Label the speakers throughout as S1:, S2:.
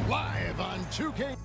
S1: Live on 2K.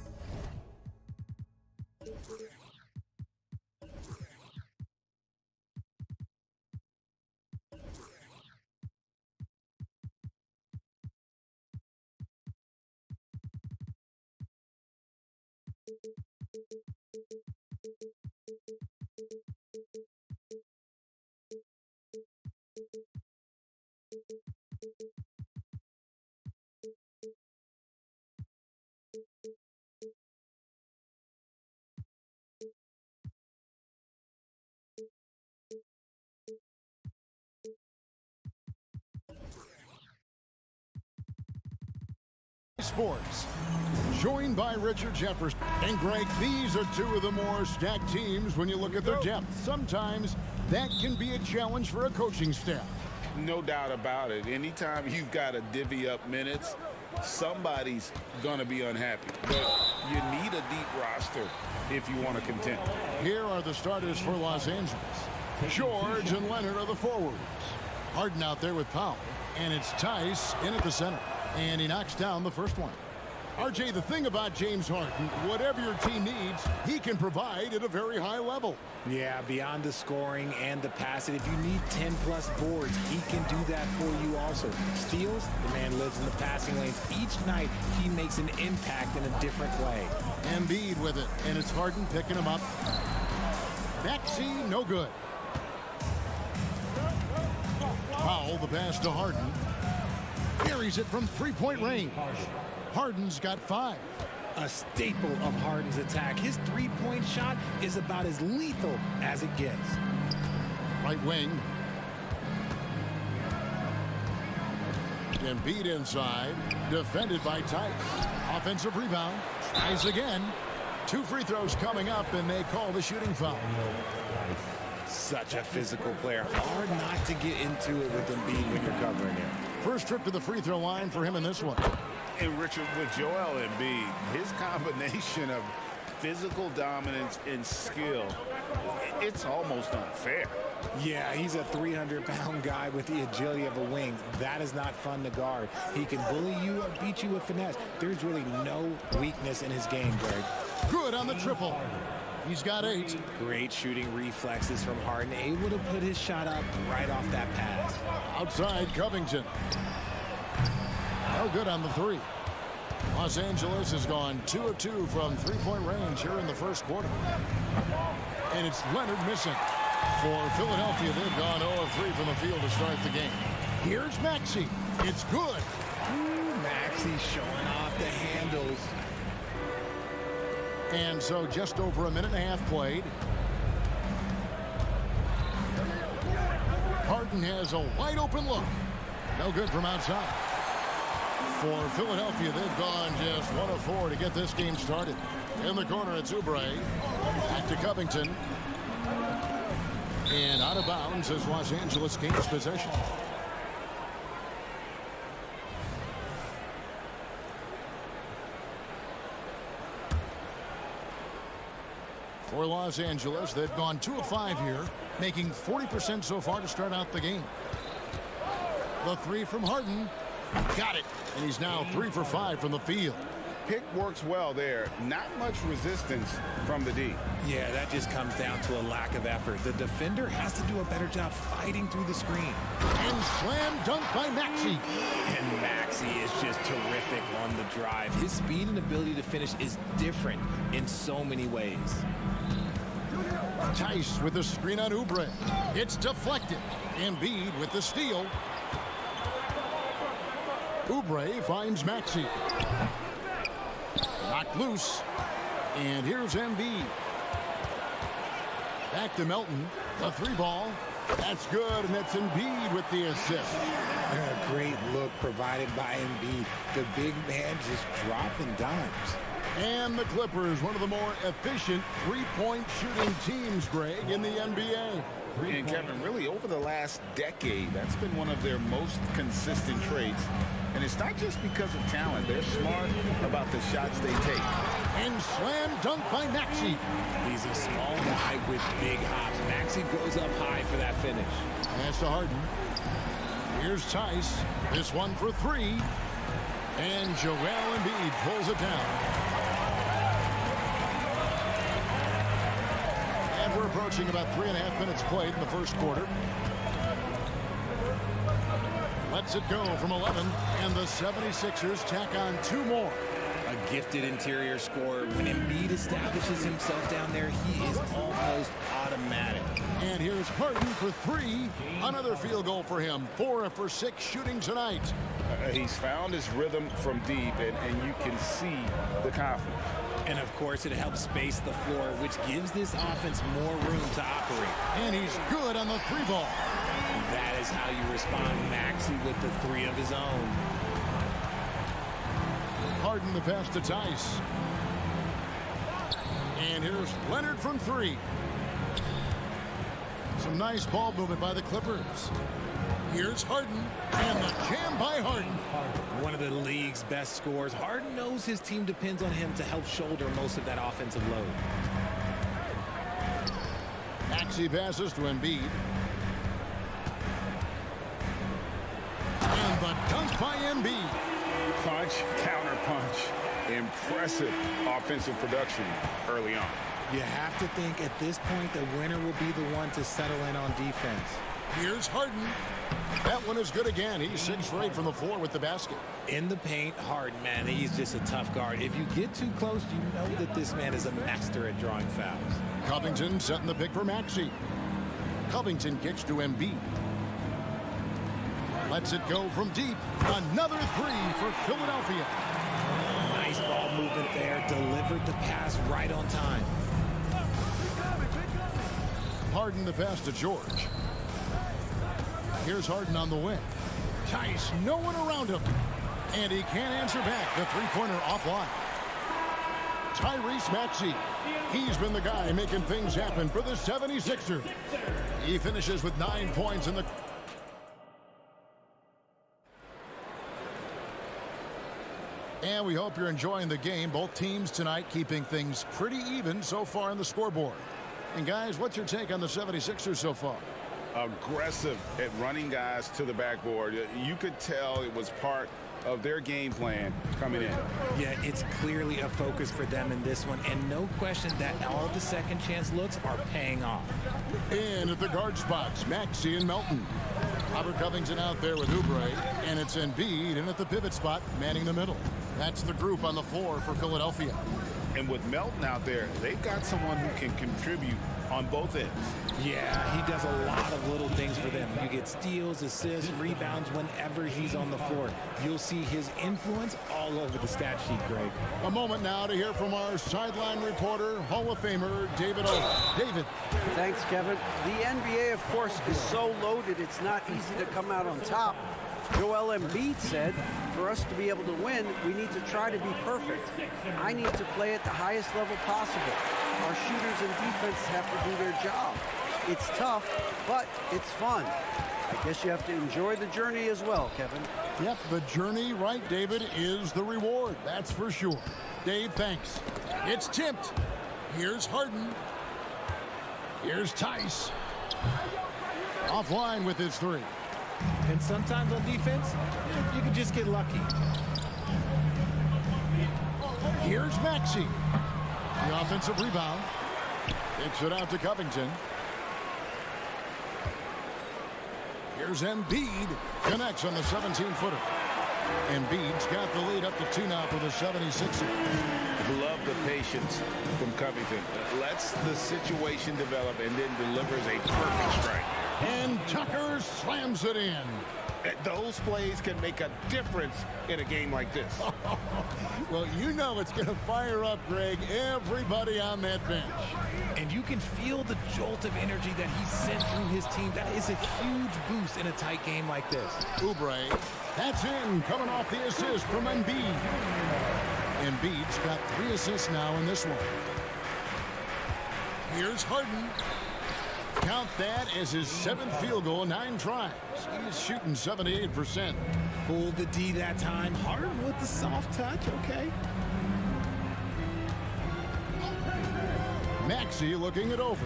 S1: Sports, joined by Richard Jefferson and Greg. These are two of the more stacked teams when you look at their depth. Sometimes that can be a challenge for a coaching staff.
S2: No doubt about it. Anytime you've got to divvy up minutes, somebody's going to be unhappy. But you need a deep roster if you want to contend.
S1: Here are the starters for Los Angeles. George and Leonard are the forwards. Harden out there with Powell. And it's Tice in at the center. And he knocks down the first one. RJ, the thing about James Harden, whatever your team needs, he can provide at a very high level.
S3: Yeah, beyond the scoring and the passing, if you need 10-plus boards, he can do that for you also. Steals, the man lives in the passing lanes. Each night, he makes an impact in a different way.
S1: Embiid with it, and it's Harden picking him up. Maxey, no good. Powell, the pass to Harden. Carries it from three-point range. Harden's got 5.
S3: A staple of Harden's attack. His three-point shot is about as lethal as it gets.
S1: Right wing. Embiid inside. Defended by Tice. Offensive rebound. Tries again. 2 free throws coming up, and they call the shooting foul.
S3: Such a physical player. Hard not to get into it with Embiid when you're covering him.
S1: First trip to the free throw line for him in this one.
S2: And Richard, with Joel Embiid, his combination of physical dominance and skill, it's almost unfair.
S3: Yeah, he's a 300-pound guy with the agility of a wing. That is not fun to guard. He can bully you or beat you with finesse. There's really no weakness in his game, Greg.
S1: Good on the triple. He's got 8.
S3: Great shooting reflexes from Harden, able to put his shot up right off that pass.
S1: Outside Covington. No good on the 3. Los Angeles has gone 2 of 2 from three-point range here in the first quarter. And it's Leonard missing. For Philadelphia, they've gone 0 of 3 from the field to start the game. Here's Maxey. It's good.
S3: Ooh, Maxey showing off the handles.
S1: And so just over a minute and a half played. Harden has a wide open look. No good from outside. For Philadelphia, they've gone just 1 of 4 to get this game started. In the corner, it's Oubre. Back to Covington. And out of bounds as Los Angeles gains possession. For Los Angeles, they've gone 2 of 5 here, making 40% so far to start out the game. The 3 from Harden. Got it. And he's now 3 for 5 from the field.
S2: Pick works well there. Not much resistance from the D.
S3: Yeah, that just comes down to a lack of effort. The defender has to do a better job fighting through the screen.
S1: And slam dunk by Maxey.
S3: And Maxey is just terrific on the drive. His speed and ability to finish is different in so many ways.
S1: Tice with the screen on Oubre. It's deflected. Embiid with the steal. Oubre finds Maxey. Knocked loose. And here's Embiid. Back to Melton. The 3 ball. That's good, and that's Embiid with the assist.
S3: A great look provided by Embiid. The big man just dropping dimes.
S1: And the Clippers, one of the more efficient three-point shooting teams, Greg, in the NBA.
S2: And Kevin, really over the last decade, that's been one of their most consistent traits. And it's not just because of talent. They're smart about the shots they take.
S1: And slam dunk by Maxey.
S3: He's a small guy with big hops. Maxey goes up high for that finish.
S1: Pass to Harden. Here's Tice. This one for three. And Joel Embiid pulls it down. And we're approaching about 3.5 minutes played in the first quarter. Lets it go from 11, and the 76ers tack on 2 more.
S3: A gifted interior scorer. When Embiid establishes himself down there, he is almost automatic.
S1: And here's Harden for 3. Another field goal for him. 4 for 6 shooting tonight.
S2: He's found his rhythm from deep, and you can see the confidence.
S3: And, of course, it helps space the floor, which gives this offense more room to operate.
S1: And he's good on the 3 ball.
S3: That is how you respond. Maxey with the 3 of his own.
S1: Harden the pass to Tice. And here's Leonard from 3. Some nice ball movement by the Clippers. Here's Harden, and the jam by Harden.
S3: One of the league's best scorers. Harden knows his team depends on him to help shoulder most of that offensive load.
S1: Maxey passes to Embiid. And the dunk by Embiid.
S2: Punch, counter punch. Impressive offensive production early on.
S3: You have to think at this point the winner will be the one to settle in on defense.
S1: Here's Harden. That one is good again. He's 6 for 8 from the floor with the basket.
S3: In the paint, Harden, man, he's just a tough guard. If you get too close, you know that this man is a master at drawing fouls.
S1: Covington setting the pick for Maxey. Covington kicks to Embiid. Lets it go from deep. Another 3 for Philadelphia.
S3: Nice ball movement there. Delivered the pass right on time.
S1: Harden the pass to George. Here's Harden on the wing. Tice, no one around him. And he can't answer back. The three-pointer offline. Tyrese Maxey. He's been the guy making things happen for the 76ers. He finishes with 9 points in the... And we hope you're enjoying the game. Both teams tonight keeping things pretty even so far in the scoreboard. And guys, what's your take on the 76ers so far?
S2: Aggressive at running guys to the backboard. You could tell it was part of their game plan coming in.
S3: Yeah, it's clearly a focus for them in this one, and no question that all the second chance looks are paying off.
S1: In at the guard spots, Maxey and Melton. Robert Covington out there with Oubre, and it's Embiid in at the pivot spot, manning the middle. That's the group on the floor for Philadelphia.
S2: And with Melton out there, they've got someone who can contribute on both ends.
S3: Yeah, he does a lot of little things for them. You get steals, assists, rebounds whenever he's on the floor. You'll see his influence all over the stat sheet, Greg.
S1: A moment now to hear from our sideline reporter, Hall of Famer David O. David.
S4: Thanks, Kevin. The NBA, of course, is so loaded, it's not easy to come out on top. Joel Embiid said, for us to be able to win, we need to try to be perfect. I need to play at the highest level possible. Our shooters and defense have to do their job. It's tough, but it's fun. I guess you have to enjoy the journey as well, Kevin.
S1: Yep, the journey, right, David, is the reward. That's for sure. Dave, thanks. It's tipped. Here's Harden. Here's Tice. Offline with his 3.
S3: And sometimes on defense, you can just get lucky.
S1: Here's Maxey. The offensive rebound. Kicks it out to Covington. Here's Embiid. Connects on the 17-footer. Embiid's got the lead up to 2 now for the 76ers.
S2: Love the patience from Covington. Lets the situation develop and then delivers a perfect strike.
S1: And Tucker slams it in.
S2: Those plays can make a difference in a game like this.
S1: Well, you know it's going to fire up, Greg, everybody on that bench.
S3: And you can feel the jolt of energy that he sent through his team. That is a huge boost in a tight game like this.
S1: Oubre, that's in, coming off the assist from Embiid. Embiid's got 3 assists now in this one. Here's Harden. Count that as his 7th field goal, 9 tries. He's shooting 78%.
S3: Fooled the D that time. Harden with the soft touch, okay.
S1: Maxey looking it over.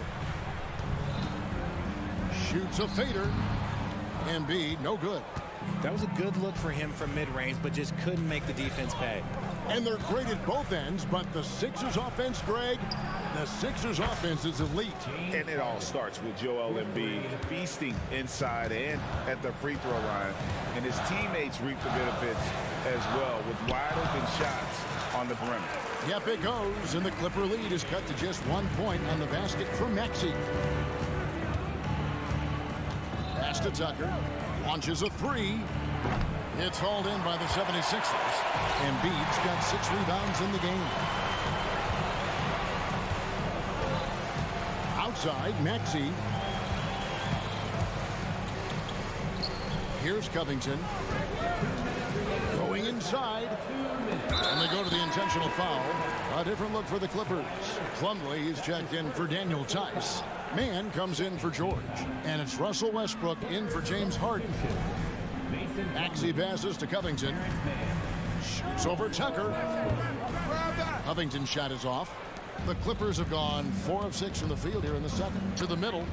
S1: Shoots a fader. Embiid, no good.
S3: That was a good look for him from mid-range, but just couldn't make the defense pay.
S1: And they're great at both ends, but the Sixers offense, Greg, the Sixers offense is elite.
S2: And it all starts with Joel Embiid feasting inside and at the free throw line. And his teammates reap the benefits as well with wide open shots on the perimeter.
S1: Yep, it goes, and the Clipper lead is cut to just 1 point on the basket from Maxey. Pass to Tucker. Launches a 3. It's hauled in by the 76ers. Embiid's got 6 rebounds in the game. Outside, Maxey. Here's Covington. Going inside. And they go to the intentional foul. A different look for the Clippers. Plumlee is checked in for Daniel Tice. Mann comes in for George. And it's Russell Westbrook in for James Harden. Maxey passes to Covington. Shoots over Tucker. Covington's shot is off. The Clippers have gone 4 of 6 from the field here in the second. To the middle.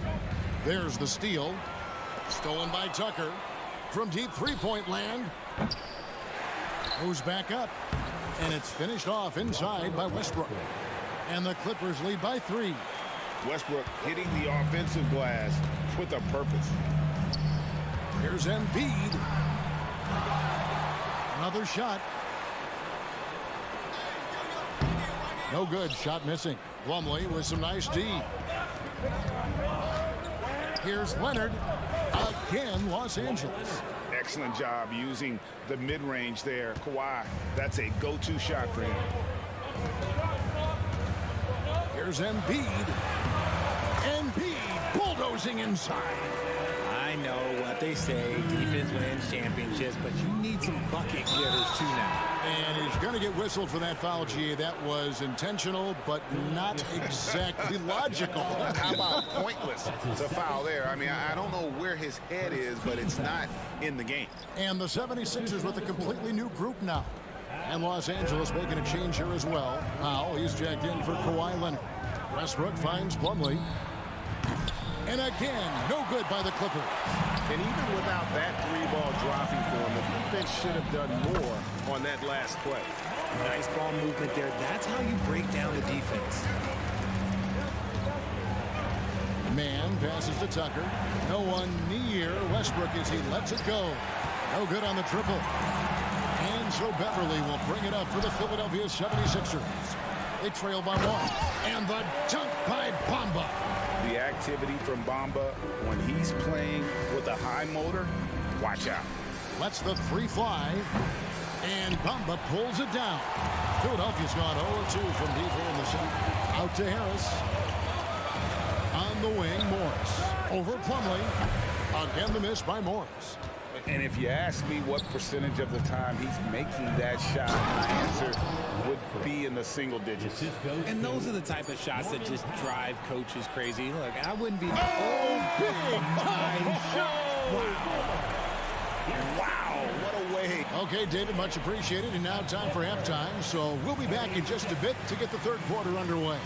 S1: There's the steal. Stolen by Tucker. From deep three-point land. Moves back up. And it's finished off inside by Westbrook. And the Clippers lead by 3.
S2: Westbrook hitting the offensive glass with a purpose.
S1: Here's Embiid. Another shot. No good. Shot missing. Plumlee with some nice D. Here's Leonard. Again, Los Angeles.
S2: Excellent job using the mid-range there. Kawhi, that's a go-to shot for him.
S1: Here's Embiid. Embiid bulldozing inside.
S3: I know what they say, defense wins championships, but you need some bucket getters too now.
S1: And he's going to get whistled for that foul, G. That was intentional, but not exactly logical.
S2: How about pointless? It's a foul there. I mean, I don't know where his head is, but it's not in the game.
S1: And the 76ers with a completely new group now. And Los Angeles making a change here as well. Powell, he's jacked in for Kawhi Leonard. Westbrook finds Plumlee. And again, no good by the Clippers.
S2: And even without that 3-ball dropping for him, the defense should have done more on that last play.
S3: Nice ball movement there. That's how you break down the defense.
S1: Mann passes to Tucker. No one near Westbrook as he lets it go. No good on the triple. And so Beverly will bring it up for the Philadelphia 76ers. They trail by 1. And the dunk by Bamba.
S2: The activity from Bamba when he's playing with a high motor, watch out.
S1: Lets the 3 fly. And Bamba pulls it down. Philadelphia's gone 0-2 from deep here in the second. Out to Harris. On the wing, Morris. Over Plumlee. Again, the miss by Morris.
S2: And if you ask me what percentage of the time he's making that shot, my answer would be in the single digits.
S3: And those are the type of shots that just drive coaches crazy. Look, I wouldn't be...
S1: Oh, big time shot!
S2: Wow, what a way.
S1: Okay, David, much appreciated. And now time for halftime. So we'll be back in just a bit to get the third quarter underway.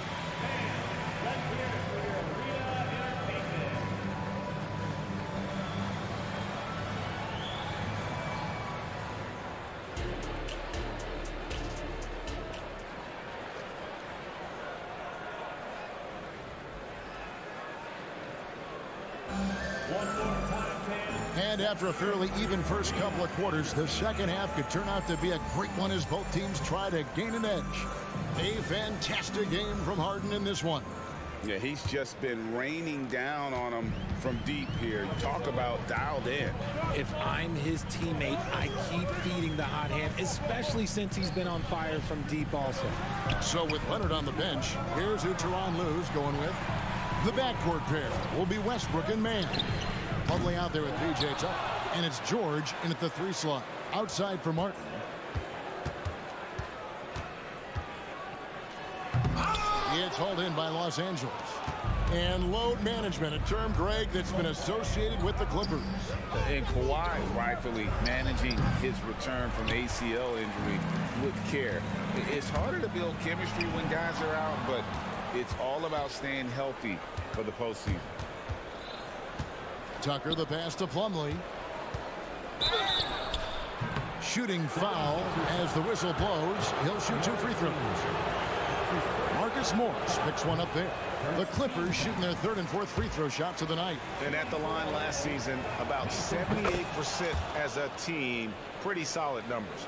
S1: And after a fairly even first couple of quarters, the second half could turn out to be a great one as both teams try to gain an edge. A fantastic game from Harden in this one.
S2: Yeah, he's just been raining down on him from deep here. Talk about dialed in.
S3: If I'm his teammate, I keep feeding the hot hand, especially since he's been on fire from deep also.
S1: So with Leonard on the bench, here's who Tyronn Lue's going with. The backcourt pair will be Westbrook and Mann. Plumlee out there with P.J. Tucker. And it's George in at the 3 slot. Outside for Martin. hauled in by Los Angeles. And load management, a term, Greg, that's been associated with the Clippers.
S2: And Kawhi rightfully managing his return from ACL injury with care. It's harder to build chemistry when guys are out, but it's all about staying healthy for the postseason.
S1: Tucker, the pass to Plumlee. Shooting foul as the whistle blows. He'll shoot 2 free throws. Marcus Morris picks one up there. The Clippers shooting their 3rd and 4th free throw shots of the night.
S5: And at the line last season, about 78% as a team. Pretty solid numbers.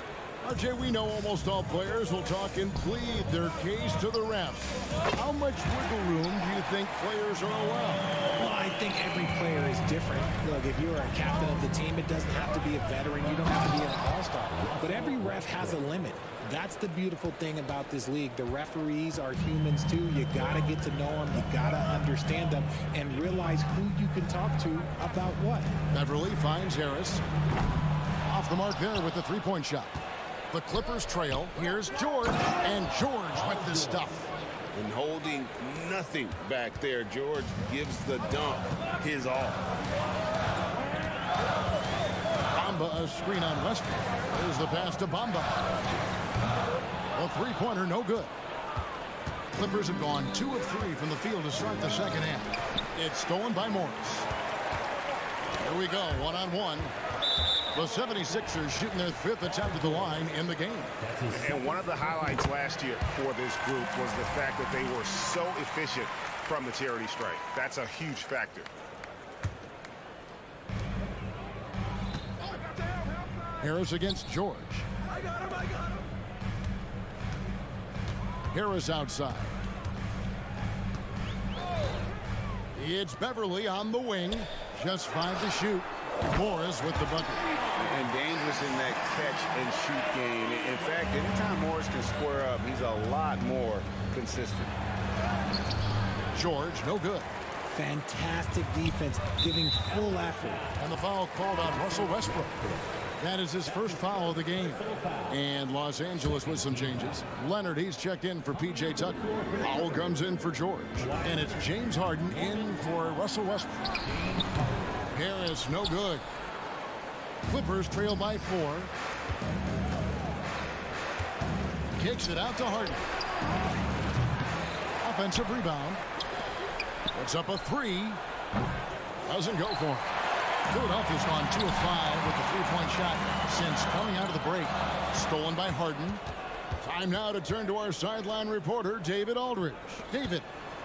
S1: RJ, we know almost all players will talk and plead their case to the refs. How much wiggle room do you think players are allowed?
S3: Well, I think every player is different. Look, if you're a captain of the team, it doesn't have to be a veteran. You don't have to be an all-star. But every ref has a limit. That's the beautiful thing about this league. The referees are humans too. You got to get to know them. You got to understand them and realize who you can talk to about what.
S1: Beverly finds Harris. Off the mark there with the 3-point shot. The Clippers trail. Here's George. And George with the stuff.
S5: And holding nothing back there, George gives the dunk his all.
S1: Bamba, a screen on Westbrook. There's the pass to Bamba. A 3-pointer, no good. Clippers have gone 2 of 3 from the field to start the second half. It's stolen by Morris. Here we go, 1-on-1. The 76ers shooting their 5th attempt at the line in the game.
S5: And one of the highlights last year for this group was the fact that they were so efficient from the charity stripe. That's a huge factor.
S1: Harris against George.
S6: I got him.
S1: Harris outside. It's Beverly on the wing. Just 5 to shoot. Morris with the bucket.
S5: And dangerous in that catch and shoot game. In fact, anytime Morris can square up, he's a lot more consistent.
S1: George, no good.
S3: Fantastic defense, giving full effort.
S1: And the foul called on Russell Westbrook. That is his first foul of the game. And Los Angeles with some changes. Leonard, he's checked in for P.J. Tucker. Foul comes in for George. And it's James Harden in for Russell Westbrook. Harris, no good. Clippers trail by 4. Kicks it out to Harden. Offensive rebound. Puts up a 3. Doesn't go for it. Philadelphia's gone 2 of 5 with the 3-point shot since coming out of the break. Stolen by Harden. Time now to turn to our sideline reporter, David Aldridge. David.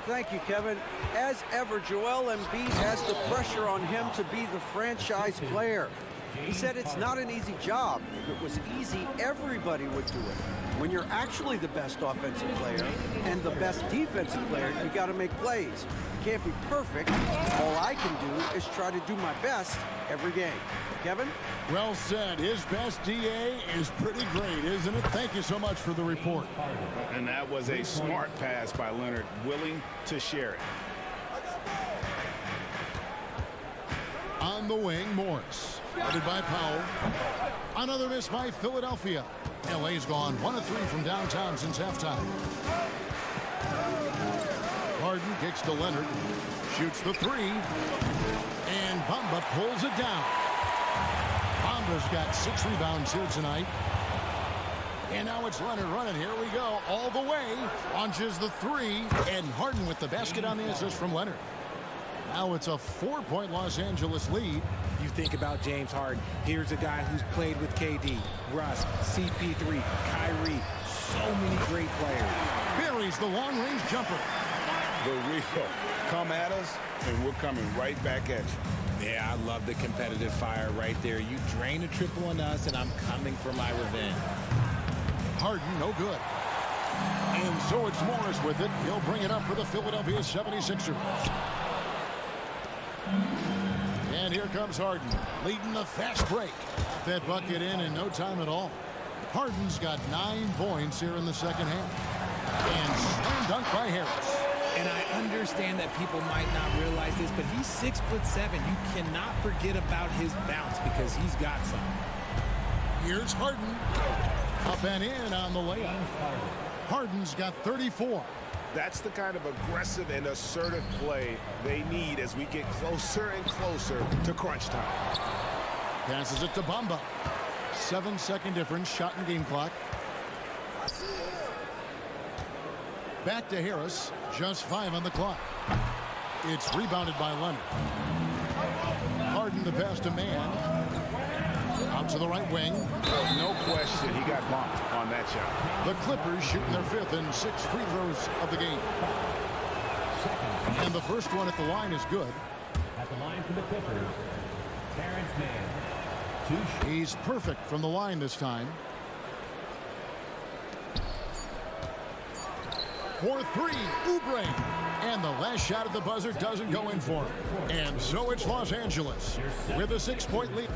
S4: Thank you, Kevin. As ever, Joel Embiid has the pressure on him to be the franchise player. He said it's not an easy job. If it was easy, everybody would do it. When you're actually the best offensive player and the best defensive player, you got to make plays. You can't be perfect. All I can do is try to do my best every game. Kevin?
S1: Well said. His best DA is pretty great, isn't it? Thank you so much for the report.
S5: And that was a smart pass by Leonard, willing to share it.
S1: On the wing, Morris. Guarded by Powell. Another miss by Philadelphia. LA's gone 1 of 3 from downtown since halftime. Harden kicks to Leonard. Shoots the 3. And Bamba pulls it down. Bamba's got 6 rebounds here tonight. And now it's Leonard running. Here we go. All the way. Launches the 3. And Harden with the basket on the assist from Leonard. Now it's a 4-point Los Angeles lead.
S3: You think about James Harden. Here's a guy who's played with KD, Russ, CP3, Kyrie. So many great players.
S1: Buries the long-range jumper.
S5: The real. Come at us, and we're coming right back at you.
S3: Yeah, I love the competitive fire right there. You drain a triple on us, and I'm coming for my revenge.
S1: Harden, no good. And so it's Morris with it. He'll bring it up for the Philadelphia 76ers. And here comes Harden, leading the fast break. That bucket in no time at all. Harden's got 9 points here in the second half. And slam dunk by Harris.
S3: And I understand that people might not realize this, but he's 6'7". You cannot forget about his bounce because he's got some.
S1: Here's Harden. Up and in on the layup. Harden's got 34.
S5: That's the kind of aggressive and assertive play they need as we get closer and closer to crunch time.
S1: Passes it to Bamba. 7-second difference, shot and game clock. Back to Harris, just 5 on the clock. It's rebounded by Leonard. Harden the pass to Mann. Out to the right wing.
S5: No question he got bumped on that shot.
S1: The Clippers shooting their 5th and 6th free throws of the game. And the first one at the line is good.
S6: At the line for the Clippers, Terrence Mann.
S1: He's perfect from the line this time. For 3, Oubre. And the last shot at the buzzer doesn't go in for him. And so it's Los Angeles with a 6-point lead.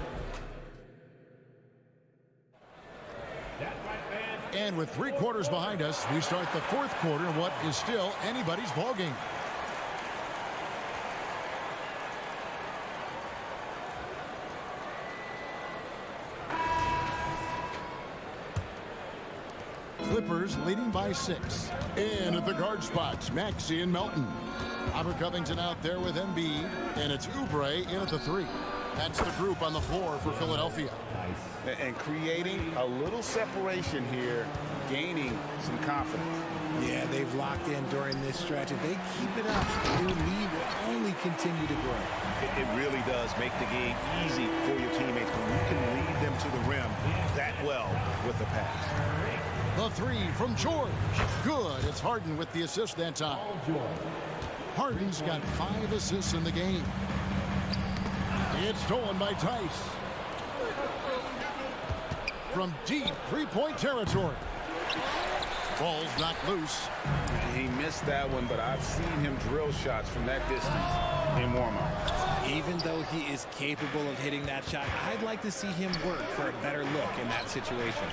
S1: And with 3 quarters behind us, we start the 4th quarter in what is still anybody's ball game. Clippers leading by 6. In at the guard spots, Maxey and Melton. Robert Covington out there with Embiid, and it's Oubre in at the 3. That's the group on the floor for Philadelphia.
S2: And creating a little separation here, gaining some confidence.
S3: Yeah, they've locked in during this stretch. If they keep it up, their lead will only continue to grow.
S5: It really does make the game easy for your teammates when you can lead them to the rim that well with the pass.
S1: The 3 from George. Good. It's Harden with the assist that time. Harden's got 5 assists in the game. It's stolen by Tice. From deep 3-point territory. Ball's knocked loose.
S2: He missed that one, but I've seen him drill shots from that distance in warm-up.
S3: Even though he is capable of hitting that shot, I'd like to see him work for a better look in that situation.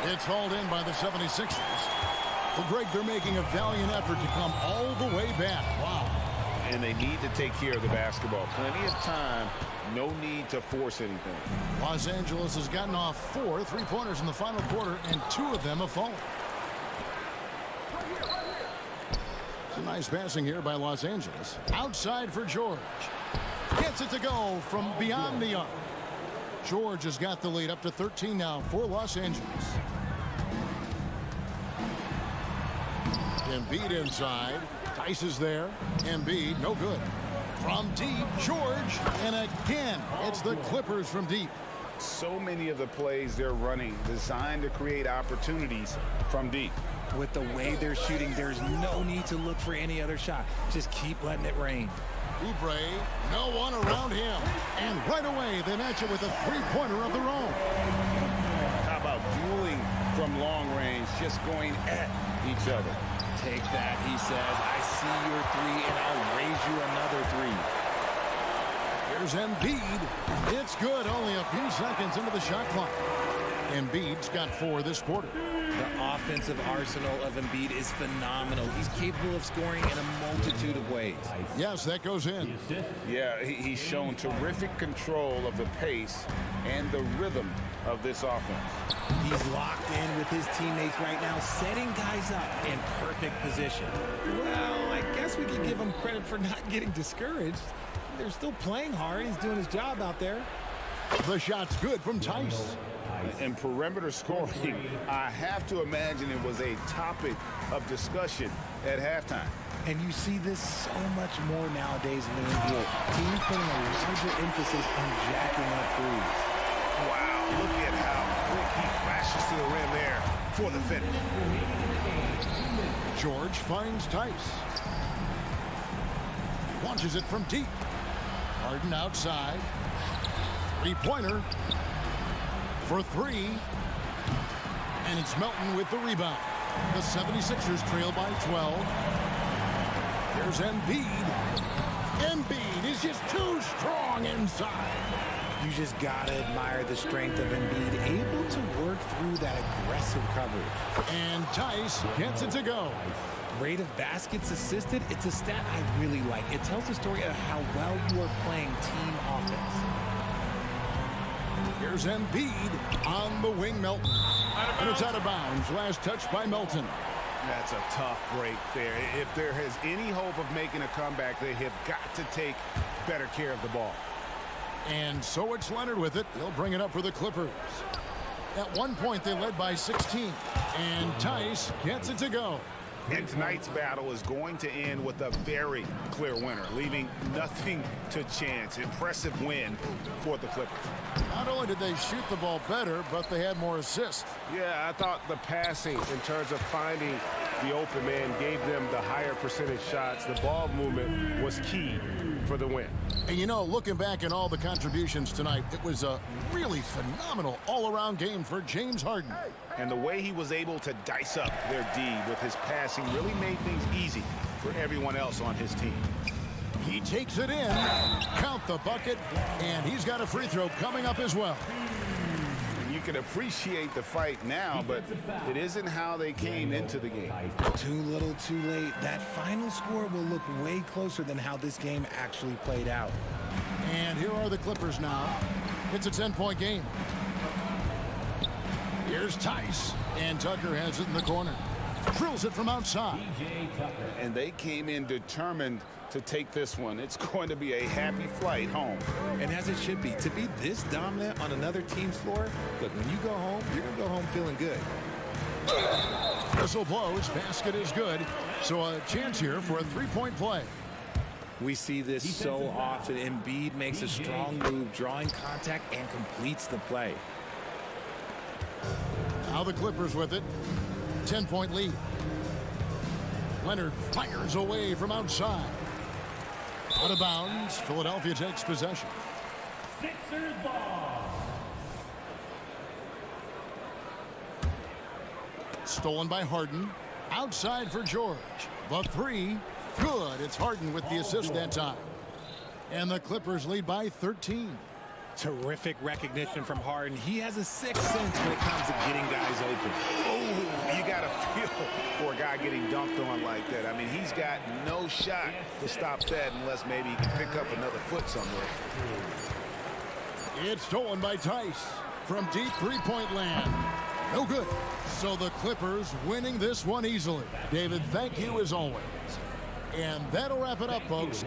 S1: It's hauled in by the 76ers. Well, Greg, they're making a valiant effort to come all the way back. Wow.
S2: And they need to take care of the basketball. Plenty of time. No need to force anything.
S1: Los Angeles has gotten off 4 3-pointers in the final quarter, and 2 of them have fallen. Some nice passing here by Los Angeles. Outside for George. Gets it to go from beyond the arc. George has got the lead up to 13 now for Los Angeles. Embiid inside. Tice is there. Embiid, no good. From deep, George. And again, it's the Clippers from deep.
S2: So many of the plays they're running designed to create opportunities from deep.
S3: With the way they're shooting, there's no need to look for any other shot. Just keep letting it rain.
S1: Oubre, no one around him. And right away, they match it with a 3-pointer of their own.
S2: How about dueling from long range, just going at each other?
S3: Take that, he says. I see your 3, and I'll raise you another 3.
S1: Here's Embiid. It's good, only a few seconds into the shot clock. Embiid's got 4 this quarter.
S3: The offensive arsenal of Embiid is phenomenal. He's capable of scoring in a multitude of ways.
S1: Yes, that goes in.
S2: Yeah, he's shown terrific control of the pace and the rhythm of this offense.
S3: He's locked in with his teammates right now, setting guys up in perfect position. Well, I guess we can give him credit for not getting discouraged. They're still playing hard. He's doing his job out there.
S1: The shot's good from Tice.
S2: And perimeter scoring, I have to imagine it was a topic of discussion at halftime.
S3: And you see this so much more nowadays in the NBA. Teams putting a larger emphasis on jacking up threes.
S5: Wow, look at how quick he flashes to the rim there for the finish.
S1: George finds Tice. Launches it from deep. Harden outside. 3-pointer. For 3. And it's Melton with the rebound. The 76ers trail by 12. Here's Embiid. Embiid is just too strong inside.
S3: You just gotta admire the strength of Embiid, able to work through that aggressive coverage.
S1: And Tice gets it to go.
S3: Rate of baskets assisted, it's a stat I really like. It tells the story of how well you are playing team offense.
S1: Here's Embiid on the wing, Melton. And it's out of bounds. Last touch by Melton.
S5: That's a tough break there. If there is any hope of making a comeback, they have got to take better care of the ball.
S1: And so it's Leonard with it. He'll bring it up for the Clippers. At one point, they led by 16. And Tice gets it to go.
S5: And tonight's battle is going to end with a very clear winner, leaving nothing to chance. Impressive win for the Clippers.
S1: Not only did they shoot the ball better, but they had more assists.
S7: Yeah, I thought the passing in terms of finding the open man gave them the higher percentage shots. The ball movement was key for the win.
S1: And you know, looking back at all the contributions tonight, it was a really phenomenal all-around game for James Harden.
S5: And the way he was able to dice up their D with his passing really made things easy for everyone else on his team.
S1: He takes it in, count the bucket, and he's got a free throw coming up as well.
S2: You can appreciate the fight now, but it isn't how they came into the game.
S3: Too little, too late. That final score will look way closer than how this game actually played out.
S1: And here are the Clippers now. It's a 10-point game. Here's Tice, and Tucker has it in the corner. Drills it from outside.
S2: And they came in determined to take this one. It's going to be a happy flight home.
S3: And as it should be, to be this dominant on another team's floor, look, when you go home, you're going to go home feeling good.
S1: Whistle blows, basket is good. So a chance here for a three-point play.
S3: We see this so often. Embiid makes a strong move, drawing contact, and completes the play.
S1: Now the Clippers with it. 10-point lead. Leonard fires away from outside. Out of bounds. Philadelphia takes possession.
S6: Sixers ball.
S1: Stolen by Harden. Outside for George. The three. Good. It's Harden with the assist that time. And the Clippers lead by 13.
S3: Terrific recognition from Harden. He has a sixth sense when it comes to getting guys open.
S5: Oh, you got to feel for a guy getting dunked on like that. I mean, he's got no shot to stop that unless maybe he can pick up another foot somewhere.
S1: It's stolen by Tice from deep three-point land. No good. So the Clippers winning this one easily. David, thank you as always. And that'll wrap it up, folks.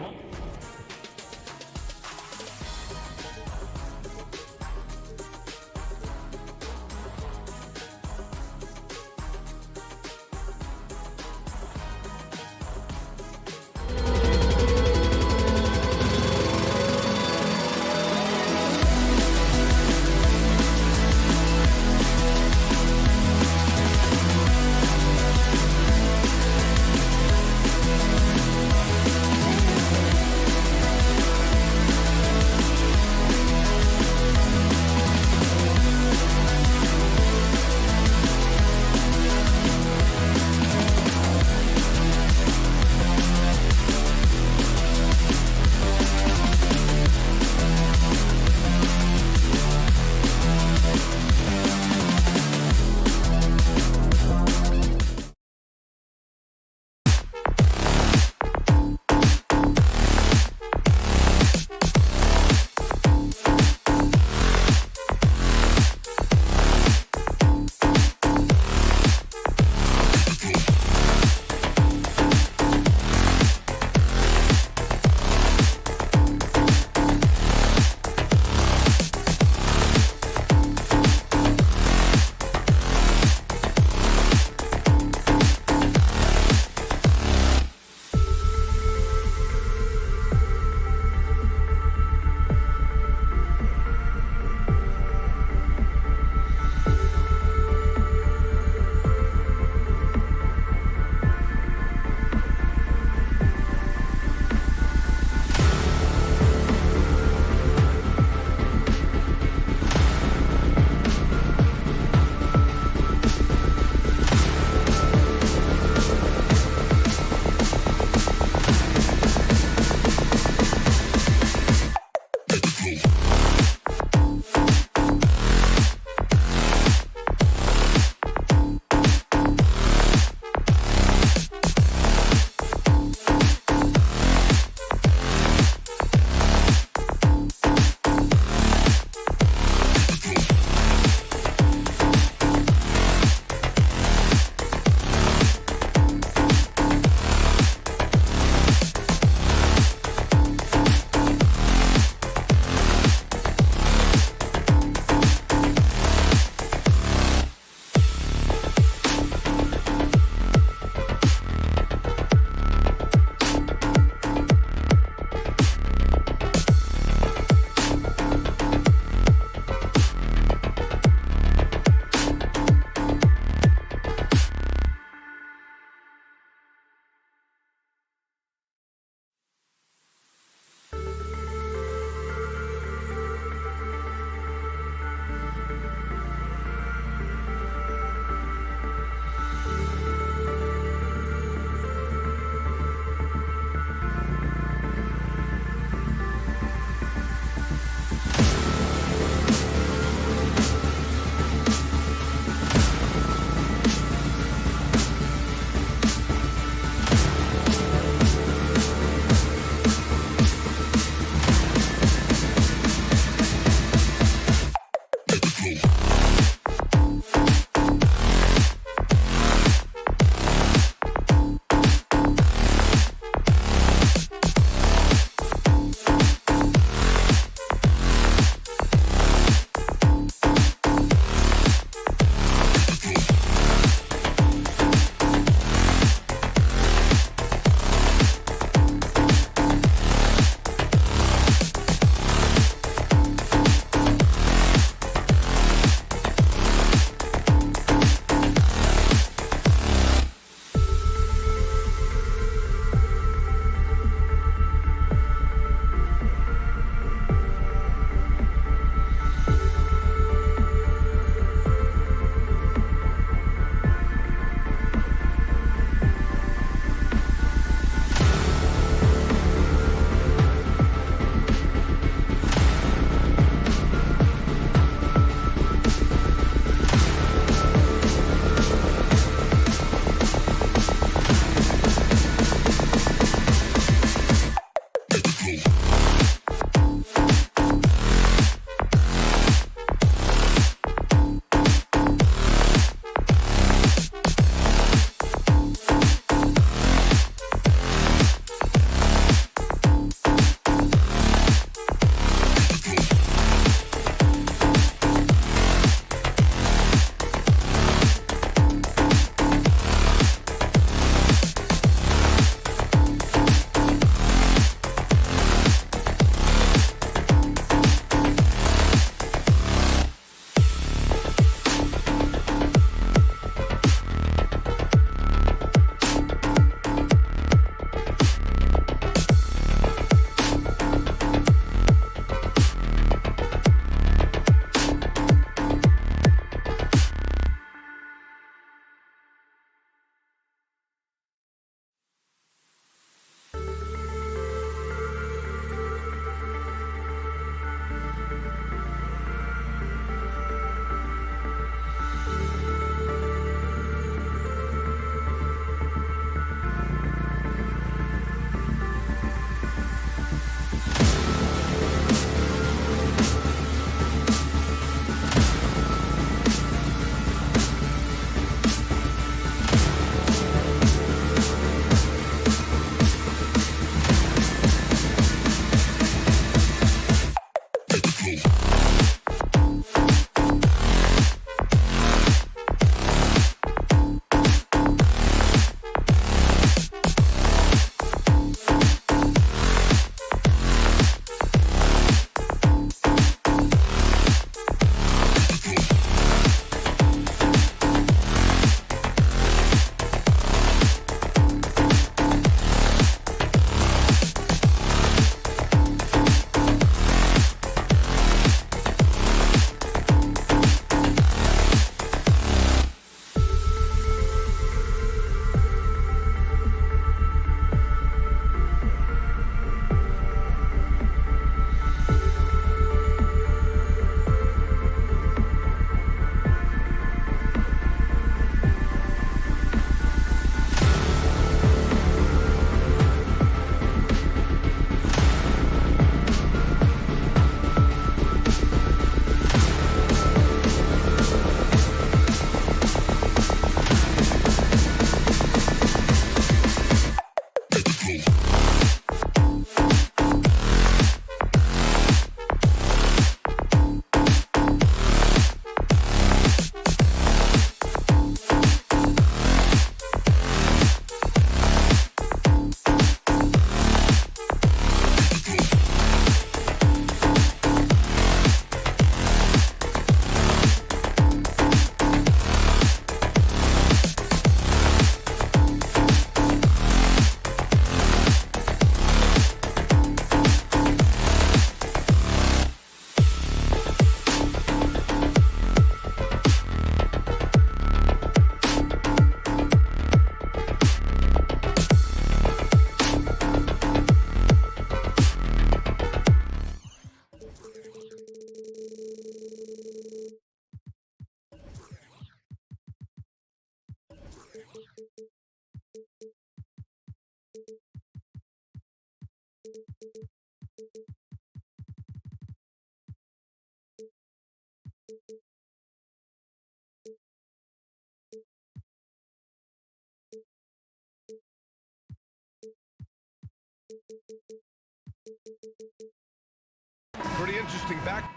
S8: Pretty interesting back.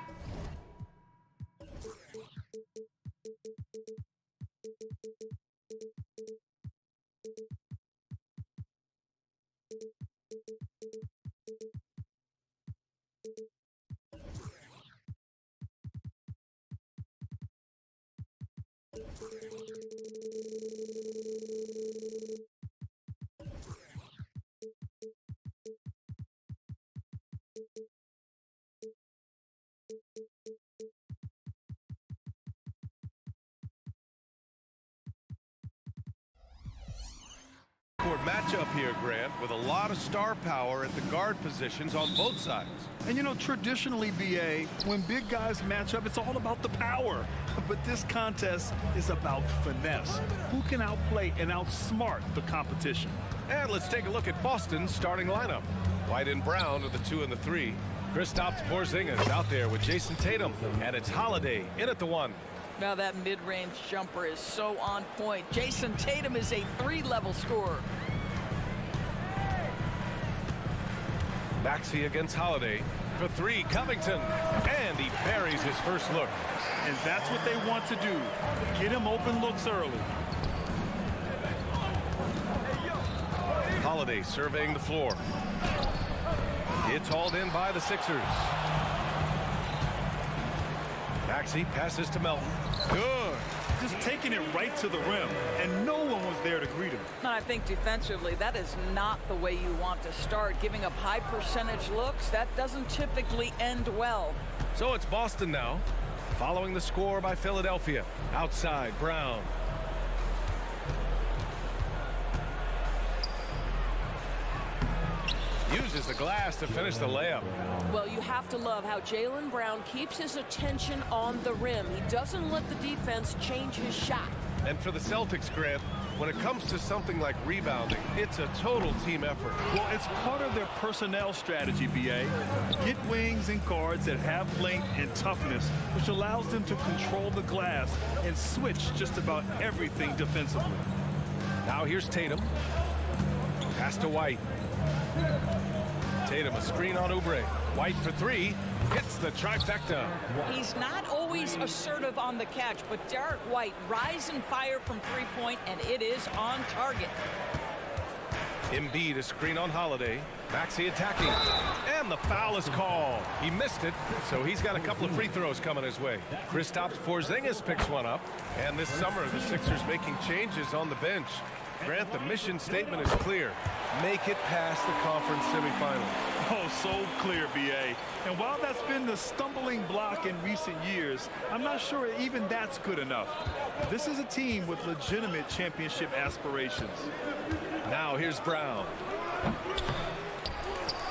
S8: Matchup here, Grant, with a lot of star power at the guard positions on both sides.
S9: And you know, traditionally, BA, when big guys match up, it's all about the power. But this contest is about finesse. Who can outplay and outsmart the competition?
S8: And let's take a look at Boston's starting lineup. White and Brown are the 2 and the 3. Kristaps Porzingis out there with Jason Tatum, and it's Holiday in at the 1.
S10: Now that mid-range jumper is so on point. Jason Tatum is a 3-level scorer.
S8: Maxey against Holiday for 3, Covington, and he buries his first look.
S9: And that's what they want to do. Get him open looks early.
S8: Holiday surveying the floor. It's hauled in by the Sixers. Maxey passes to Melton.
S9: Good. Just taking it right to the rim, and no one was there to greet him.
S10: I think defensively, that is not the way you want to start. Giving up high percentage looks, that doesn't typically end well.
S8: So it's Boston now, following the score by Philadelphia. Outside, Brown. Uses the glass to finish the layup.
S11: Well, you have to love how Jaylen Brown keeps his attention on the rim. He doesn't let the defense change his shot.
S8: And for the Celtics, Grant, when it comes to something like rebounding, it's a total team effort.
S9: Well, it's part of their personnel strategy, BA. Get wings and guards that have length and toughness, which allows them to control the glass and switch just about everything defensively.
S8: Now here's Tatum. Pass to White. Tatum, a screen on Oubre. White for 3. Hits the trifecta.
S10: He's not always assertive on the catch, but Derek White rise and fire from 3-point, and it is on target.
S8: Embiid, a screen on Holiday. Maxey attacking. And the foul is called. He missed it, so he's got a couple of free throws coming his way. Kristaps Porzingis picks one up. And this summer, the Sixers making changes on the bench. Grant, the mission statement is clear. Make it past the conference semifinals.
S9: Oh, so clear, BA. And while that's been the stumbling block in recent years, I'm not sure even that's good enough. This is a team with legitimate championship aspirations.
S8: Now here's Brown.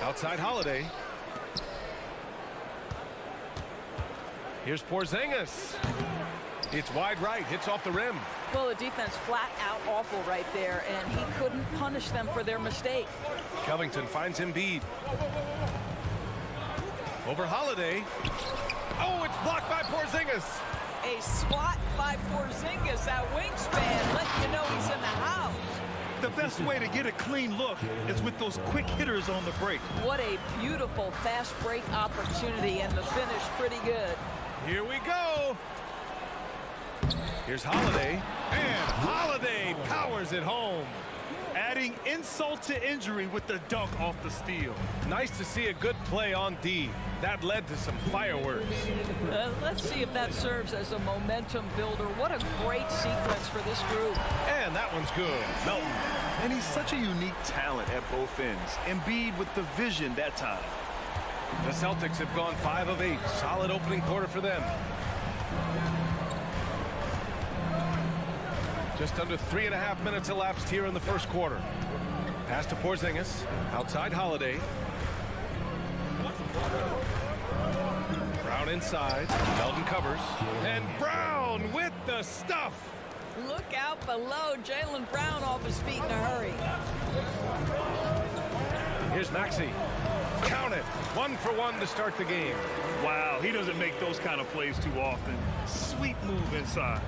S8: Outside Holiday. Here's Porzingis. It's wide right, hits off the rim.
S10: Well, the defense flat out awful right there, and he couldn't punish them for their mistake.
S8: Covington finds Embiid. Over Holiday. Oh, it's blocked by Porzingis.
S10: A swat by Porzingis, that wingspan, letting you know he's in the house.
S9: The best way to get a clean look is with those quick hitters on the break.
S10: What a beautiful fast break opportunity, and the finish pretty good.
S8: Here we go. Here's Holiday, and Holiday powers it home.
S9: Adding insult to injury with the dunk off the steal.
S8: Nice to see a good play on D. That led to some fireworks.
S10: Let's see if that serves as a momentum builder. What a great sequence for this group.
S8: And that one's good. Melton.
S9: And he's such a unique talent at both ends. Embiid with the vision that time.
S8: The Celtics have gone 5 of 8. Solid opening quarter for them. Just under 3.5 minutes elapsed here in the first quarter. Pass to Porzingis. Outside Holiday. Brown inside. Melton covers. And Brown with the stuff.
S10: Look out below. Jaylen Brown off his feet in a hurry.
S8: Here's Maxey. Count it. 1 for 1 to start the game.
S9: Wow, he doesn't make those kind of plays too often. Sweet move inside.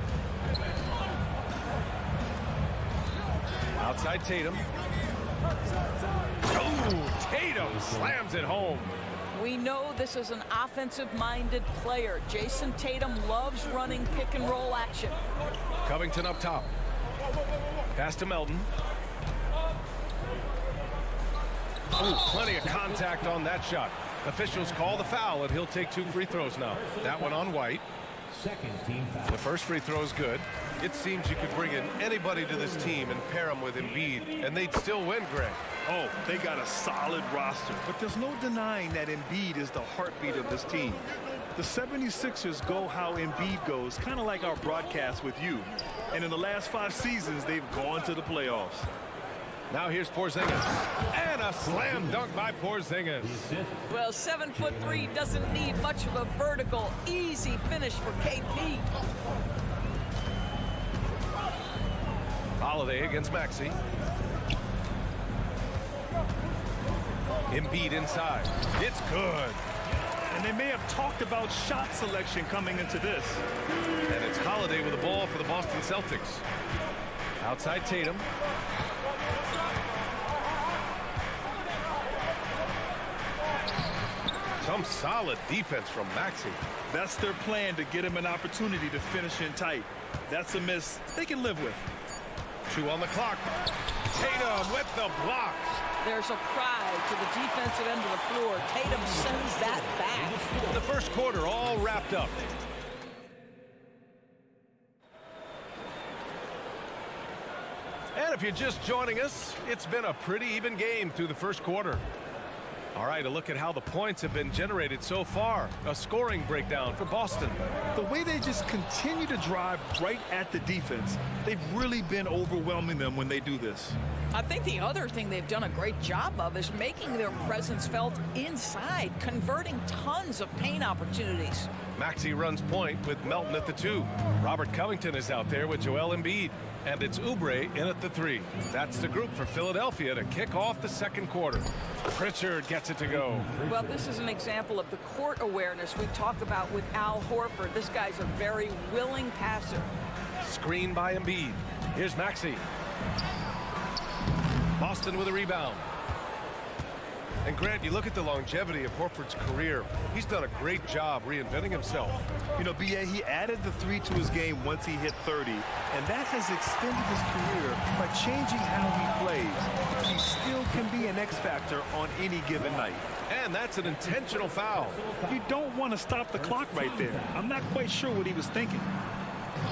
S8: Outside Tatum. Oh, Tatum slams it home.
S10: We know this is an offensive-minded player. Jason Tatum loves running pick-and-roll action.
S8: Covington up top. Pass to Melton. Oh, plenty of contact on that shot. Officials call the foul, and he'll take 2 free throws now. That one on White.
S6: Second team foul.
S8: The first free throw is good. It seems you could bring in anybody to this team and pair them with Embiid, and they'd still win, Greg.
S9: Oh, they got a solid roster, but there's no denying that Embiid is the heartbeat of this team. The 76ers go how Embiid goes, kind of like our broadcast with you. And in the last 5 seasons, they've gone to the playoffs.
S8: Now here's Porzingis. And a slam dunk by Porzingis.
S10: Well, 7'3" doesn't need much of a vertical, easy finish for KP.
S8: Holiday against Maxey. Embiid inside. It's good.
S9: And they may have talked about shot selection coming into this.
S8: And it's Holiday with the ball for the Boston Celtics. Outside Tatum. Some solid defense from Maxey.
S9: That's their plan, to get him an opportunity to finish in tight. That's a miss they can live with.
S8: 2 on the clock. Tatum with the block.
S10: There's a cry to the defensive end of the floor. Tatum sends that back.
S8: The first quarter all wrapped up. And if you're just joining us, it's been a pretty even game through the first quarter. All right, a look at how the points have been generated so far. A scoring breakdown for Boston.
S9: The way they just continue to drive right at the defense, they've really been overwhelming them when they do this.
S10: I think the other thing they've done a great job of is making their presence felt inside, converting tons of paint opportunities.
S8: Maxey runs point with Melton at the 2. Robert Covington is out there with Joel Embiid. And it's Oubre in at the 3. That's the group for Philadelphia to kick off the second quarter. Pritchard gets it to go.
S10: Well, this is an example of the court awareness we talk about with Al Horford. This guy's a very willing passer.
S8: Screen by Embiid. Here's Maxey. Boston with a rebound. And Grant, you look at the longevity of Horford's career. He's done a great job reinventing himself.
S9: You know, B.A., he added the 3 to his game once he hit 30, and that has extended his career by changing how he plays. He still can be an X factor on any given night.
S8: And that's an intentional foul.
S9: You don't want to stop the clock right there. I'm not quite sure what he was thinking.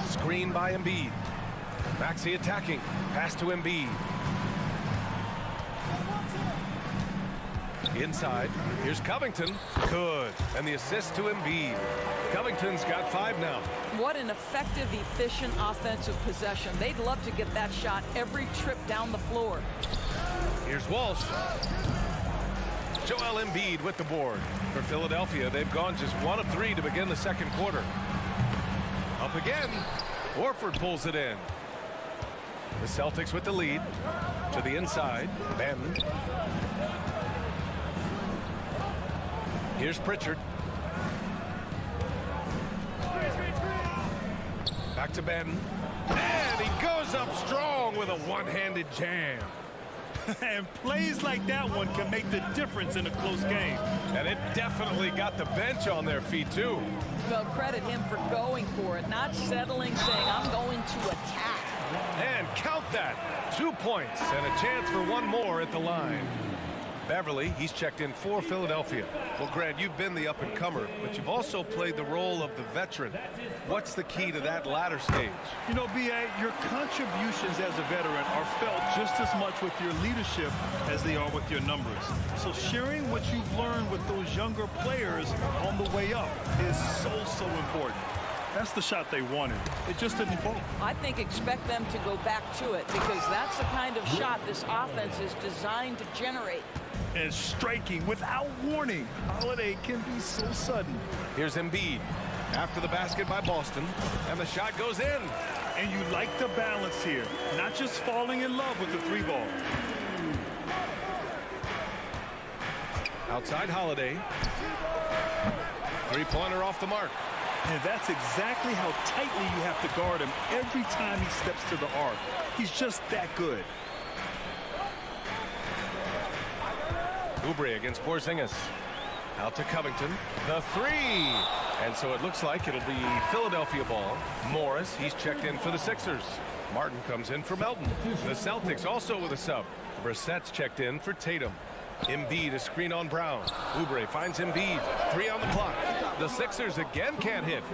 S8: Screen by Embiid. Maxey attacking. Pass to Embiid. Inside, here's Covington. Good. And the assist to Embiid. Covington's got 5 now.
S10: What an effective, efficient offensive possession. They'd love to get that shot every trip down the floor.
S8: Here's Walsh. Joel Embiid with the board. For Philadelphia, they've gone just 1 of 3 to begin the second quarter. Up again. Horford pulls it in. The Celtics with the lead. To the inside. Benton. Here's Pritchard. Back to Benton. And he goes up strong with a one-handed jam.
S9: And plays like that one can make the difference in a close game.
S8: And it definitely got the bench on their feet, too.
S10: Well, credit him for going for it, not settling, saying, I'm going to attack.
S8: And count that. 2 points and a chance for 1 more at the line. Beverly, he's checked in for Philadelphia. Well, Grant, you've been the up-and-comer, but you've also played the role of the veteran. What's the key to that latter stage?
S9: You know, B.A., your contributions as a veteran are felt just as much with your leadership as they are with your numbers. So sharing what you've learned with those younger players on the way up is so important. That's the shot they wanted. It just didn't fall.
S10: I think expect them to go back to it, because that's the kind of shot this offense is designed to generate.
S9: And striking without warning. Holiday can be so sudden.
S8: Here's Embiid after the basket by Boston, and the shot goes in.
S9: And you like the balance here, not just falling in love with the 3 ball.
S8: Outside Holiday. 3-pointer off the mark.
S9: And that's exactly how tightly you have to guard him every time he steps to the arc. He's just that good.
S8: Oubre against Porzingis. Out to Covington. The three. And so it looks like it'll be Philadelphia ball. Morris, he's checked in for the Sixers. Martin comes in for Melton. The Celtics also with a sub. Brissett's checked in for Tatum. Embiid a screen on Brown. Oubre finds Embiid. 3 on the clock. The Sixers again can't hit.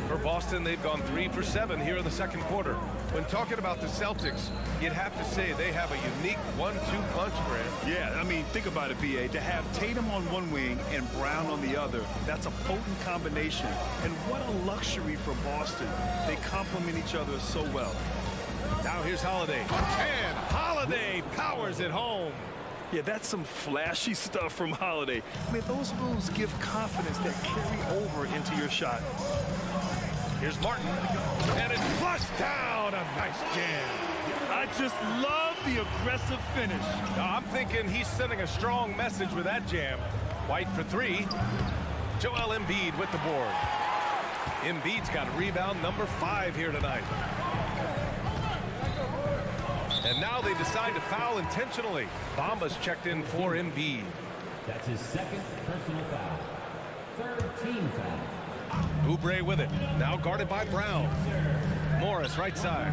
S8: For Boston, they've gone 3 for 7 here in the second quarter. When talking about the Celtics, you'd have to say they have a unique 1-2 punch, Grant.
S9: Yeah, I mean, think about it, B.A. To have Tatum on one wing and Brown on the other, that's a potent combination. And what a luxury for Boston. They complement each other so well.
S8: Now here's Holiday. And Holiday powers it home.
S9: Yeah, that's some flashy stuff from Holiday. I mean, those moves give confidence that carry over into your shot.
S8: Here's Martin. And it's flushed down. A nice jam.
S9: I just love the aggressive finish.
S8: I'm thinking he's sending a strong message with that jam. White for 3. Joel Embiid with the board. Embiid's got rebound number 5 here tonight. And now they decide to foul intentionally. Bamba's checked in for Embiid.
S6: That's his second personal foul. Third team foul.
S8: Oubre with it. Now guarded by Brown. Morris right side.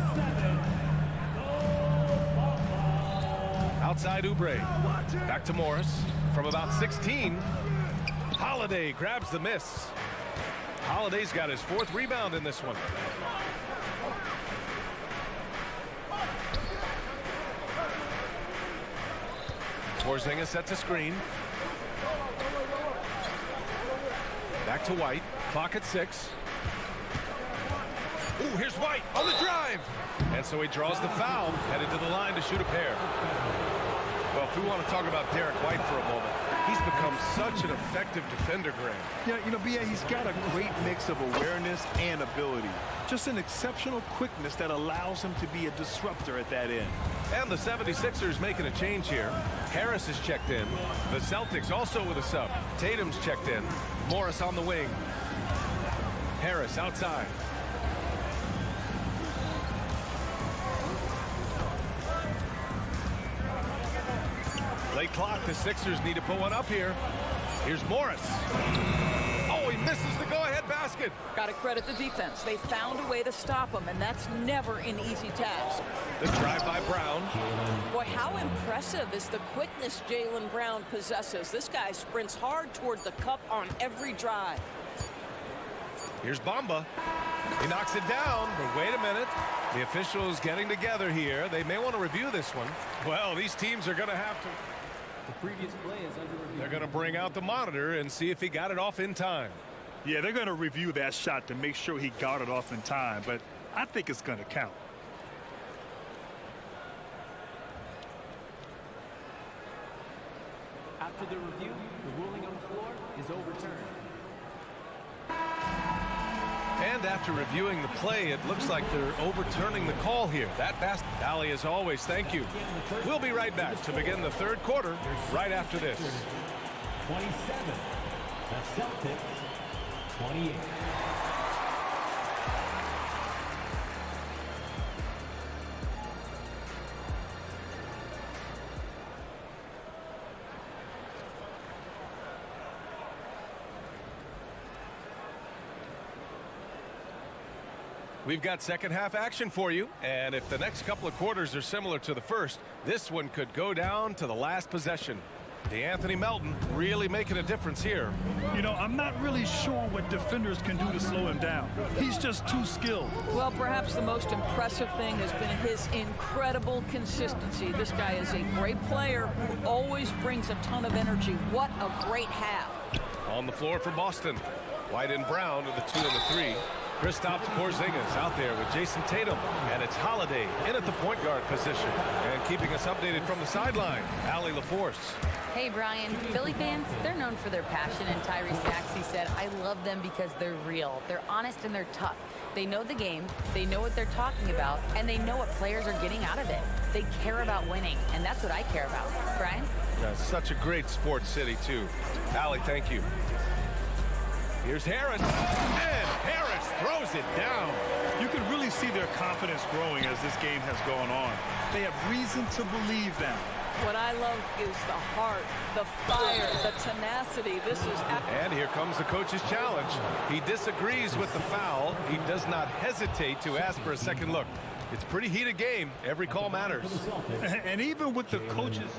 S8: Outside Oubre. Back to Morris. From about 16. Holiday grabs the miss. Holiday's got his 4th rebound in this one. Porzingis sets a screen. Back to White. Clock at 6. Ooh, here's White on the drive. And so he draws the foul, headed to the line to shoot a pair. Well, if we want to talk about Derek White for a moment, he's become such an effective defender, Grant.
S9: Yeah, you know, B.A., he's got a great mix of awareness and ability. Just an exceptional quickness that allows him to be a disruptor at that end.
S8: And the 76ers making a change here. Harris is checked in. The Celtics also with a sub. Tatum's checked in. Morris on the wing. Harris outside. Late clock, the Sixers need to put one up here. Here's Morris. Oh, he misses the go-ahead basket.
S10: Got to credit the defense. They found a way to stop him, and that's never an easy task.
S8: The drive by Brown.
S11: Boy, how impressive is the quickness Jaylen Brown possesses. This guy sprints hard toward the cup on every drive.
S8: Here's Bamba. He knocks it down, but wait a minute. The officials getting together here. They may want to review this one. Well, these teams are going to have to.
S6: The previous play is under review.
S8: They're going to bring out the monitor and see if he got it off in time.
S9: Yeah, they're going to review that shot to make sure he got it off in time, but I think it's going to count.
S6: After the review, the ruling on the floor is overturned.
S8: And after reviewing the play, it looks like they're overturning the call here. That basket. Allie, as always, thank you. We'll be right back to begin the third quarter right after this.
S6: 27. The Celtics, 28.
S8: We've got second half action for you, and if the next couple of quarters are similar to the first, this one could go down to the last possession. DeAnthony Melton really making a difference here.
S9: You know, I'm not really sure what defenders can do to slow him down. He's just too skilled.
S10: Well, perhaps the most impressive thing has been his incredible consistency. This guy is a great player who always brings a ton of energy. What a great half.
S8: On the floor for Boston. White and Brown are the 2 and the 3. Kristaps Porzingis out there with Jason Tatum, and it's Holiday in at the point guard position. And keeping us updated from the sideline, Allie LaForce.
S12: Hey, Brian. Philly fans, they're known for their passion, and Tyrese Maxey said, I love them because they're real. They're honest and they're tough. They know the game, they know what they're talking about, and they know what players are getting out of it. They care about winning, and that's what I care about. Brian?
S8: Yeah, such a great sports city, too. Allie, thank you. Here's Harris, and Harris throws it down.
S9: You can really see their confidence growing as this game has gone on. They have reason to believe that.
S10: What I love is the heart, the fire, the tenacity. This is...
S8: And here comes the coach's challenge. He disagrees with the foul. He does not hesitate to ask for a second look. It's a pretty heated game. Every call matters.
S9: And even with the coaches,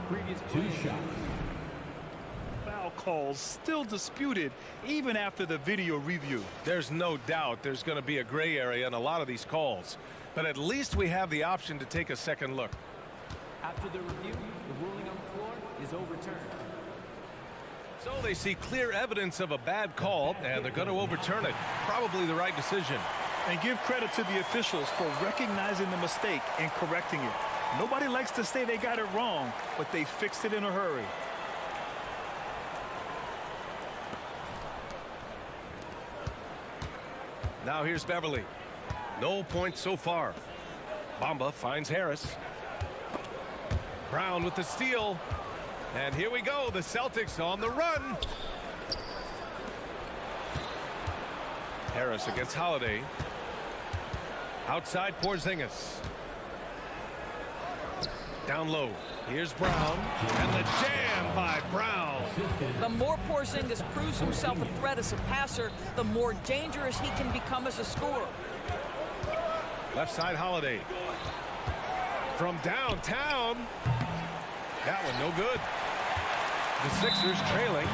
S6: Previous 2 shots.
S9: foul calls still disputed even after the video review.
S8: There's no doubt there's going to be a gray area in a lot of these calls. But at least we have the option to take a second look.
S6: After the review, the ruling on the floor is overturned.
S8: So they see clear evidence of a bad call, and they're going to overturn it. Probably the right decision.
S9: And give credit to the officials for recognizing the mistake and correcting it. Nobody likes to say they got it wrong, but they fixed it in a hurry.
S8: Now here's Beverly. No points so far. Bamba finds Harris. Brown with the steal. And here we go. The Celtics on the run. Harris against Holiday. Outside Porzingis. Down low. Here's Brown. And the jam by Brown.
S10: The more Porzingis proves himself a threat as a passer, the more dangerous he can become as a scorer.
S8: Left side Holiday. From downtown. That one no good. The Sixers trailing.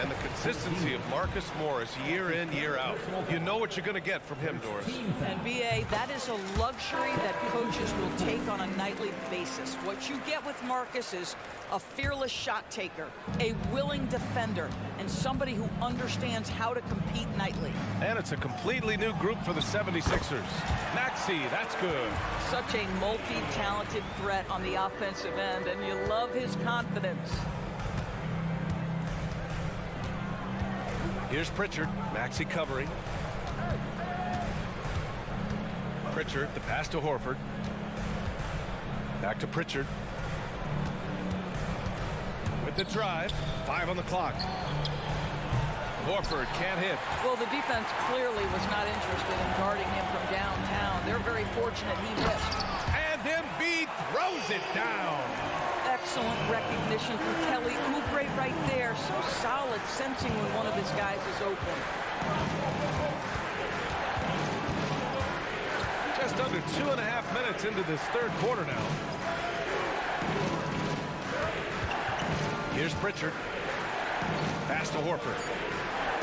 S8: And the consistency of Marcus Morris year in, year out. You know what you're going to get from him, Doris.
S10: And B.A., that is a luxury that coaches will take on a nightly basis. What you get with Marcus is a fearless shot taker, a willing defender, and somebody who understands how to compete nightly.
S8: And it's a completely new group for the 76ers. Maxey, that's good.
S10: Such a multi-talented threat on the offensive end, and you love his confidence.
S8: Here's Pritchard. Maxey covering. Pritchard, the pass to Horford. Back to Pritchard. With the drive. 5 on the clock. Horford can't hit.
S10: Well, the defense clearly was not interested in guarding him from downtown. They're very fortunate he missed.
S8: And Embiid throws it down.
S10: Excellent recognition from Kelly Oubre right there. So solid, sensing when one of his guys is open.
S8: Just under 2.5 minutes into this third quarter now. Here's Pritchard. Pass to Horford.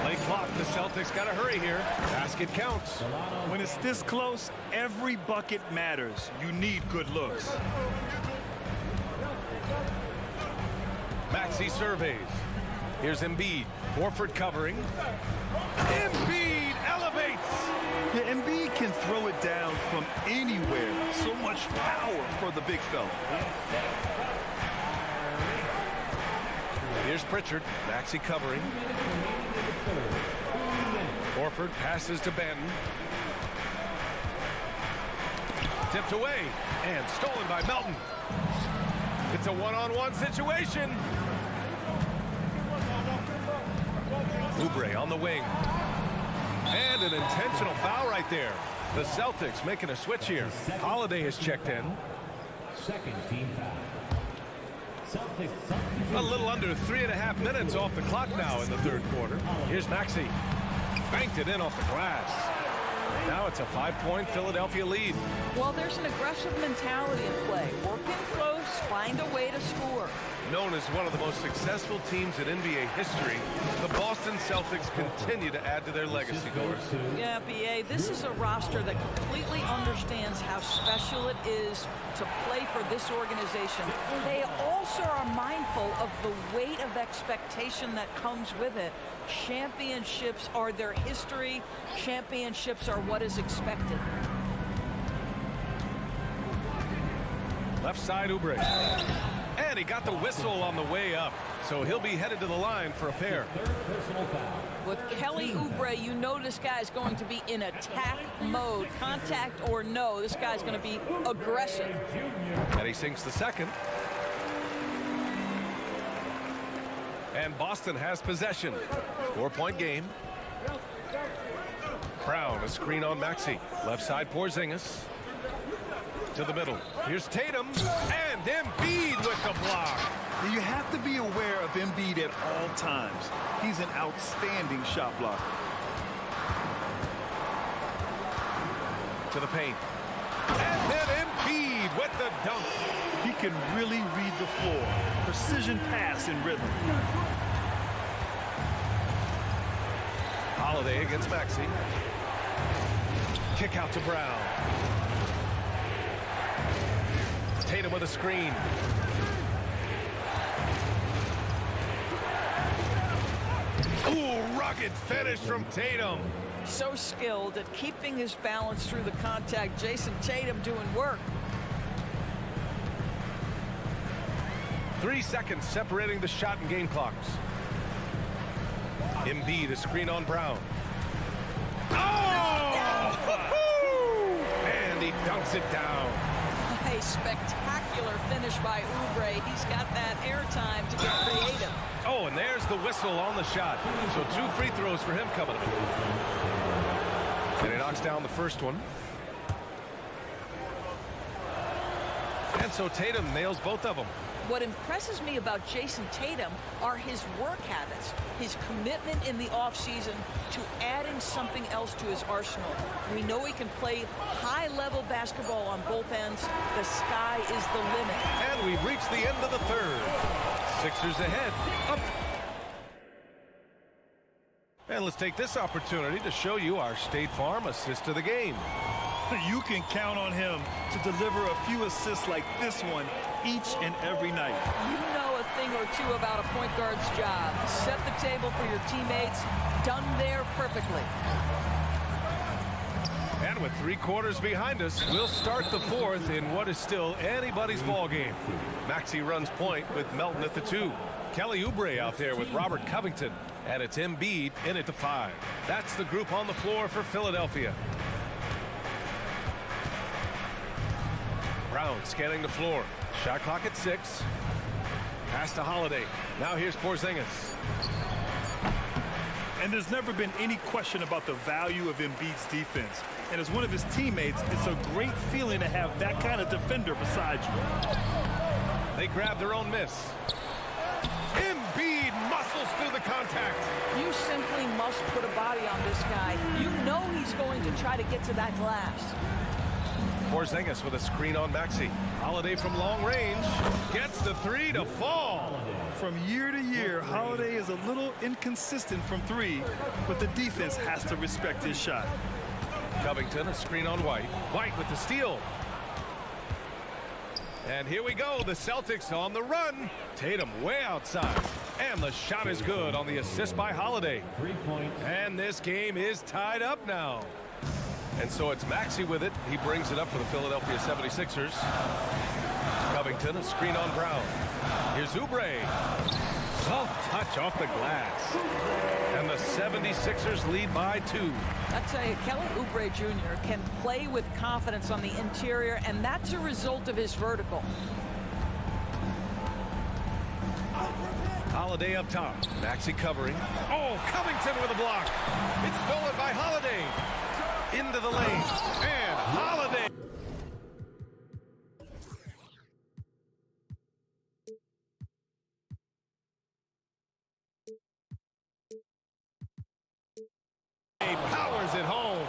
S8: Play clock. The Celtics got to hurry here. Basket counts.
S9: When it's this close, every bucket matters. You need good looks.
S8: Maxey surveys. Here's Embiid. Horford covering. Embiid elevates.
S9: Yeah, Embiid can throw it down from anywhere. So much power for the big fella.
S8: Here's Pritchard. Maxey covering. Horford passes to Benton. Tipped away and stolen by Melton. It's a one-on-one situation. Oubre on the wing. And an intentional foul right there. The Celtics making a switch here. Holiday is checked in.
S6: Second team foul.
S8: A little under 3.5 minutes off the clock now in the third quarter. Here's Maxey. Banked it in off the glass. Now it's a 5-point Philadelphia lead.
S10: Well, there's an aggressive mentality in play. Work in close, find a way to score.
S8: Known as one of the most successful teams in NBA history, the Boston Celtics continue to add to their legacy, Doris.
S10: Yeah, B.A., this is a roster that completely understands how special it is to play for this organization. They also are mindful of the weight of expectation that comes with it. Championships are their history. Championships are what is expected.
S8: Left side, Oubre. And he got the whistle on the way up. So he'll be headed to the line for a pair.
S10: With Kelly Oubre, you know this guy's going to be in attack mode. Contact or no, this guy's going to be aggressive.
S8: And he sinks the second. And Boston has possession. 4-point game. Brown, a screen on Maxey. Left side, Porzingis. To the middle. Here's Tatum. And Embiid with the block.
S9: You have to be aware of Embiid at all times. He's an outstanding shot blocker.
S8: To the paint. And then Embiid with the dunk.
S9: He can really read the floor. Precision pass in rhythm.
S8: Holiday against Maxey. Kick out to Brown. Tatum with a screen. Ooh, rugged finish from Tatum.
S10: So skilled at keeping his balance through the contact. Jason Tatum doing work.
S8: 3 seconds separating the shot and game clocks. Embiid, a screen on Brown. Oh! And he dunks it down.
S10: A spectacular finish by Oubre. He's got that airtime to get creative.
S8: Oh, and there's the whistle on the shot. So 2 free throws for him coming up. And he knocks down the first one. And so Tatum nails both of them.
S10: What impresses me about Jason Tatum are his work habits, his commitment in the offseason to adding something else to his arsenal. We know he can play high-level basketball on both ends. The sky is the limit.
S8: And we've reached the end of the third. Sixers ahead. Up. And let's take this opportunity to show you our State Farm assist of the game.
S9: You can count on him to deliver a few assists like this one each and every night.
S10: You know a thing or two about a point guard's job. Set the table for your teammates. Done there perfectly.
S8: And with 3 quarters behind us, we'll start the fourth in what is still anybody's ball game. Maxey runs point with Melton at the 2. Kelly Oubre out there with Robert Covington. And it's Embiid in at the 5. That's the group on the floor for Philadelphia. Brown scanning the floor. Shot clock at 6. Pass to Holiday. Now here's Porzingis.
S9: And there's never been any question about the value of Embiid's defense. And as one of his teammates, it's a great feeling to have that kind of defender beside you.
S8: They grab their own miss. Embiid muscles through the contact.
S10: You simply must put a body on this guy. You know he's going to try to get to that glass.
S8: Porzingis with a screen on Maxey. Holiday from long range gets the 3 to fall.
S9: From year to year, Holiday is a little inconsistent from 3, but the defense has to respect his shot.
S8: Covington, a screen on White. White with the steal. And here we go, the Celtics on the run. Tatum way outside. And the shot is good on the assist by Holiday.
S6: 3 points.
S8: And this game is tied up now. And so it's Maxey with it. He brings it up for the Philadelphia 76ers. Covington, a screen on Brown. Here's Oubre. Soft touch off the glass. And the 76ers lead by 2.
S10: I tell you, Kelly Oubre Jr. can play with confidence on the interior, and that's a result of his vertical.
S8: Holiday up top. Maxey covering. Oh, Covington with a block. It's stolen by Holiday. Into the lane. And Holiday. Powers it home.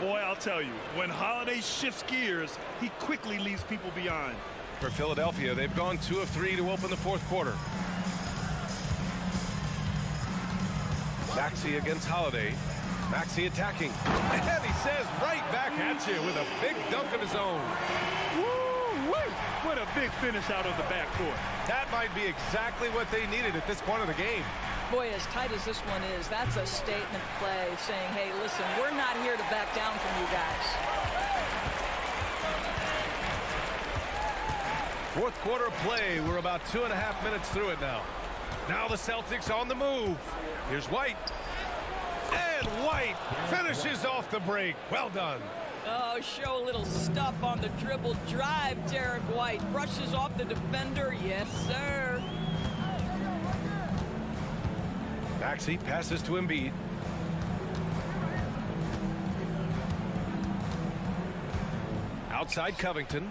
S9: Boy, I'll tell you, when Holiday shifts gears, he quickly leaves people behind.
S8: For Philadelphia, they've gone 2 of 3 to open the 4th quarter. Maxey against Holiday. Maxey attacking. And he says right back at you with a big dunk of his own.
S9: Woo-wee! What a big finish out of the backcourt.
S8: That might be exactly what they needed at this point of the game.
S10: Boy, as tight as this one is, that's a statement play saying, hey, listen, we're not here to back down from you guys.
S8: 4th quarter play. We're about 2.5 minutes through it now. Now the Celtics on the move. Here's White. And White finishes off the break. Well done.
S10: Oh, show a little stuff on the dribble drive. Derek White brushes off the defender. Yes, sir.
S8: Maxey passes to Embiid. Outside Covington.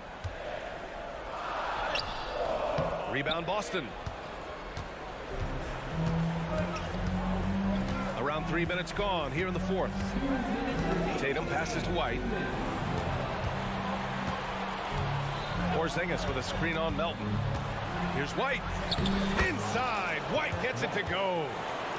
S8: Rebound Boston. Around 3 minutes gone here in the fourth. Tatum passes to White. Porzingis with a screen on Melton. Here's White. Inside. White gets it to go.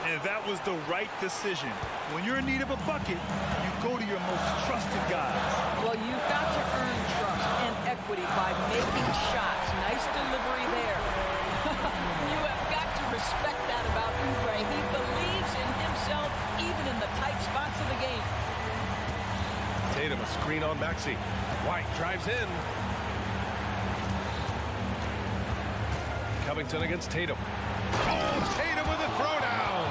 S9: And that was the right decision. When you're in need of a bucket, you go to your most trusted guys.
S10: Well, you've got to earn trust and equity by making shots. Nice delivery there. You have got to respect that about Oubre. He believes in himself even in the tight spots of the game.
S8: Tatum, a screen on Maxey. White drives in. Covington against Tatum. Oh, Tatum with a throwdown.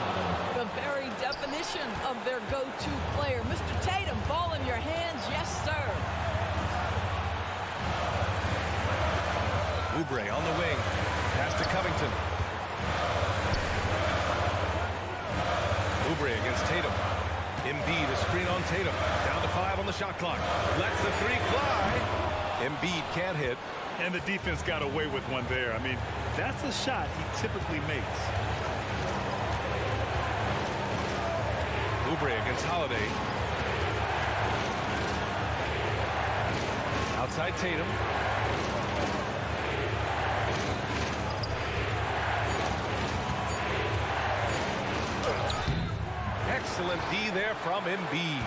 S10: The very definition of their go-to player. Mr. Tatum, ball in your hands. Yes, sir.
S8: Oubre on the wing. Pass to Covington. Oubre against Tatum. Embiid, a screen on Tatum. Down to 5 on the shot clock. Lets the three fly. Embiid can't hit.
S9: And the defense got away with one there. I mean, that's a shot he typically makes.
S8: Oubre against Holiday. Outside Tatum. Excellent D there from Embiid.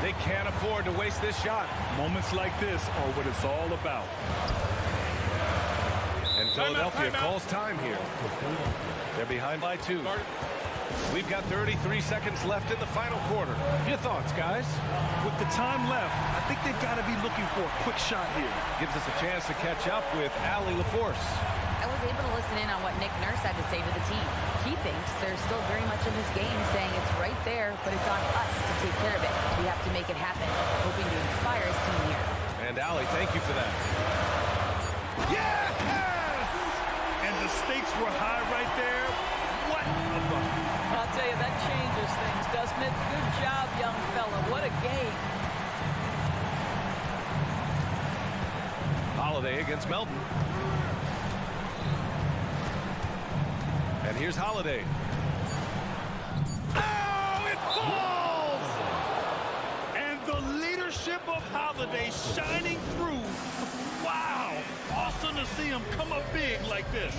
S8: They can't afford to waste this shot.
S9: Moments like this are what it's all about.
S8: And Philadelphia calls time here. They're behind by 2. We've got 33 seconds left in the final quarter. Your thoughts, guys?
S9: With the time left, I think they've got to be looking for a quick shot here.
S8: Gives us a chance to catch up with Allie LaForce.
S12: I was able to listen in on what Nick Nurse had to say to the team. He thinks they're still very much in this game, saying it's right there, but it's on us to take care of it. We have to make it happen, hoping to inspire his team here.
S8: And Allie, thank you for that.
S9: Yes! And the stakes were high right there. What a bucket.
S10: I'll tell you, that changes things, doesn't it? Good job, young fella. What a game.
S8: Holiday against Melton. And here's Holiday.
S9: Oh, it falls! And the leadership of Holiday shining through. Wow! Awesome to see him come up big like this.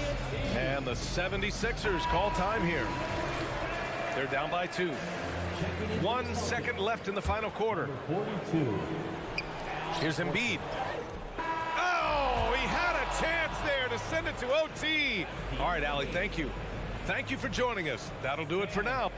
S8: And the 76ers call time here. They're down by 2. 1 second left in the final quarter.
S6: 42.
S8: Here's Embiid. Oh, he had a chance there to send it to OT. All right, Allie, thank you. Thank you for joining us. That'll do it for now.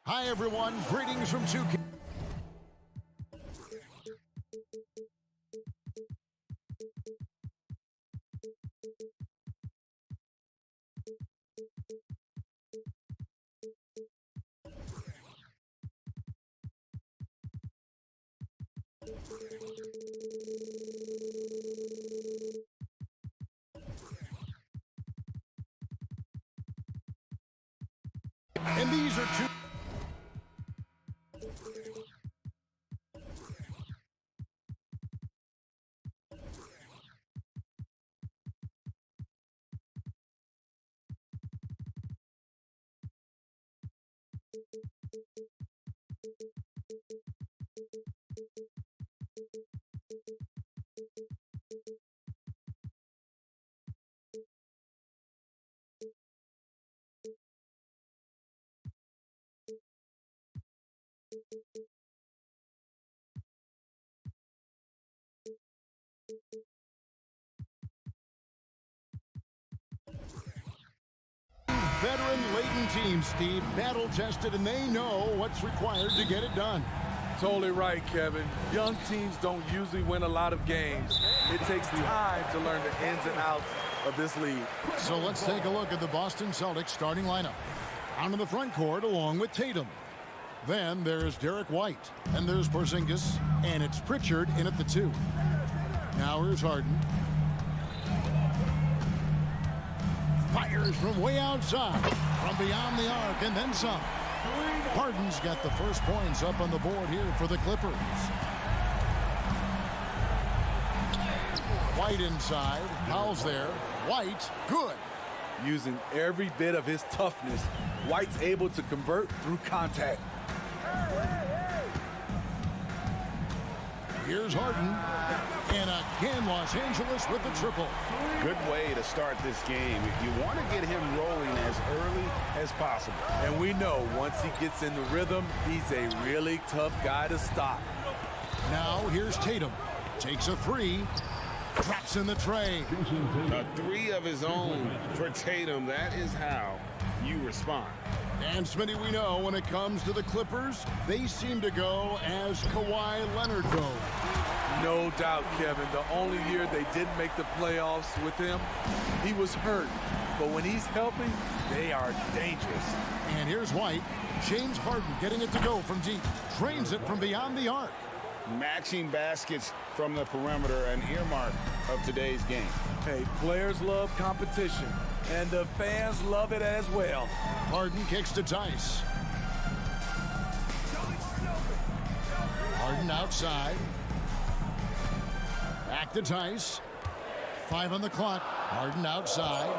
S1: Hi, everyone. Greetings from cimke. And these are two. Veteran-laden teams, Steve, battle-tested, and they know what's required to get it done.
S13: Totally right, Kevin. Young teams don't usually win a lot of games. It takes time to learn the ins and outs of this league.
S1: So let's take a look at the Boston Celtics starting lineup. Out in the front court along with Tatum. Then there's Derek White, and there's Porzingis, and it's Pritchard in at the 2. Now here's Harden. Fires from way outside, from beyond the arc, and then some. Harden's got the first points up on the board here for the Clippers. White inside, Powell's there. White, good.
S13: Using every bit of his toughness, White's able to convert through contact.
S1: Here's Harden. And again, Los Angeles with the triple.
S5: Good way to start this game. You want to get him rolling as early as possible.
S13: And we know once he gets in the rhythm, he's a really tough guy to stop.
S1: Now here's Tatum. Takes a 3. Drops in the tray.
S2: A 3 of his own for Tatum. That is how you respond.
S1: And Smitty, we know when it comes to the Clippers, they seem to go as Kawhi Leonard goes.
S13: No doubt, Kevin. The only year they didn't make the playoffs with him, he was hurt. But when he's healthy, they are dangerous.
S1: And here's White. James Harden getting it to go from deep. Drains it from beyond the arc.
S2: Matching baskets from the perimeter, an earmark of today's game.
S13: Hey, players love competition, and the fans love it as well.
S1: Harden kicks to Tice. Harden outside. Back to Tice. 5 on the clock. Harden outside.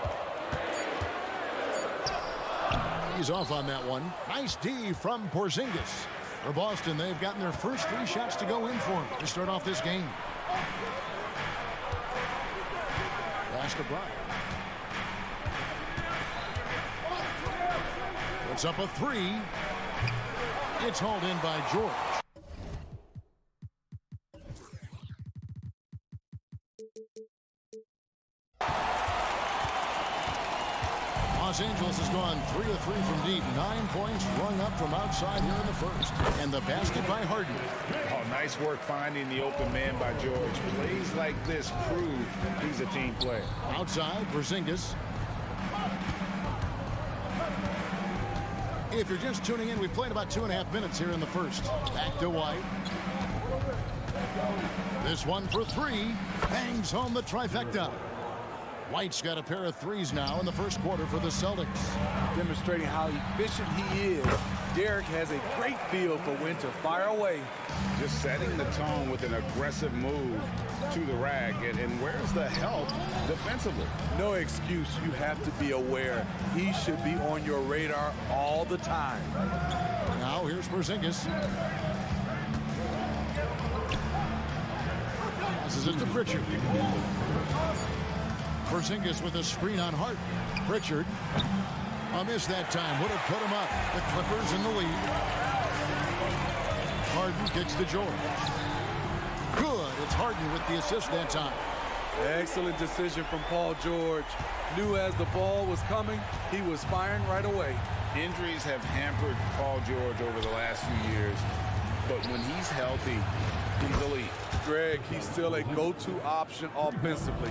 S1: He's off on that one. Nice D from Porzingis. For Boston, they've gotten their first 3 shots to go in for him to start off this game. Pass to Bryant. Puts up a 3. It's hauled in by George. Los Angeles has gone 3 of 3 from deep. 9 points rung up from outside here in the first. And the basket by Harden.
S2: Oh, nice work finding the open man by George. Plays like this prove he's a team player.
S1: Outside, Porzingis. If you're just tuning in, we've played about 2.5 minutes here in the first. Back to White. This one for 3. Bangs home the trifecta. White's got a pair of 3s now in the first quarter for the Celtics.
S13: Demonstrating how efficient he is, Derek has a great feel for when to fire away.
S2: Just setting the tone with an aggressive move to the rack. And where's the help defensively?
S13: No excuse. You have to be aware. He should be on your radar all the time.
S1: Now here's Porzingis. Passes it to Pritchard. Porzingis with a screen on Hart. Pritchard. A miss that time. Would have put him up. The Clippers in the lead. Harden kicks to George. Good. It's Harden with the assist that time.
S13: Excellent decision from Paul George. Knew as the ball was coming, he was firing right away.
S2: Injuries have hampered Paul George over the last few years, but when he's healthy, he's elite.
S13: Greg, he's still a go-to option offensively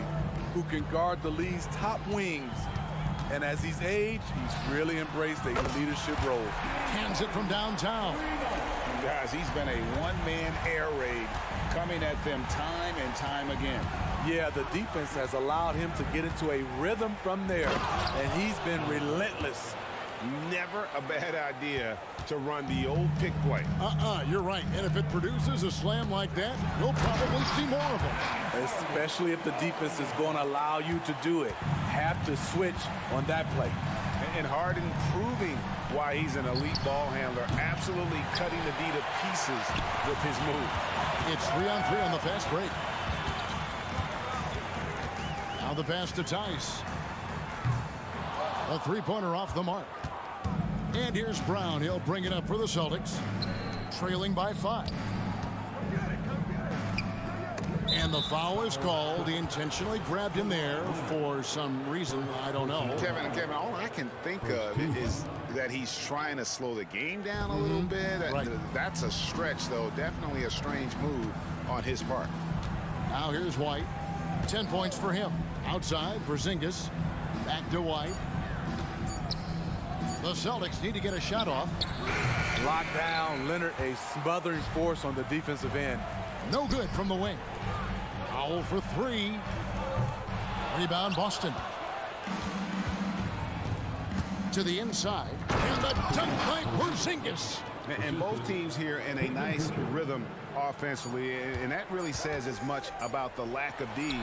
S13: who can guard the league's top wings. And as he's aged, he's really embraced a leadership role.
S1: Hands it from downtown.
S2: Guys, he's been a one-man air raid coming at them time and time again.
S13: Yeah, the defense has allowed him to get into a rhythm from there, and he's been relentless.
S5: Never a bad idea to run the old pick play.
S1: You're right. And if it produces a slam like that, you'll probably see more of them.
S13: Especially if the defense is going to allow you to do it. Have to switch on that play.
S5: And Harden proving why he's an elite ball handler, absolutely cutting the D to pieces with his move.
S1: It's 3-on-3 on the fast break. Now the pass to Tice. A three-pointer off the mark. And here's Brown. He'll bring it up for the Celtics, trailing by 5. And the foul is called. He intentionally grabbed him there for some reason. I don't know.
S5: Kevin, all I can think of is that he's trying to slow the game down a little bit.
S1: Right.
S5: That's a stretch, though. Definitely a strange move on his part.
S1: Now here's White. 10 points for him. Outside, Porzingis. Back to White. The Celtics need to get a shot off.
S13: Locked down. Leonard, a smothering force on the defensive end.
S1: No good from the wing. Foul for 3. Rebound, Boston. To the inside. And the dunk by Porzingis.
S5: And both teams here in a nice rhythm offensively, and that really says as much about the lack of D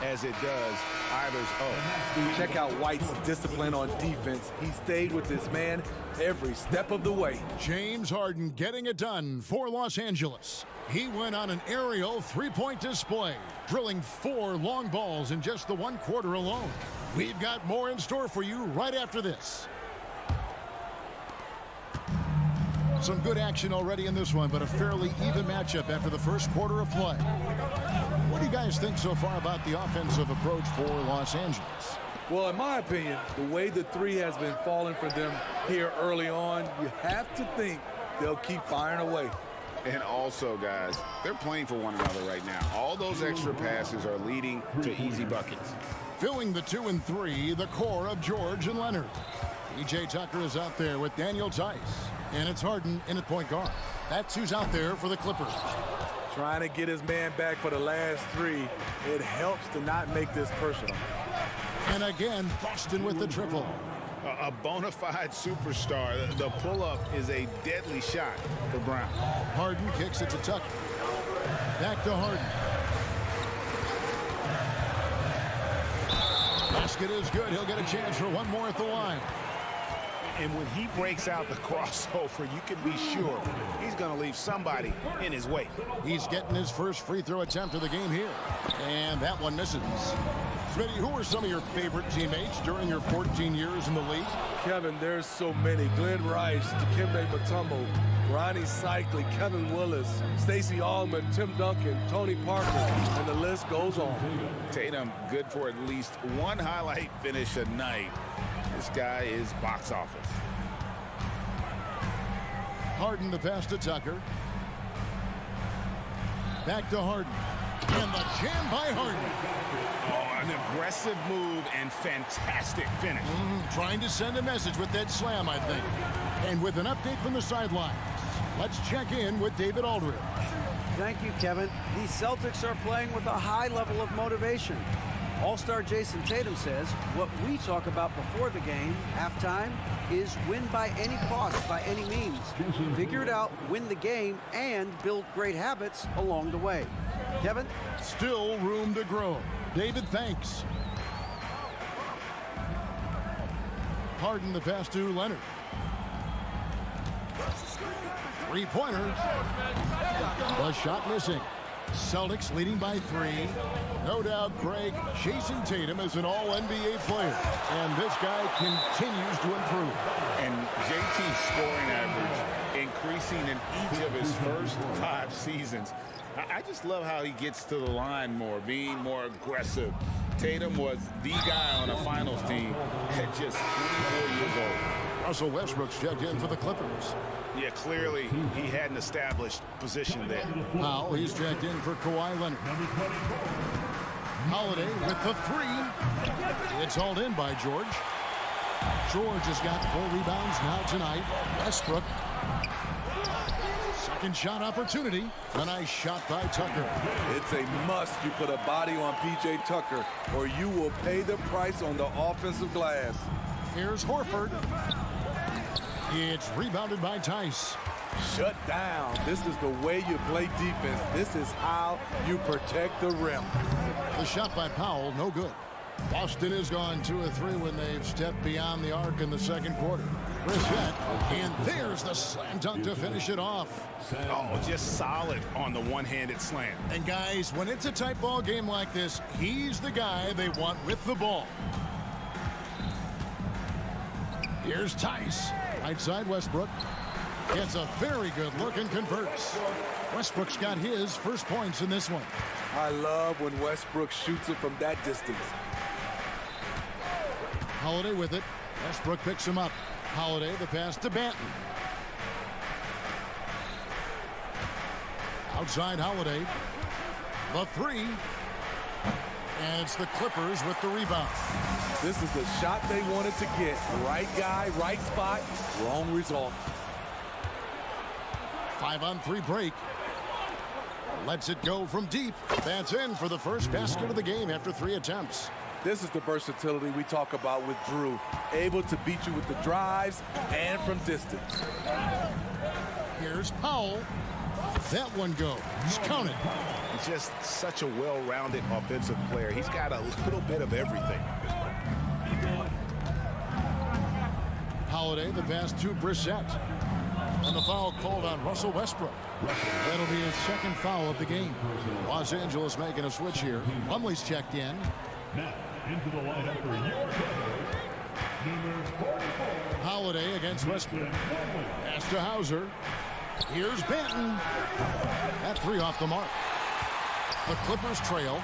S5: as it does either's O.
S13: Check out White's discipline on defense. He stayed with his man every step of the way.
S1: James Harden getting it done for Los Angeles. He went on an aerial three-point display, drilling 4 long balls in just the 1 quarter alone. We've got more in store for you right after this. Some good action already in this one, but a fairly even matchup after the first quarter of play. What do you guys think so far about the offensive approach for Los Angeles?
S13: Well, in my opinion, the way the three has been falling for them here early on, you have to think they'll keep firing away.
S5: And also, guys, they're playing for one another right now. All those extra passes are leading to easy buckets.
S1: Filling the 2 and 3, the core of George and Leonard. PJ Tucker is out there with Daniel Tice. And it's Harden in at point guard. That's who's out there for the Clippers.
S13: Trying to get his man back for the last 3. It helps to not make this personal.
S1: And again, Boston with the triple.
S5: A bona fide superstar. The pull-up is a deadly shot for Brown.
S1: Harden kicks it to Tucker. Back to Harden. Basket is good. He'll get a chance for one more at the line.
S5: And when he breaks out the crossover, you can be sure he's going to leave somebody in his wake.
S1: He's getting his first free throw attempt of the game here. And that one misses. Smitty, who are some of your favorite teammates during your 14 years in the league?
S13: Kevin, there's so many. Glenn Rice, Dikembe Mutombo, Ronnie Cycli, Kevin Willis, Stacey Allman, Tim Duncan, Tony Parker, and the list goes on.
S2: Tatum good for at least one highlight finish a night. This guy is box office.
S1: Harden the pass to Tucker. Back to Harden. And the jam by Harden.
S5: Oh, an aggressive move and fantastic finish.
S1: Trying to send a message with that slam, I think. And with an update from the sidelines, let's check in with David Aldridge.
S4: Thank you, Kevin. These Celtics are playing with a high level of motivation. All-star Jason Tatum says what we talk about before the game, halftime, is win by any cost, by any means. Figure it out, win the game, and build great habits along the way. Kevin?
S1: Still room to grow. David, thanks. Harden the pass to Leonard. Three-pointer. The shot missing. Celtics leading by 3. No doubt, Craig, Jason Tatum is an all-NBA player, and this guy continues to improve.
S2: And JT's scoring average increasing in each of his first 5 seasons. I just love how he gets to the line more, being more aggressive. Tatum was the guy on a finals team at just 24 years old.
S1: Russell Westbrook's checked in for the Clippers.
S5: Yeah, clearly he had an established position there.
S1: Powell, he's checked in for Kawhi Leonard. Holiday with the three. It's hauled in by George. George has got 4 rebounds now tonight. Westbrook. Second shot opportunity. A nice shot by Tucker.
S13: It's a must you put a body on P.J. Tucker, or you will pay the price on the offensive glass.
S1: Here's Horford. It's rebounded by Tice.
S13: Shut down. This is the way you play defense. This is how you protect the rim.
S1: The shot by Powell, no good. Boston has gone 2 of 3 when they've stepped beyond the arc in the second quarter. Brissett, and there's the slam dunk to finish it off.
S5: Oh, just solid on the one-handed slam.
S1: And guys, when it's a tight ball game like this, he's the guy they want with the ball. Here's Tice. Right side Westbrook. Gets a very good look and converts. Westbrook's got his first points in this one.
S13: I love when Westbrook shoots it from that distance.
S1: Holiday with it. Westbrook picks him up. Holiday, the pass to Banton. Outside Holiday. The three. And it's the Clippers with the rebound.
S13: This is the shot they wanted to get. Right guy, right spot, wrong result.
S1: 5-on-3 break. Lets it go from deep. That's in for the first basket of the game after 3 attempts.
S13: This is the versatility we talk about with Drew. Able to beat you with the drives and from distance.
S1: Here's Powell. That one goes. Count it.
S5: He's just such a well-rounded offensive player. He's got a little bit of everything.
S1: Holiday, the pass to Brissett. And the foul called on Russell Westbrook. That'll be his second foul of the game. Los Angeles making a switch here. Plumlee's checked in.
S6: Now, into the lineup for EuroCup, number 44.
S1: Holiday against Westbrook. Pass to Hauser. Here's Banton. That 3 off the mark. The Clippers trail.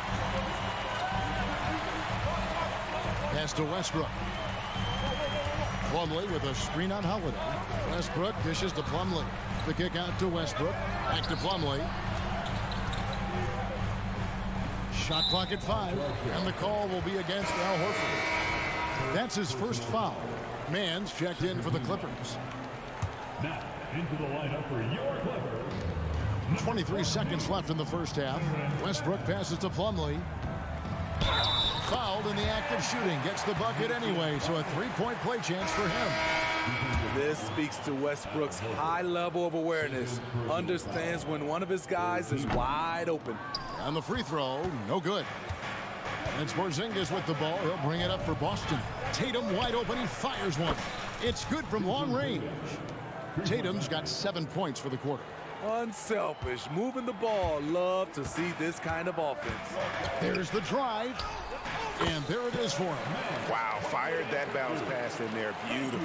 S1: Pass to Westbrook. Plumlee with a screen on Holiday. Westbrook dishes to Plumlee. The kick out to Westbrook. Back to Plumlee. Shot clock at 5. And the call will be against Al Horford. That's his first foul. Mann's checked in for the Clippers.
S6: Now, into the lineup for your Clippers.
S1: 23 seconds left in the first half. Westbrook passes to Plumlee. Fouled in the act of shooting. Gets the bucket anyway, so a 3-point play chance for him.
S13: This speaks to Westbrook's high level of awareness. Understands when one of his guys is wide open.
S1: And the free throw, no good. And it's Porzingis with the ball. He'll bring it up for Boston. Tatum wide open. He fires one. It's good from long range. Tatum's got 7 points for the quarter.
S13: Unselfish, moving the ball. Love to see this kind of offense.
S1: There's the drive. And there it is for him.
S5: Wow, fired that bounce pass in there. Beautiful.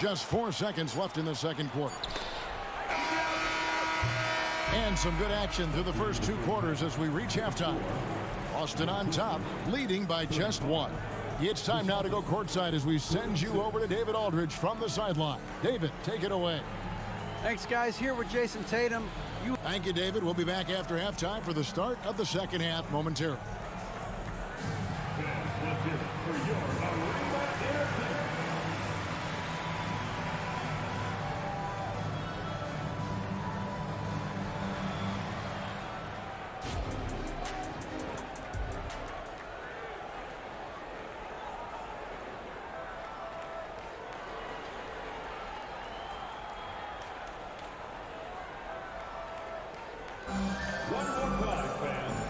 S1: Just 4 seconds left in the second quarter. And some good action through the first 2 quarters as we reach halftime. Boston on top, leading by just 1. It's time now to go courtside as we send you over to David Aldridge from the sideline. David, take it away.
S4: Thanks, guys. Here with Jason Tatum.
S1: Thank you, David. We'll be back after halftime for the start of the second half momentarily.
S6: Let's hear it for your Arena Entertainment.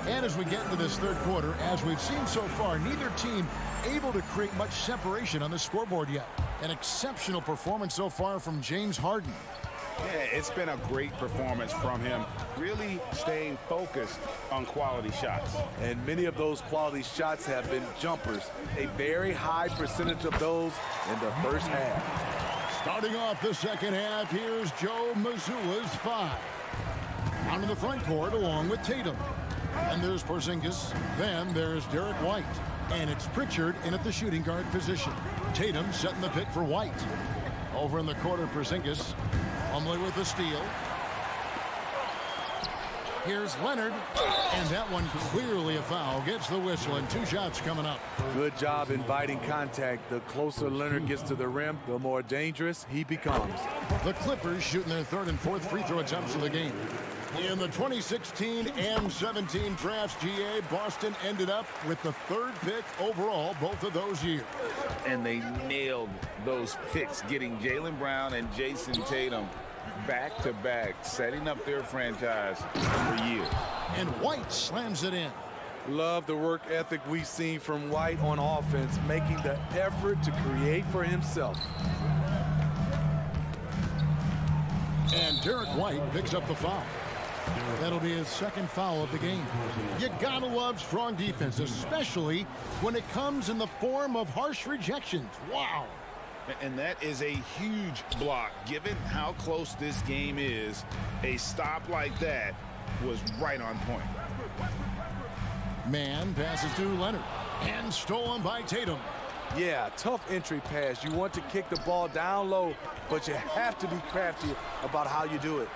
S1: And as we get into this third quarter, as we've seen so far, neither team able to create much separation on the scoreboard yet. An exceptional performance so far from James Harden.
S5: Yeah, it's been a great performance from him, really staying focused on quality shots.
S13: And many of those quality shots have been jumpers. A very high percentage of those in the first half.
S1: Starting off the second half, here's Joe Mazzulla's 5. Out in the front court along with Tatum. And there's Porzingis. Then there's Derek White. And it's Pritchard in at the shooting guard position. Tatum setting the pick for White. Over in the corner, Porzingis. Plumlee with the steal. Here's Leonard, and that one clearly a foul. Gets the whistle, and 2 shots coming up.
S13: Good job inviting contact. The closer Leonard gets to the rim, the more dangerous he becomes.
S1: The Clippers shooting their 3rd and 4th free throw attempts of the game. In the 2016 and 17 drafts, GA, Boston ended up with the 3rd pick overall both of those years.
S2: And they nailed those picks, getting Jaylen Brown and Jason Tatum back-to-back, setting up their franchise for years.
S1: And White slams it in.
S13: Love the work ethic we've seen from White on offense, making the effort to create for himself.
S1: And Derek White picks up the foul. That'll be his 2nd foul of the game. You gotta love strong defense, especially when it comes in the form of harsh rejections. Wow.
S5: And that is a huge block. Given how close this game is, a stop like that was right on point.
S1: Man passes to Leonard. And stolen by Tatum.
S13: Yeah, tough entry pass. You want to kick the ball down low, but you have to be crafty about how you do it.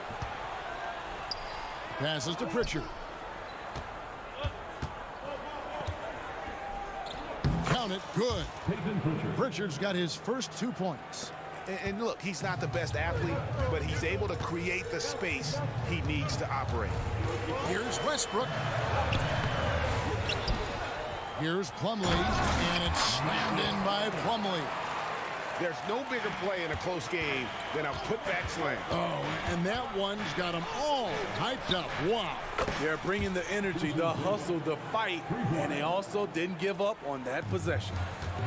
S1: Passes to Pritchard. Count it. Good. Pritchard's got his first 2 points.
S5: And look, he's not the best athlete, but he's able to create the space he needs to operate.
S1: Here's Westbrook. Here's Plumlee, and it's slammed in by Plumlee.
S5: There's no bigger play in a close game than a putback slam.
S1: Oh, and that one's got them all hyped up. Wow.
S13: They're bringing the energy, the hustle, the fight, and they also didn't give up on that possession.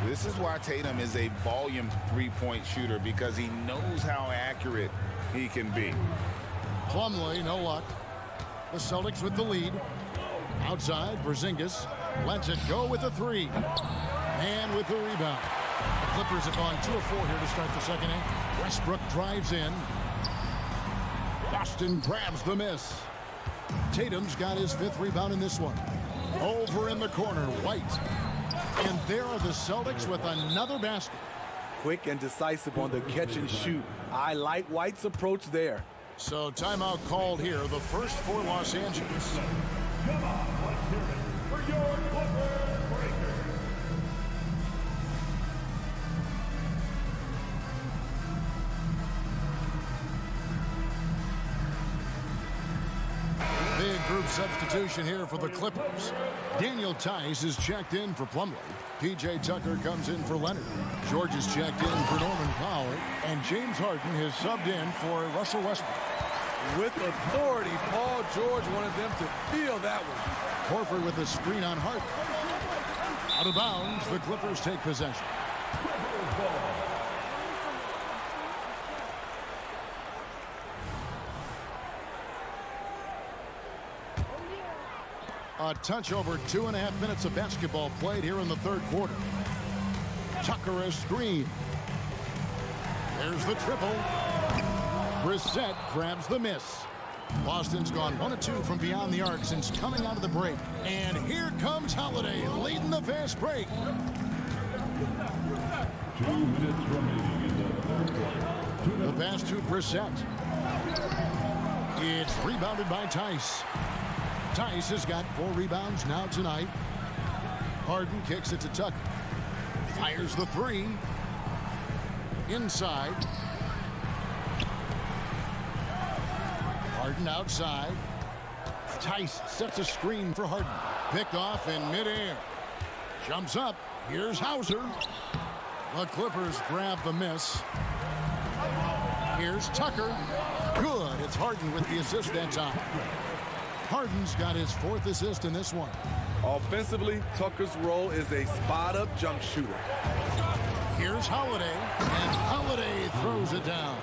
S2: This is why Tatum is a volume 3-point shooter, because he knows how accurate he can be.
S1: Plumlee, no luck. The Celtics with the lead. Outside, Porzingis lets it go with a 3. And with the rebound. The Clippers have gone 2 of 4 here to start the 2nd half. Westbrook drives in. Boston grabs the miss. Tatum's got his 5th rebound in this one. Over in the corner, White. And there are the Celtics with another basket.
S13: Quick and decisive on the catch and shoot. I like White's approach there.
S1: So timeout called here, the first for Los Angeles.
S6: Come on, let's hear it for your Clipper Breakers.
S1: Big group substitution here for the Clippers. Daniel Tice is checked in for Plumlee. P.J. Tucker comes in for Leonard. George is checked in for Norman Powell. And James Harden has subbed in for Russell Westbrook.
S13: With authority, Paul George wanted them to feel that one.
S1: Horford with a screen on Harden. Out of bounds, the Clippers take possession. A touch over 2.5 minutes of basketball played here in the 3rd quarter. Tucker a screen. There's the triple. Brissett grabs the miss. Boston's gone 1 of 2 from beyond the arc since coming out of the break. And here comes Holiday leading the fast break.
S6: 2 minutes remaining in the 3rd quarter.
S1: The pass to Brissett. It's rebounded by Tice. Tice has got 4 rebounds now tonight. Harden kicks it to Tucker. Fires the 3. Inside. Harden outside. Tice sets a screen for Harden. Picked off in midair. Jumps up. Here's Hauser. The Clippers grab the miss. Here's Tucker. Good. It's Harden with the assist that time. Harden's got his 4th assist in this one.
S13: Offensively, Tucker's role is a spot-up jump shooter.
S1: Here's Holiday, and Holiday throws it down.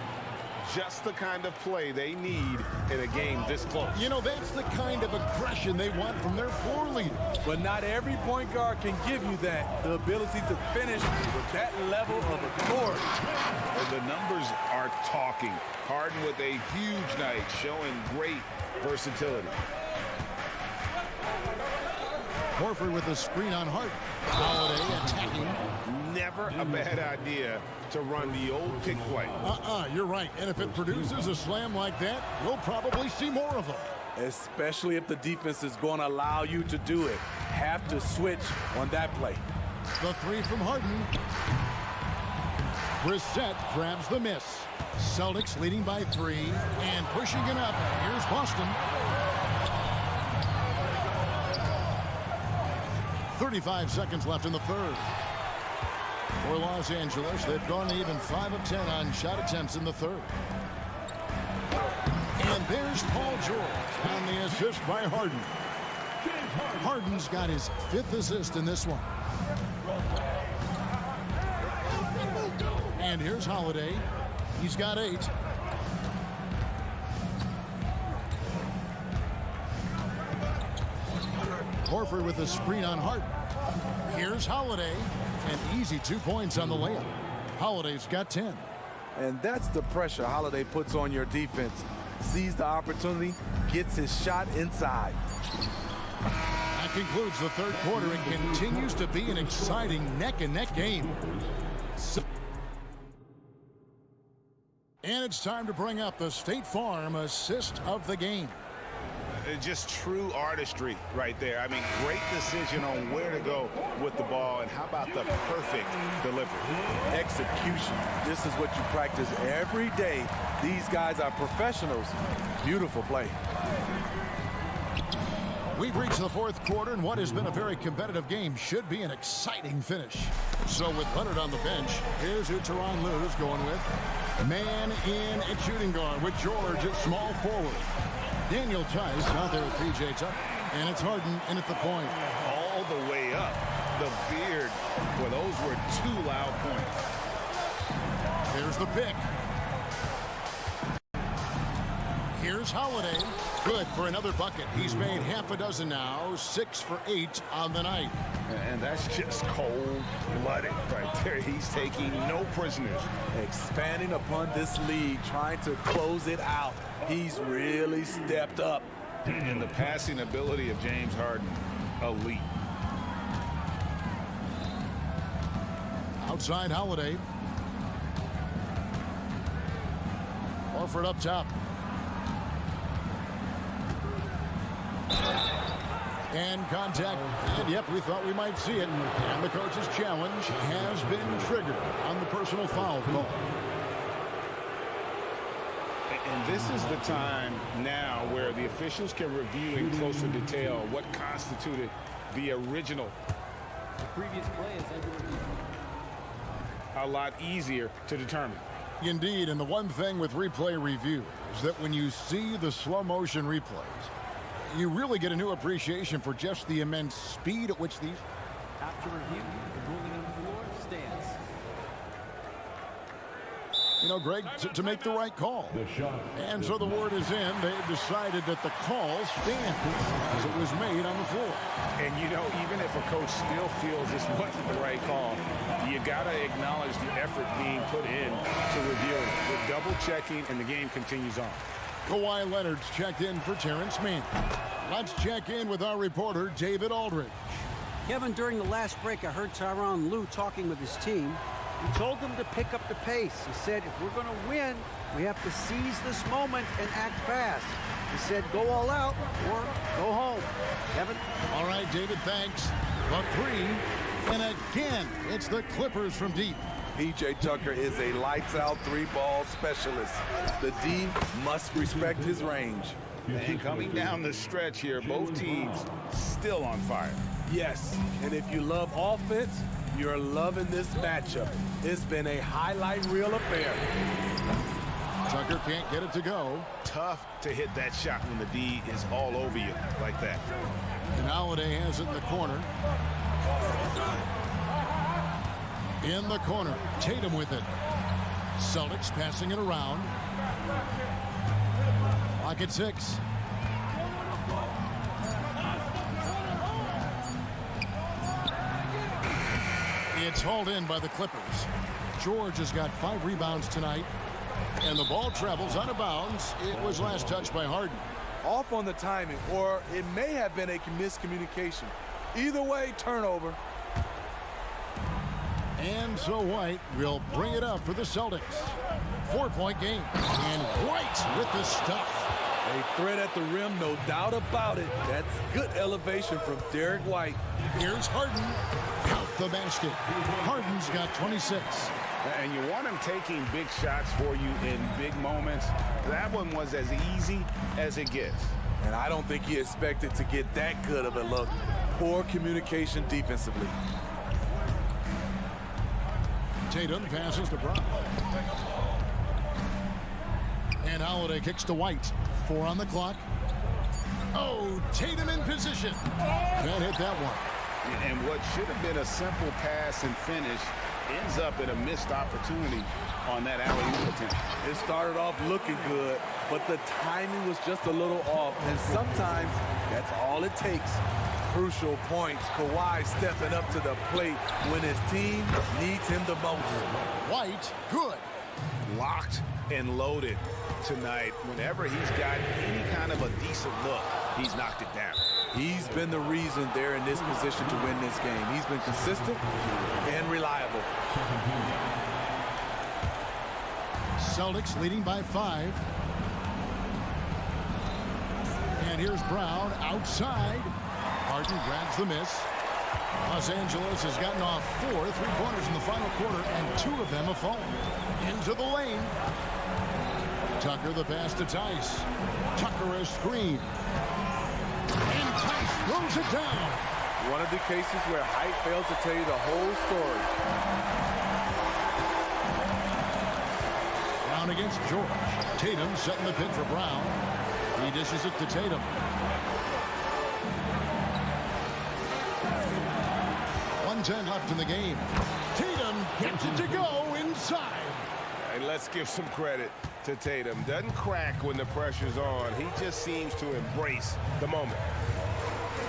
S5: Just the kind of play they need in a game this close.
S1: You know, that's the kind of aggression they want from their floor leader.
S13: But not every point guard can give you that. The ability to finish with that level of authority.
S2: And the numbers are talking. Harden with a huge night, showing great versatility.
S1: Horford with a screen on Hart. Holiday attacking.
S5: Never a bad idea to run the old pick play.
S1: You're right. And if it produces a slam like that, you'll probably see more of them.
S13: Especially if the defense is going to allow you to do it. Have to switch on that play.
S1: The three from Harden. Brissett grabs the miss. Celtics leading by 3 and pushing it up. Here's Boston. 35 seconds left in the third. For Los Angeles, they've gone even 5 of 10 on shot attempts in the third. And there's Paul George on the assist by Harden. Harden's got his 5th assist in this one. And here's Holiday. He's got 8. Horford with a screen on Hart. Here's Holiday. An easy 2 points on the layup. Holiday's got 10.
S13: And that's the pressure Holiday puts on your defense. Sees the opportunity, gets his shot inside.
S1: That concludes the third quarter. It continues to be an exciting neck-and-neck game. And it's time to bring up the State Farm assist of the game.
S5: Just true artistry right there. I mean, great decision on where to go with the ball, and how about the perfect delivery?
S13: Execution. This is what you practice every day. These guys are professionals. Beautiful play.
S1: We've reached the fourth quarter, and what has been a very competitive game should be an exciting finish. So with Leonard on the bench, here's who Tyronn Lue's going with. Man in at shooting guard with George at small forward. Daniel Tice out there with P.J. Tucker. And it's Harden in at the point.
S5: All the way up. The beard. Well, those were 2 loud points.
S1: Here's the pick. Here's Holiday. Good for another bucket. He's made half a dozen now. 6 for 8 on the night.
S5: And that's just cold-blooded right there. He's taking no prisoners.
S13: Expanding upon this lead, trying to close it out. He's really stepped up.
S5: And the passing ability of James Harden, elite.
S1: Outside Holiday. Horford up top. And contact, and yep, we thought we might see it. And the coach's challenge has been triggered on the personal foul call.
S5: And this is the time now where the officials can review in closer detail what constituted the original.
S14: The previous play is under review.
S5: A lot easier to determine.
S1: Indeed, and the one thing with replay review is that when you see the slow motion replays, you really get a new appreciation for just the immense speed at which these...
S14: After review, the ruling on the floor stands.
S1: You know, Greg, to make the right call. And so the word is in. They've decided that the call stands as it was made on the floor.
S5: And, you know, even if a coach still feels this wasn't the right call, you got to acknowledge the effort being put in to review it. We're double-checking, and the game continues on.
S1: Kawhi Leonard's checked in for Terrence Mann. Let's check in with our reporter, David Aldridge.
S4: Kevin, during the last break, I heard Tyronn Lue talking with his team. He told them to pick up the pace. He said, if we're going to win, we have to seize this moment and act fast. He said, go all out or go home. Kevin?
S1: All right, David, thanks. The three, and again, it's the Clippers from deep.
S13: P.J. Tucker is a lights-out three-ball specialist. The D must respect his range.
S5: And coming down the stretch here, both teams still on fire.
S13: Yes, and if you love offense, you're loving this matchup. It's been a highlight reel affair.
S1: Tucker can't get it to go.
S5: Tough to hit that shot when the D is all over you like that.
S1: And Holiday has it in the corner. In the corner, Tatum with it. Celtics passing it around. Clock at 6. It's hauled in by the Clippers. George has got 5 rebounds tonight. And the ball travels out of bounds. It was last touched by Harden.
S13: Off on the timing, or it may have been a miscommunication. Either way, turnover.
S1: And so White will bring it up for the Celtics. 4-point game. And White with the stuff.
S13: A threat at the rim, no doubt about it. That's good elevation from Derek White.
S1: Here's Harden. Out the basket. Harden's got 26.
S2: And you want him taking big shots for you in big moments. That one was as easy as it gets.
S13: And I don't think he expected to get that good of a look. Poor communication defensively.
S1: Tatum passes to Brown. And Holiday kicks to White. 4 on the clock. Oh, Tatum in position. Can't hit that one.
S2: And what should have been a simple pass and finish ends up in a missed opportunity on that alley-oop attempt.
S13: It started off looking good, but the timing was just a little off. And sometimes that's all it takes. Crucial points. Kawhi stepping up to the plate when his team needs him the most.
S1: White, good.
S2: Locked and loaded tonight. Whenever he's got any kind of a decent look, he's knocked it down.
S13: He's been the reason they're in this position to win this game. He's been consistent and reliable.
S1: Celtics leading by 5. And here's Brown outside. Harden grabs the miss. Los Angeles has gotten off 4 3-pointers in the final quarter, and 2 of them have fallen. Into the lane. Tucker the pass to Tice. Tucker a screen. And Tice throws it down.
S13: One of the cases where height fails to tell you the whole story.
S1: Brown against George. Tatum setting the pick for Brown. He dishes it to Tatum. .10 left in the game. Tatum gets it to go inside.
S2: And let's give some credit to Tatum. Doesn't crack when the pressure's on. He just seems to embrace the moment.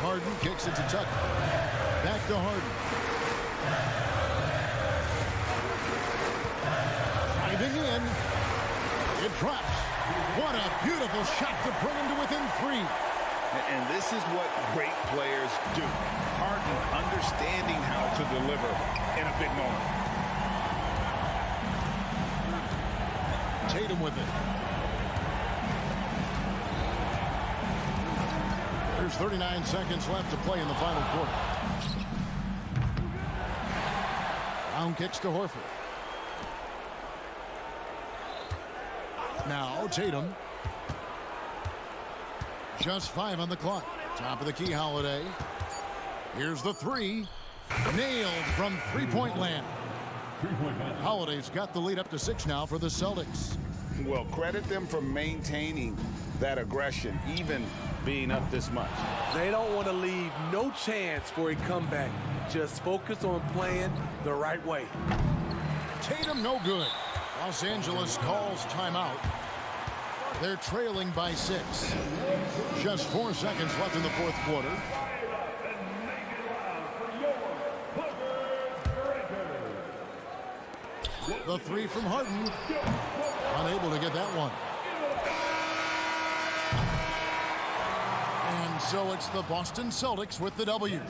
S1: Harden kicks it to Tucker. Back to Harden. Driving in. It drops. What a beautiful shot to bring him to within 3.
S2: And this is what great players do. Harden understanding how to deliver in a big moment.
S1: Tatum with it. There's 39 seconds left to play in the final quarter. Brown kicks to Horford. Now Tatum. Just 5 on the clock. Top of the key, Holiday. Here's the 3. Nailed from 3-point land. Holiday's got the lead up to 6 now for the Celtics.
S2: Well, credit them for maintaining that aggression, even being up this much.
S13: They don't want to leave no chance for a comeback. Just focus on playing the right way.
S1: Tatum no good. Los Angeles calls timeout. They're trailing by 6. Just 4 seconds left in the fourth quarter. The 3 from Harden. Unable to get that one. And so it's the Boston Celtics with the W.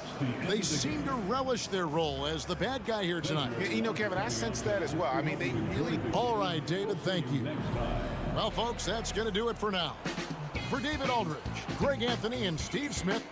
S1: They seem to relish their role as the bad guy here tonight.
S2: You know, Kevin, I sense that as well. I mean, they really...
S1: All right, David, thank you. Well, folks, that's going to do it for now. For David Aldridge, Greg Anthony, and Steve Smith,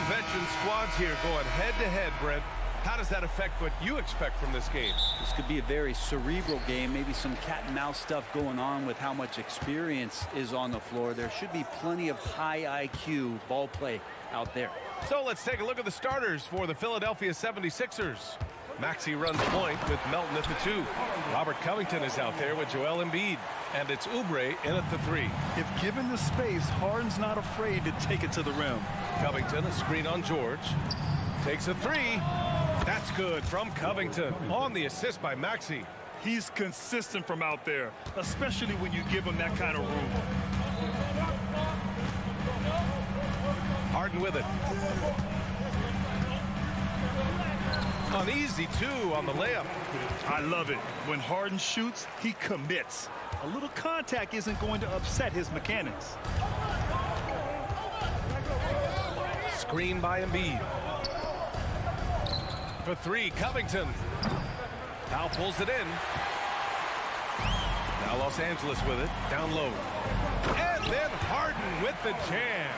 S8: Veteran squads here going head-to-head, Brent. How does that affect what you expect from this game?
S14: This could be a very cerebral game, maybe some cat and mouse stuff going on with how much experience is on the floor. There should be plenty of high IQ ball play out there.
S8: So let's take a look at the starters for the Philadelphia 76ers. Maxey runs point with Melton at the 2. Robert Covington is out there with Joel Embiid. And it's Oubre in at the 3.
S9: If given the space, Harden's not afraid to take it to the rim.
S8: Covington, a screen on George. Takes a 3. That's good from Covington on the assist by Maxey.
S9: He's consistent from out there, especially when you give him that kind of room.
S8: Harden with it. An easy 2 on the layup.
S9: I love it. When Harden shoots, he commits. A little contact isn't going to upset his mechanics.
S8: Screen by Embiid. For 3, Covington. Now pulls it in. Now Los Angeles with it. Down low. And then Harden with the jam.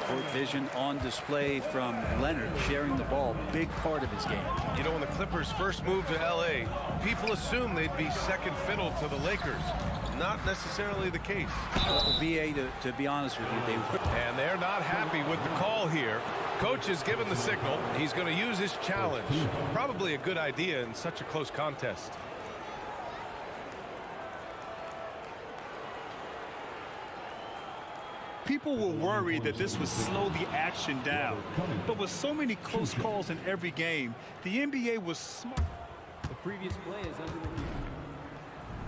S14: Court vision on display from Leonard, sharing the ball, big part of his game.
S8: You know, when the Clippers first moved to LA, people assumed they'd be second fiddle to the Lakers. Not necessarily the case.
S14: Well, BA, to be honest with you, they were.
S8: And they're not happy with the call here. Coach has given the signal. He's going to use his challenge. Probably a good idea in such a close contest.
S9: People were worried that this would slow the action down. But with so many close calls in every game, the NBA was smart.
S14: The previous play is under review.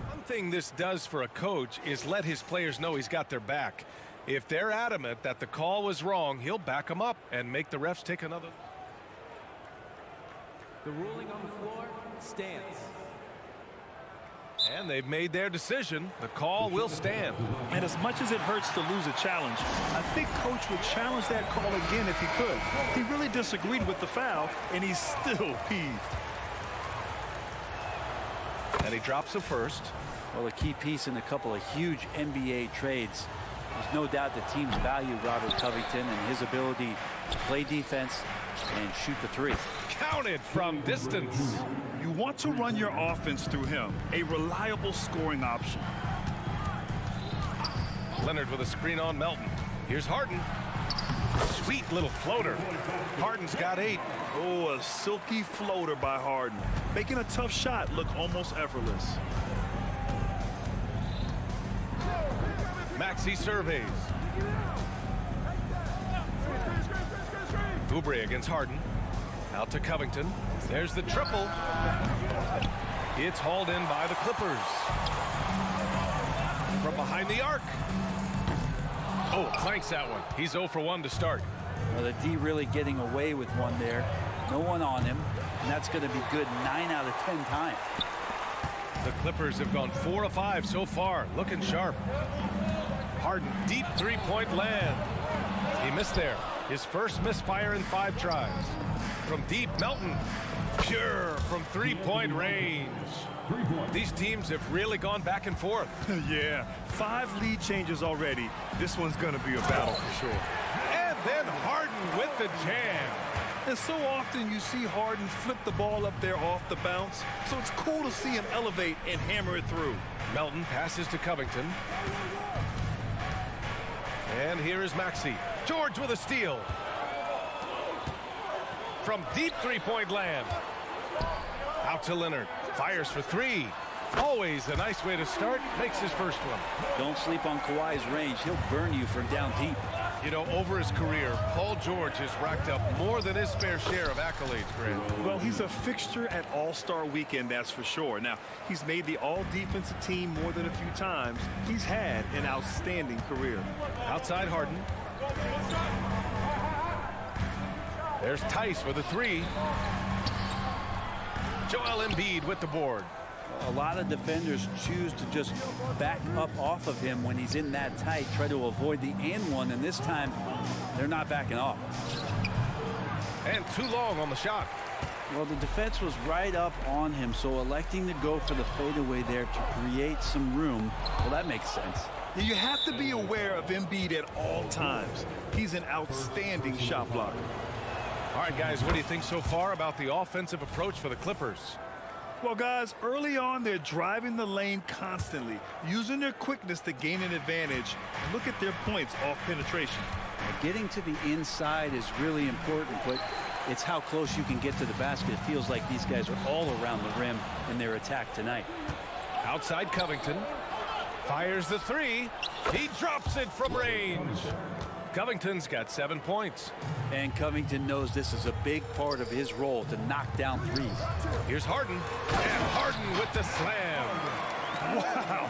S8: One thing this does for a coach is let his players know he's got their back. If they're adamant that the call was wrong, he'll back them up and make the refs take another.
S14: The ruling on the floor stands.
S8: And they've made their decision. The call will stand.
S9: And as much as it hurts to lose a challenge, I think Coach would challenge that call again if he could. He really disagreed with the foul, and he's still peeved.
S8: And he drops the first.
S14: Well, a key piece in a couple of huge NBA trades. There's no doubt the teams value Robert Covington and his ability to play defense and shoot the 3.
S8: Counted from distance.
S9: You want to run your offense through him, a reliable scoring option.
S8: Leonard with a screen on Melton. Here's Harden. Sweet little floater. Harden's got 8.
S9: Oh, a silky floater by Harden, making a tough shot look almost effortless.
S8: Maxey surveys. Oubre against Harden. Out to Covington. There's the triple. It's hauled in by the Clippers. From behind the arc. Oh, clanks that one. He's 0 for 1 to start.
S14: Well, the D really getting away with one there. No one on him. And that's going to be good 9 out of 10 times.
S8: The Clippers have gone 4 of 5 so far. Looking sharp. Harden, deep 3-point land. He missed there. His first misfire in 5 tries. From deep, Melton. Pure from 3-point range. These teams have really gone back and forth.
S9: Yeah, 5 lead changes already. This one's going to be a battle for sure.
S8: And then Harden with the jam.
S9: And so often you see Harden flip the ball up there off the bounce, so it's cool to see him elevate and hammer it through.
S8: Melton passes to Covington. And here is Maxey. George with a steal. From deep 3-point land. Out to Leonard. Fires for 3. Always a nice way to start. Makes his first one.
S14: Don't sleep on Kawhi's range. He'll burn you from down deep.
S8: You know, over his career, Paul George has racked up more than his fair share of accolades, Grant.
S9: Well, he's a fixture at All-Star Weekend, that's for sure. Now, he's made the All-Defensive Team more than a few times. He's had an outstanding career.
S8: Outside Harden. There's Tice with a three. Joel Embiid with the board.
S14: A lot of defenders choose to just back up off of him when he's in that tight, try to avoid the and one, and this time they're not backing off.
S8: And too long on the shot.
S14: Well, the defense was right up on him, so electing to go for the fadeaway there to create some room, well, that makes sense.
S9: You have to be aware of Embiid at all times. He's an outstanding shot blocker.
S8: All right, guys, what do you think so far about the offensive approach for the Clippers?
S9: Well, guys, early on, they're driving the lane constantly, using their quickness to gain an advantage. Look at their points off penetration.
S14: Getting to the inside is really important, but it's how close you can get to the basket. It feels like these guys are all around the rim in their attack tonight.
S8: Outside Covington. Fires the three. He drops it from range. Covington's got 7 points.
S14: And Covington knows this is a big part of his role to knock down threes.
S8: Here's Harden. And Harden with the slam.
S9: Wow.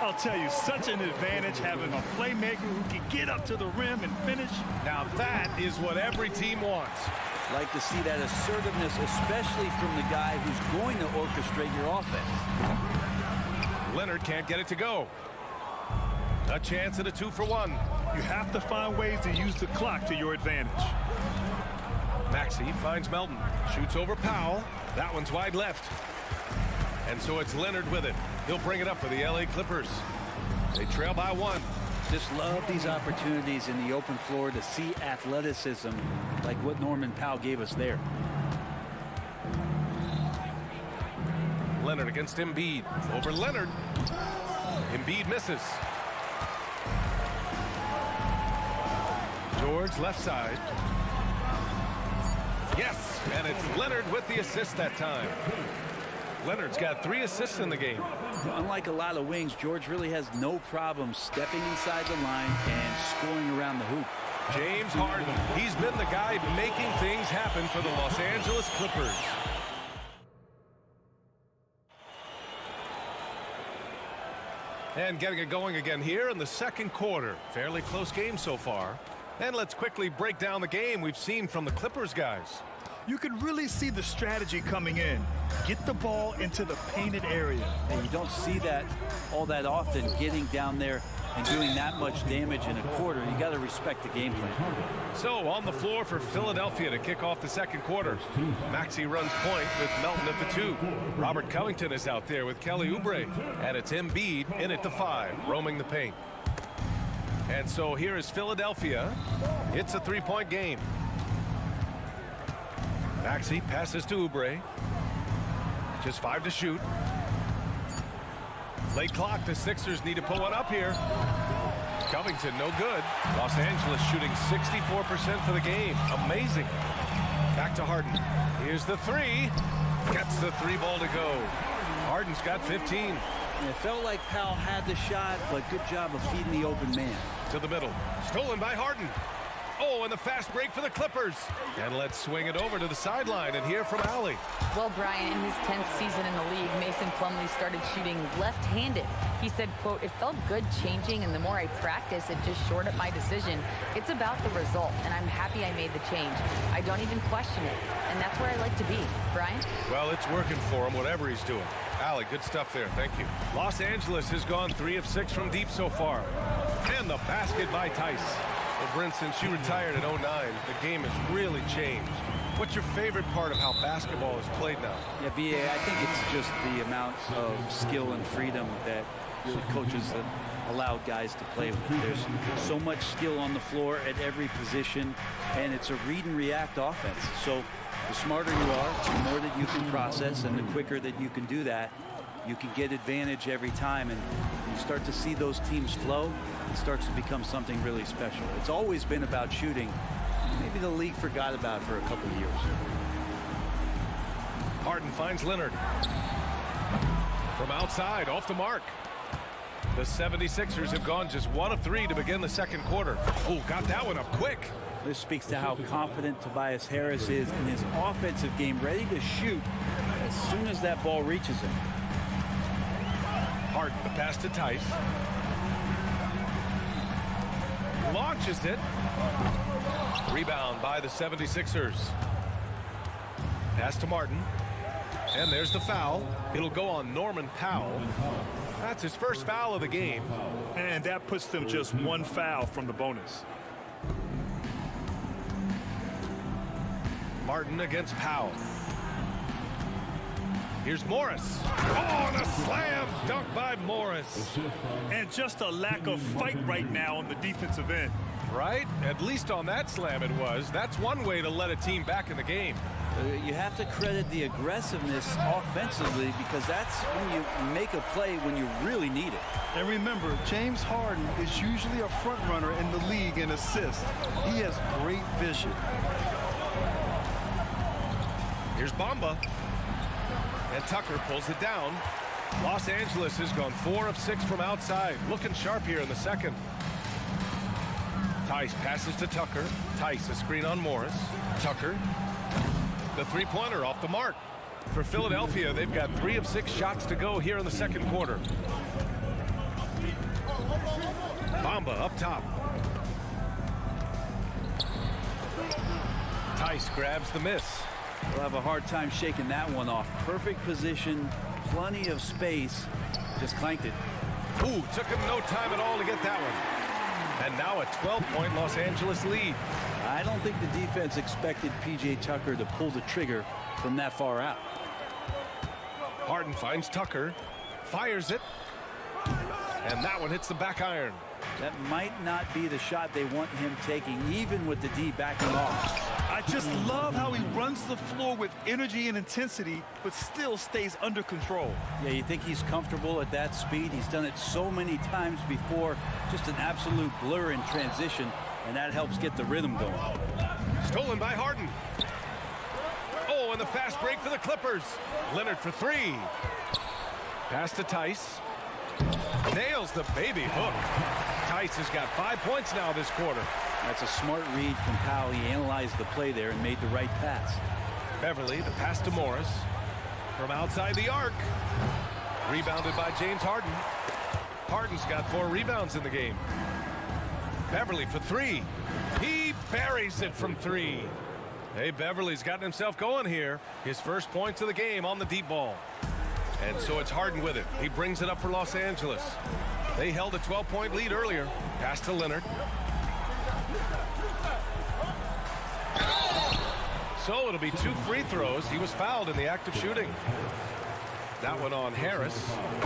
S9: I'll tell you, such an advantage having a playmaker who can get up to the rim and finish.
S8: Now that is what every team wants.
S14: Like to see that assertiveness, especially from the guy who's going to orchestrate your offense.
S8: Leonard can't get it to go. A chance at a 2-for-1.
S9: You have to find ways to use the clock to your advantage.
S8: Maxey finds Melton. Shoots over Powell. That one's wide left. And so it's Leonard with it. He'll bring it up for the LA Clippers. They trail by 1.
S14: Just love these opportunities in the open floor to see athleticism like what Norman Powell gave us there.
S8: Leonard against Embiid. Over Leonard. Embiid misses. George left side. Yes, and it's Leonard with the assist that time. Leonard's got 3 assists in the game.
S14: Unlike a lot of wings, George really has no problem stepping inside the line and scoring around the hoop.
S8: James Harden, he's been the guy making things happen for the Los Angeles Clippers. And getting it going again here in the second quarter. Fairly close game so far. And let's quickly break down the game we've seen from the Clippers guys.
S9: You can really see the strategy coming in. Get the ball into the painted area.
S14: And you don't see that all that often, getting down there and doing that much damage in a quarter. You got to respect the game plan.
S8: So on the floor for Philadelphia to kick off the second quarter. Maxey runs point with Melton at the 2. Robert Covington is out there with Kelly Oubre. And it's Embiid in at the 5, roaming the paint. And so here is Philadelphia. It's a 3-point game. Maxey passes to Oubre. Just 5 to shoot. Late clock. The Sixers need to put one up here. Covington, no good. Los Angeles shooting 64% for the game. Amazing. Back to Harden. Here's the 3. Gets the 3 ball to go. Harden's got 15.
S14: And it felt like Powell had the shot, but good job of feeding the open man.
S8: To the middle. Stolen by Harden. Oh, and the fast break for the Clippers. And let's swing it over to the sideline and hear from Allie.
S12: Well, Brian, in his 10th season in the league, Mason Plumlee started shooting left-handed. He said, quote, "It felt good changing, and the more I practice, it just shored up my decision. It's about the result, and I'm happy I made the change. I don't even question it, and that's where I like to be." Brian?
S8: Well, it's working for him, whatever he's doing. Allie, good stuff there. Thank you. Los Angeles has gone 3 of 6 from deep so far. And the basket by Tice. Well, Brent, since you retired in 09, the game has really changed. What's your favorite part of how basketball is played now?
S14: Yeah, B.A., I think it's just the amount of skill and freedom that really coaches have allowed guys to play with. There's so much skill on the floor at every position, and it's a read and react offense. So the smarter you are, the more that you can process, and the quicker that you can do that, you can get advantage every time. And you start to see those teams flow, it starts to become something really special. It's always been about shooting. Maybe the league forgot about it for a couple of years.
S8: Harden finds Leonard. From outside, off the mark. The 76ers have gone just 1 of 3 to begin the second quarter. Oh, got that one up quick.
S14: This speaks to how confident Tobias Harris is in his offensive game, ready to shoot as soon as that ball reaches him.
S8: Harden, the pass to Tice. Launches it. Rebound by the 76ers. Pass to Martin. And there's the foul. It'll go on Norman Powell. That's his first foul of the game.
S9: And that puts them just 1 foul from the bonus.
S8: Martin against Powell. Here's Morris. Oh, and a slam dunk by Morris.
S9: And just a lack of fight right now on the defensive end.
S8: Right? At least on that slam it was. That's one way to let a team back in the game.
S14: You have to credit the aggressiveness offensively, because that's when you make a play when you really need it.
S9: And remember, James Harden is usually a front runner in the league in assists. He has great vision.
S8: Here's Bamba. And Tucker pulls it down. Los Angeles has gone 4 of 6 from outside. Looking sharp here in the second. Tice passes to Tucker. Tice, a screen on Morris. Tucker. The three-pointer off the mark. For Philadelphia, they've got 3 of 6 shots to go here in the second quarter. Bamba up top. Tice grabs the miss.
S14: We'll have a hard time shaking that one off. Perfect position, plenty of space. Just clanked it.
S8: Ooh, took him no time at all to get that one. And now a 12-point Los Angeles lead.
S14: I don't think the defense expected P.J. Tucker to pull the trigger from that far out.
S8: Harden finds Tucker, fires it, and that one hits the back iron.
S14: That might not be the shot they want him taking, even with the D backing off.
S9: I just love how he runs the floor with energy and intensity, but still stays under control.
S14: Yeah, you think he's comfortable at that speed? He's done it so many times before. Just an absolute blur in transition, and that helps get the rhythm going.
S8: Stolen by Harden. Oh, and the fast break for the Clippers. Leonard for 3. Pass to Tice. Nails the baby hook. Tice has got 5 points now this quarter.
S14: That's a smart read from Powell. He analyzed the play there and made the right pass.
S8: Beverly, the pass to Morris. From outside the arc. Rebounded by James Harden. Harden's got 4 rebounds in the game. Beverly for 3. He buries it from 3. Hey, Beverly's gotten himself going here. His first points of the game on the deep ball. And so it's Harden with it. He brings it up for Los Angeles. They held a 12-point lead earlier. Pass to Leonard. So it'll be 2 free throws. He was fouled in the act of shooting. That one on Harris.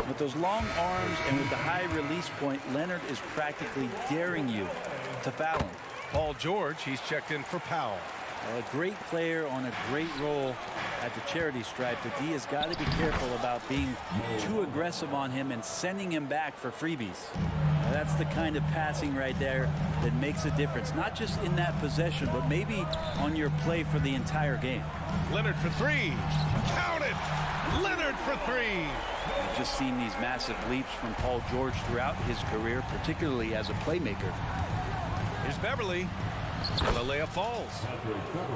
S14: With those long arms and with the high release point, Leonard is practically daring you to foul him.
S8: Paul George, he's checked in for Powell.
S14: A great player on a great role at the charity stripe, but D has got to be careful about being too aggressive on him and sending him back for freebies. Now, that's the kind of passing right there that makes a difference, not just in that possession, but maybe on your play for the entire game.
S8: Leonard for 3. Count it! Leonard for 3.
S14: We've just seen these massive leaps from Paul George throughout his career, particularly as a playmaker.
S8: Here's Beverly. And the layup falls.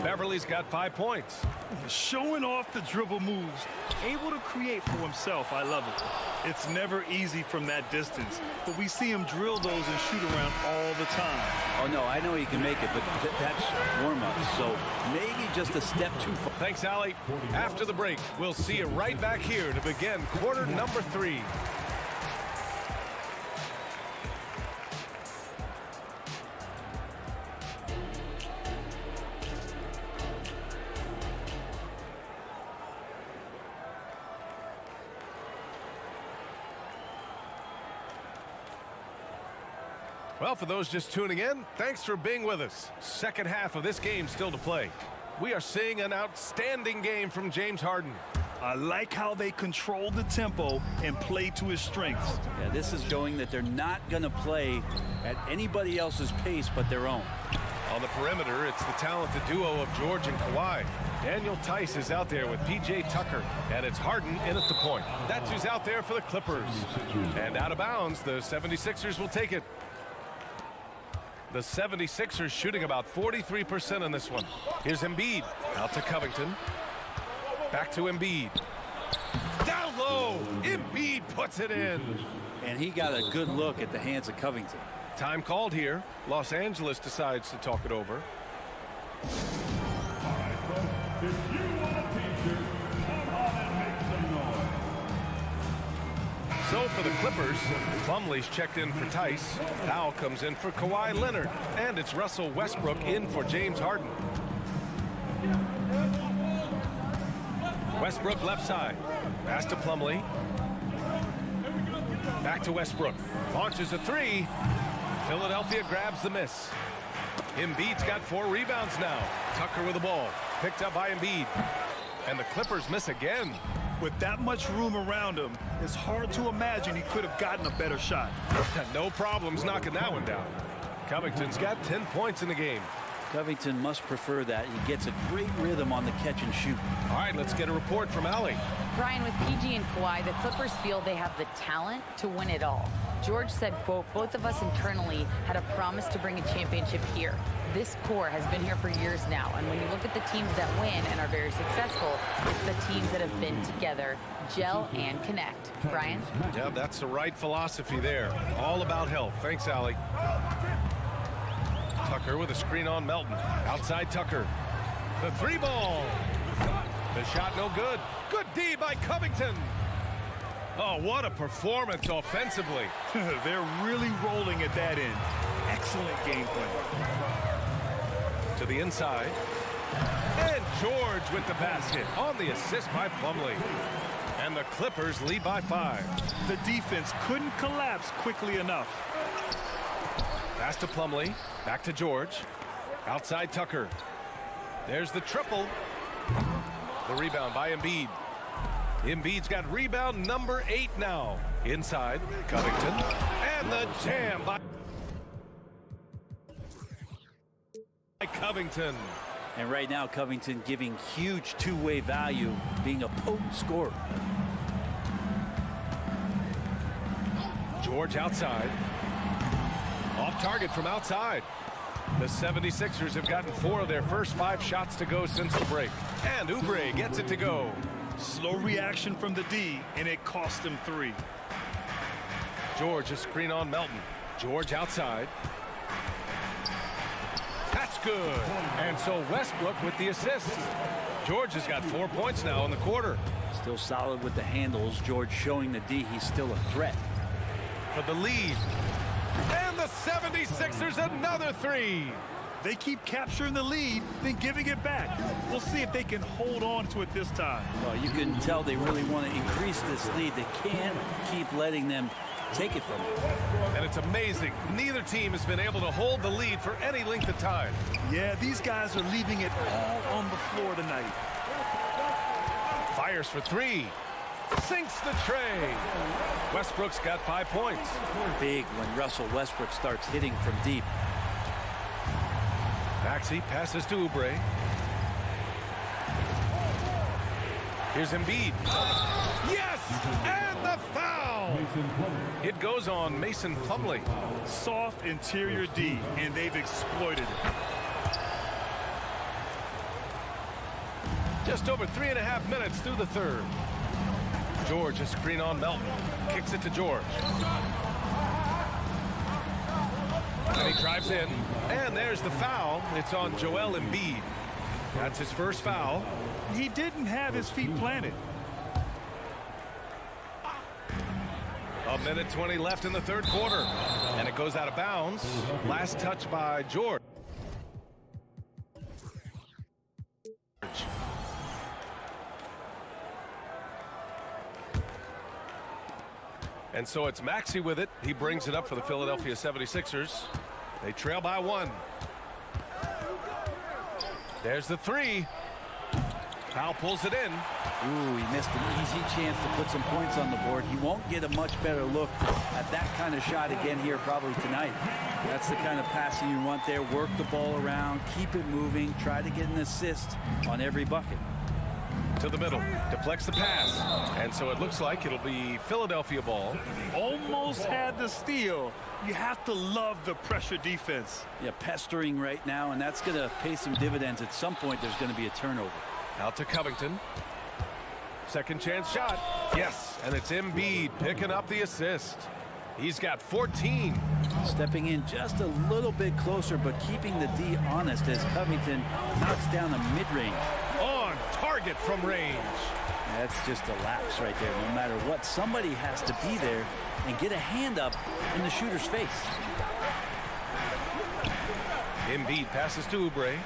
S8: Beverly's got 5 points.
S9: Showing off the dribble moves, able to create for himself. I love it. It's never easy from that distance, but we see him drill those and shoot around all the time.
S14: Oh, no, I know he can make it, but that's warm-up, so maybe just a step too far.
S8: Thanks, Allie. After the break, we'll see you right back here to begin quarter number 3. Well, for those just tuning in, thanks for being with us. Second half of this game still to play. We are seeing an outstanding game from James Harden.
S9: I like how they control the tempo and play to his strengths.
S14: Yeah, this is showing that they're not going to play at anybody else's pace but their own.
S8: On the perimeter, it's the talented duo of George and Kawhi. Daniel Tice is out there with P.J. Tucker, and it's Harden in at the point. That's who's out there for the Clippers. And out of bounds, the 76ers will take it. The 76ers shooting about 43% in this one. Here's Embiid, out to Covington. Back to Embiid. Down low, Embiid puts it in.
S14: And he got a good look at the hands of Covington.
S8: Time called here. Los Angeles decides to talk it over. So for the Clippers, Plumlee's checked in for Tice. Powell comes in for Kawhi Leonard. And it's Russell Westbrook in for James Harden. Westbrook left side. Pass to Plumlee. Back to Westbrook. Launches a three. Philadelphia grabs the miss. Embiid's got 4 rebounds now. Tucker with the ball. Picked up by Embiid. And the Clippers miss again.
S9: With that much room around him, it's hard to imagine he could have gotten a better shot.
S8: No problems knocking that one down. Covington's got 10 points in the game.
S14: Covington must prefer that. He gets a great rhythm on the catch and shoot.
S8: All right, let's get a report from Allie.
S12: Brian, with PG and Kawhi, the Clippers feel they have the talent to win it all. George said, quote, both of us internally had a promise to bring a championship here. This core has been here for years now, and when you look at the teams that win and are very successful, it's the teams that have been together, gel and connect. Brian?
S8: Yeah, that's the right philosophy there. All about health. Thanks, Allie. Tucker with a screen on Melton. Outside Tucker. The 3 ball. The shot no good. Good D by Covington. Oh, what a performance offensively.
S9: They're really rolling at that end. Excellent game plan.
S8: To the inside. And George with the basket on the assist by Plumlee. And the Clippers lead by 5.
S9: The defense couldn't collapse quickly enough.
S8: Pass to Plumlee. Back to George. Outside Tucker. There's the triple. The rebound by Embiid. Embiid's got rebound number 8 now. Inside, Covington. And the jam by Covington.
S14: And right now, Covington giving huge two-way value, being a potent scorer.
S8: George outside. Off target from outside. The 76ers have gotten 4 of their first 5 shots to go since the break. And Oubre gets it to go.
S9: Slow reaction from the D, and it cost him 3.
S8: George, a screen on Melton. George outside. That's good. And so Westbrook with the assist. George has got 4 points now in the quarter.
S14: Still solid with the handles. George showing the D he's still a threat.
S8: For the lead. And the 76ers another 3.
S9: They keep capturing the lead, then giving it back. We'll see if they can hold on to it this time.
S14: Well, you can tell they really want to increase this lead. They can't keep letting them take it from them.
S8: And it's amazing. Neither team has been able to hold the lead for any length of time.
S9: Yeah, these guys are leaving it all on the floor tonight.
S8: Fires for 3. Sinks the tray. Westbrook's got 5 points.
S14: Big when Russell Westbrook starts hitting from deep.
S8: Maxey passes to Oubre. Here's Embiid. Yes! And the foul! It goes on Mason Plumlee.
S9: Soft interior D, and they've exploited it.
S8: Just over 3.5 minutes through the third. George, a screen on Melton. Kicks it to George. And he drives in. And there's the foul. It's on Joel Embiid. That's his first foul.
S9: He didn't have his feet planted.
S8: 1:20 left in the third quarter. And it goes out of bounds. Last touch by George. And so it's Maxey with it. He brings it up for the Philadelphia 76ers. They trail by 1. There's the 3. Powell pulls it in.
S14: Ooh, he missed an easy chance to put some points on the board. He won't get a much better look at that kind of shot again here probably tonight. That's the kind of passing you want there. Work the ball around, keep it moving, try to get an assist on every bucket.
S8: To the middle, deflects the pass. And so it looks like it'll be Philadelphia ball.
S9: Almost had the steal. You have to love the pressure defense.
S14: Yeah, pestering right now, and that's going to pay some dividends. At some point, there's going to be a turnover.
S8: Out to Covington. Second chance shot. Yes, and it's Embiid picking up the assist. He's got 14.
S14: Stepping in just a little bit closer, but keeping the D honest as Covington knocks down a mid-range.
S8: On target from range.
S14: That's just a lapse right there. No matter what, somebody has to be there and get a hand up in the shooter's face.
S8: Embiid passes to Oubre.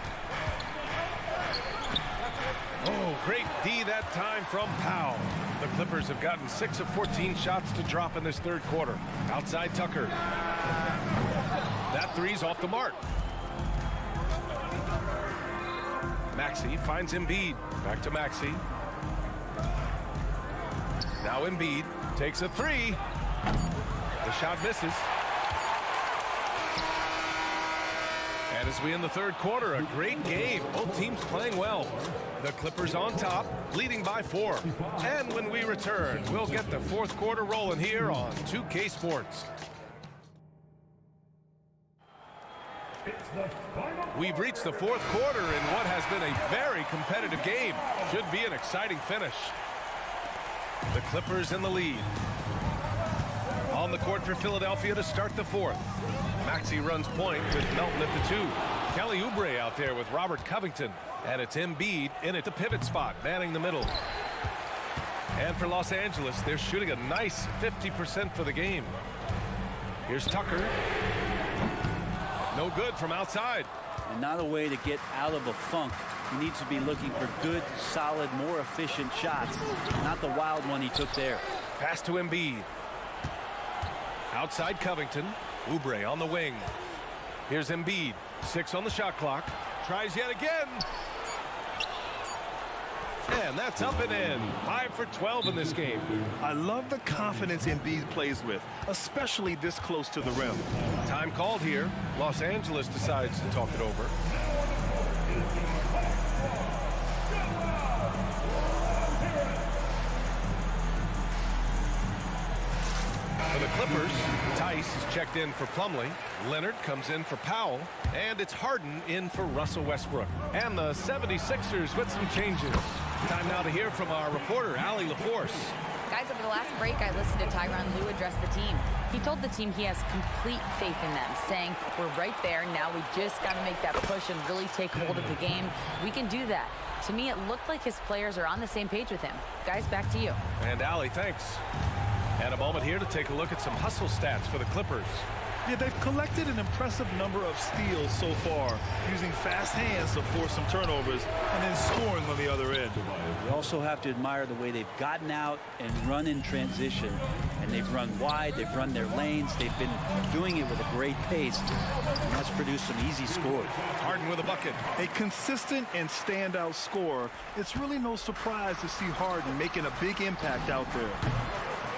S8: Oh, great D that time from Powell. The Clippers have gotten 6 of 14 shots to drop in this third quarter. Outside Tucker. That three's off the mark. Maxey finds Embiid. Back to Maxey. Now Embiid takes a three. The shot misses. And as we end the third quarter, a great game. Both teams playing well. The Clippers on top, leading by 4. And when we return, we'll get the fourth quarter rolling here on 2K Sports. We've reached the fourth quarter in what has been a very competitive game. Should be an exciting finish. The Clippers in the lead. On the court for Philadelphia to start the fourth. Maxey runs point with Melton at the 2. Kelly Oubre out there with Robert Covington. And it's Embiid in at the pivot spot, manning the middle. And for Los Angeles, they're shooting a nice 50% for the game. Here's Tucker. No good from outside.
S14: And not a way to get out of a funk. He needs to be looking for good, solid, more efficient shots. Not the wild one he took there.
S8: Pass to Embiid. Outside Covington. Oubre on the wing. Here's Embiid. 6 on the shot clock. Tries yet again. And that's up and in. 5 for 12 in this game.
S9: I love the confidence Embiid plays with, especially this close to the rim.
S8: Time called here. Los Angeles decides to talk it over. For the Clippers, Tice is checked in for Plumlee. Leonard comes in for Powell. And it's Harden in for Russell Westbrook. And the 76ers with some changes. Time now to hear from our reporter, Allie LaForce.
S12: Guys, over the last break, I listened to Tyronn Lue address the team. He told the team he has complete faith in them, saying, we're right there. Now we just got to make that push and really take hold of the game. We can do that. To me, it looked like his players are on the same page with him. Guys, back to you.
S8: And Allie, thanks. And a moment here to take a look at some hustle stats for the Clippers.
S9: Yeah, they've collected an impressive number of steals so far, using fast hands to force some turnovers and then scoring on the other end.
S14: You also have to admire the way they've gotten out and run in transition. And they've run wide, they've run their lanes, they've been doing it with a great pace. And that's produced some easy scores.
S8: Harden with a bucket.
S9: A consistent and standout scorer. It's really no surprise to see Harden making a big impact out there.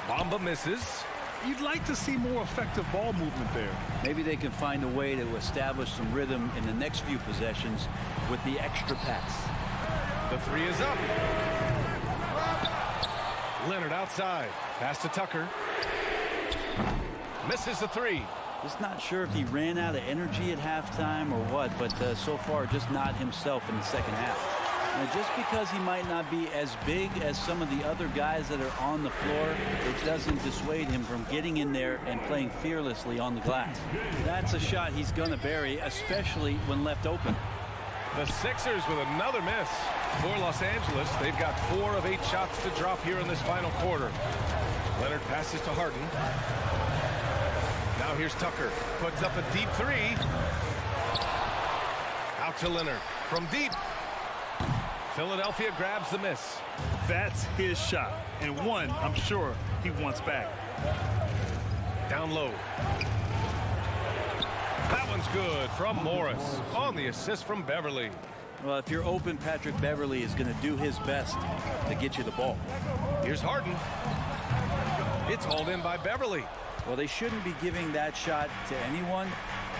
S8: Bamba misses.
S9: You'd like to see more effective ball movement there.
S14: Maybe they can find a way to establish some rhythm in the next few possessions with the extra pass.
S8: The three is up. Leonard outside. Pass to Tucker. Misses the three.
S14: Just not sure if he ran out of energy at halftime or what, but so far just not himself in the second half. And just because he might not be as big as some of the other guys that are on the floor, it doesn't dissuade him from getting in there and playing fearlessly on the glass. That's a shot he's going to bury, especially when left open.
S8: The Sixers with another miss. For Los Angeles, they've got 4 of 8 shots to drop here in this final quarter. Leonard passes to Harden. Now here's Tucker. Puts up a deep three. Out to Leonard. From deep. Philadelphia grabs the miss.
S9: That's his shot, and one I'm sure he wants back.
S8: Down low. That one's good from Morris on the assist from Beverly.
S14: Well, if you're open, Patrick Beverley is going to do his best to get you the ball.
S8: Here's Harden. It's hauled in by Beverley.
S14: Well, they shouldn't be giving that shot to anyone,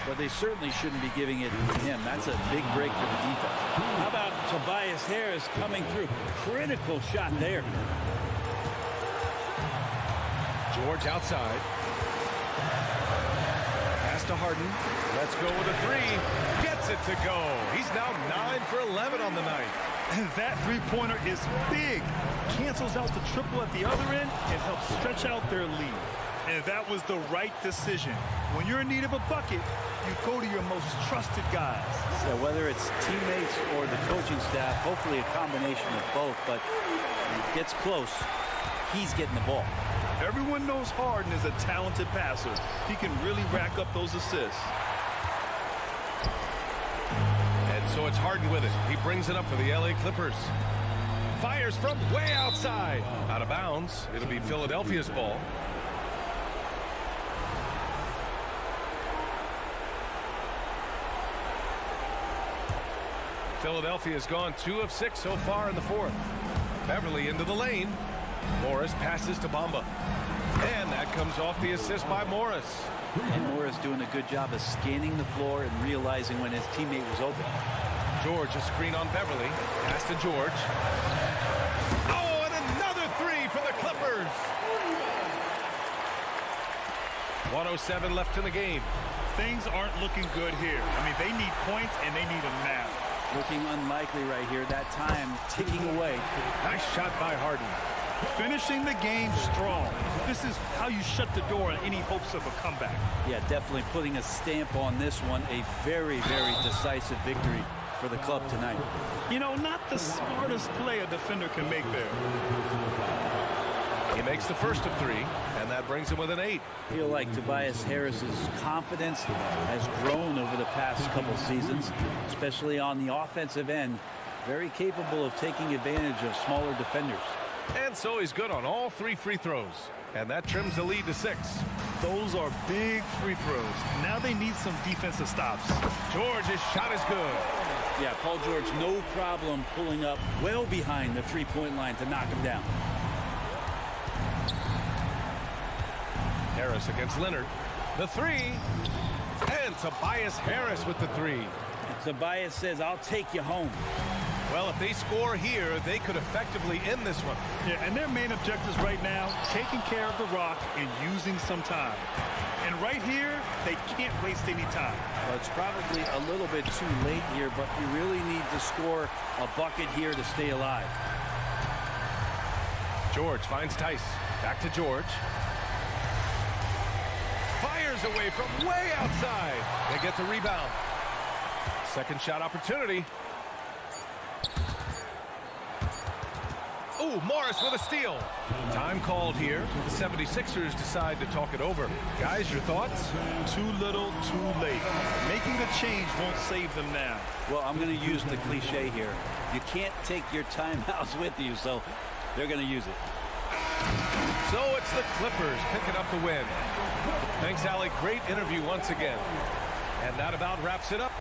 S14: but they certainly shouldn't be giving it to him. That's a big break for the defense. How about Tobias Harris coming through? Critical shot there.
S8: George outside. Pass to Harden. Let's go with a three. Gets it to go. He's now 9 for 11 on the night.
S9: And that three-pointer is big. Cancels out the triple at the other end and helps stretch out their lead. And that was the right decision. When you're in need of a bucket, you go to your most trusted guys.
S14: So whether it's teammates or the coaching staff, hopefully a combination of both, but when it gets close, he's getting the ball.
S9: Everyone knows Harden is a talented passer. He can really rack up those assists.
S8: And so it's Harden with it. He brings it up for the LA Clippers. Fires from way outside. Out of bounds. It'll be Philadelphia's ball. Philadelphia's gone 2 of 6 so far in the fourth. Beverley into the lane. Morris passes to Bamba. And that comes off the assist by Morris.
S14: And Morris doing a good job of scanning the floor and realizing when his teammate was open.
S8: George, a screen on Beverley. Pass to George. Oh, and another three for the Clippers. 1:07 left in the game.
S9: Things aren't looking good here. I mean, they need points, and they need them now.
S14: Looking unlikely right here. That time ticking away.
S8: Nice shot by Harden.
S9: Finishing the game strong. This is how you shut the door on any hopes of a comeback.
S14: Yeah, definitely putting a stamp on this one. A very, very decisive victory for the club tonight.
S9: You know, not the smartest play a defender can make there.
S8: He makes the first of 3, and that brings him with an 8.
S14: I feel like Tobias Harris's confidence has grown over the past couple seasons, especially on the offensive end. Very capable of taking advantage of smaller defenders.
S8: And so he's good on all 3 free throws. And that trims the lead to 6.
S9: Those are big free throws. Now they need some defensive stops.
S8: George's shot is good.
S14: Yeah, Paul George, no problem pulling up well behind the three-point line to knock him down.
S8: Harris against Leonard. The 3. And Tobias Harris with the 3.
S14: And Tobias says, I'll take you home.
S8: Well, if they score here, they could effectively end this one.
S9: Yeah, and their main objectives right now, taking care of the rock and using some time. And right here, they can't waste any time.
S14: Well, it's probably a little bit too late here, but you really need to score a bucket here to stay alive.
S8: George finds Tice. Back to George. Fires away from way outside. They get the rebound. Second shot opportunity. Ooh, Morris with a steal. Time called here. The 76ers decide to talk it over. Guys, your thoughts?
S9: Too little, too late. Making the change won't save them now.
S14: Well, I'm going to use the cliche here. You can't take your timeouts with you, so they're going to use it.
S8: So it's the Clippers picking up the win. Thanks, Alec. Great interview once again. And that about wraps it up.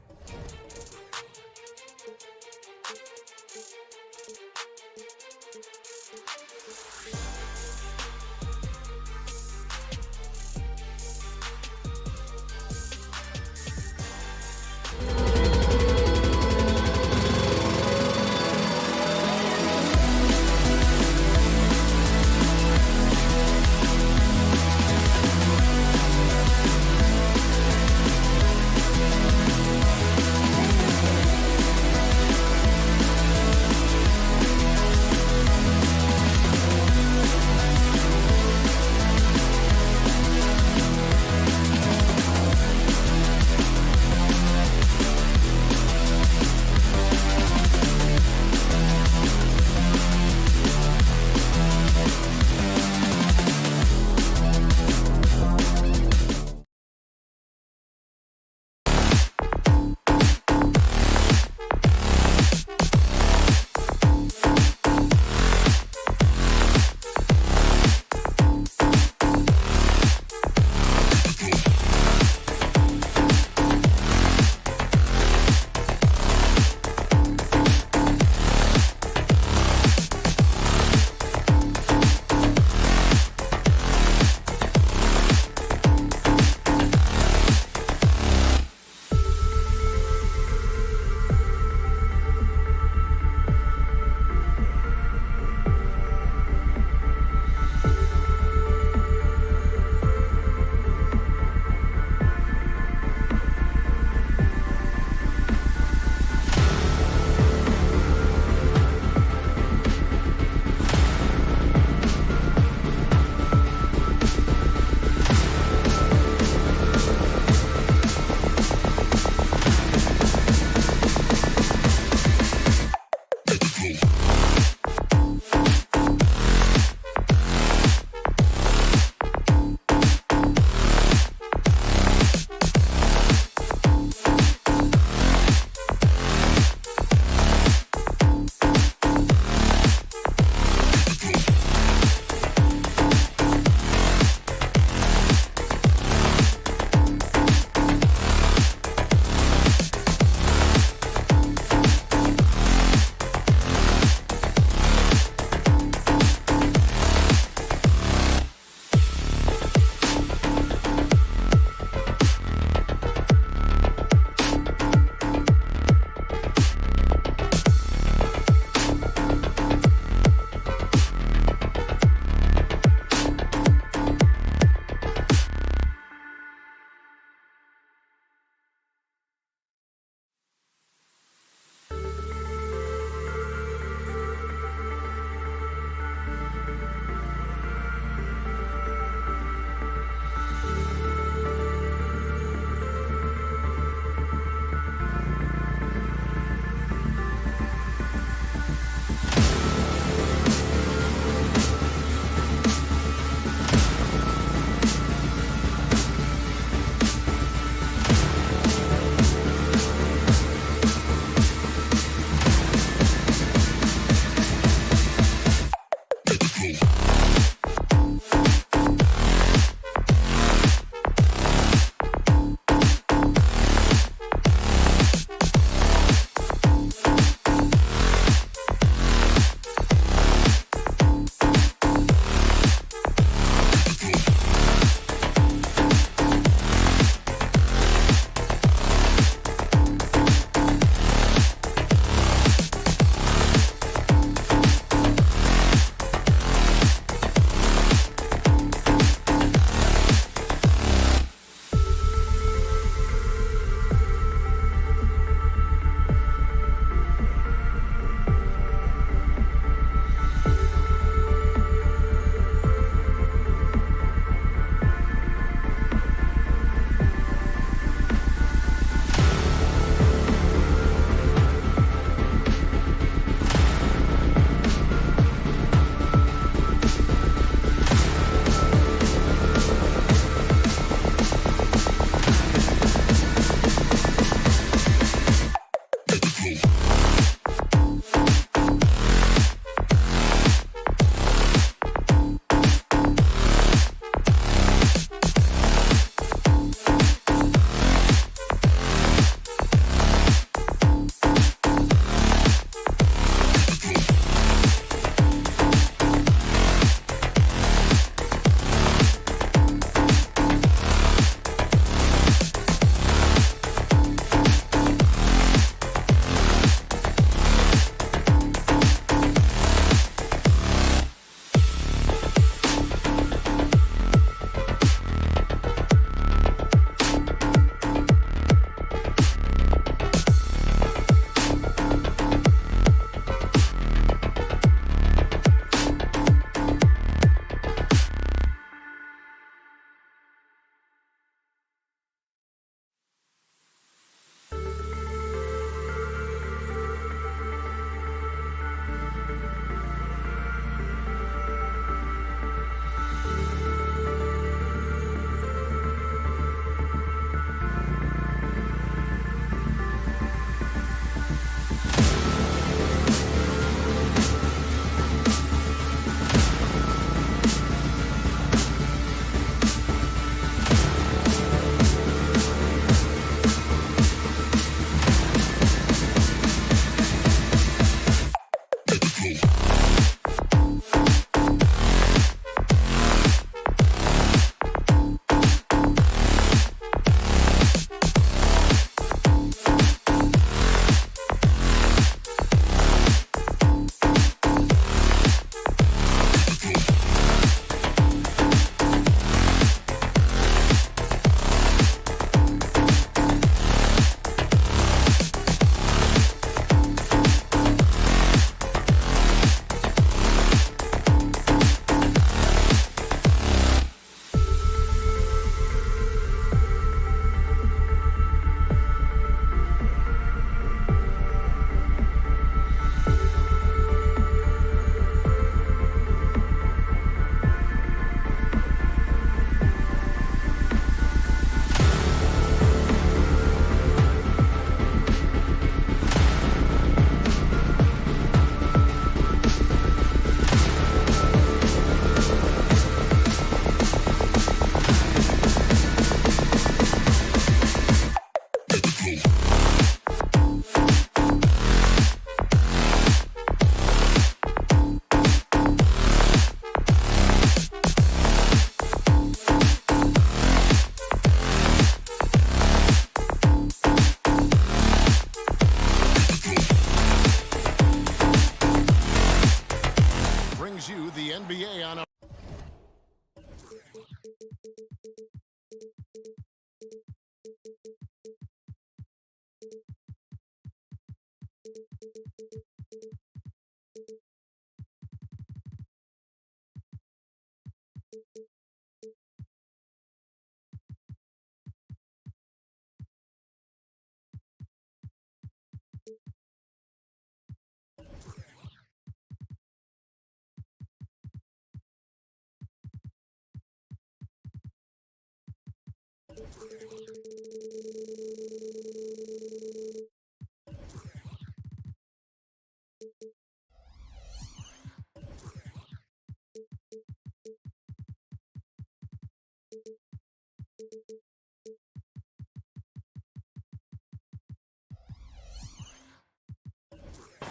S1: brings you the NBA on a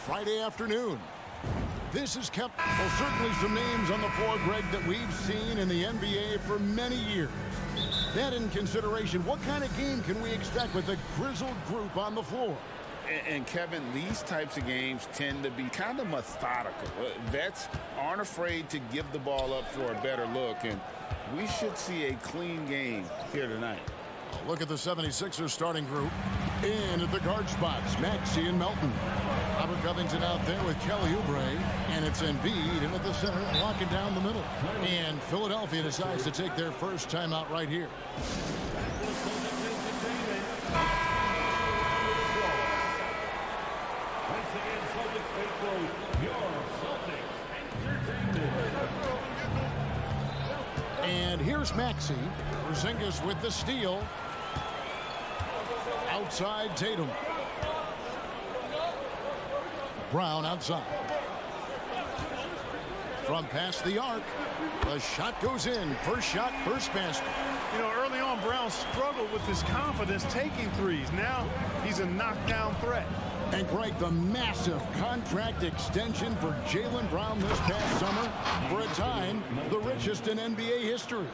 S1: Friday afternoon. This is kept, well, certainly some names on the floor, Greg, that we've seen in the NBA for many years. That in consideration, what kind of game can we expect with a grizzled group on the floor?
S2: And Kevin, these types of games tend to be kind of methodical. Vets aren't afraid to give the ball up for a better look, and we should see a clean game here tonight.
S1: Look at the 76ers starting group. In at the guard spots, Maxey and Melton. Robert Covington out there with Kelly Oubre, and it's Embiid in at the center, locking down the middle. And Philadelphia decides to take their first timeout right here. And here's Maxey. Porzingis with the steal. Outside Tatum. Brown outside. From past the arc. The shot goes in. First shot, first basket.
S15: You know, early on, Brown struggled with his confidence taking threes. Now he's a knockdown threat.
S1: And Greg, the massive contract extension for Jaylen Brown this past summer. For a time, the richest in NBA history.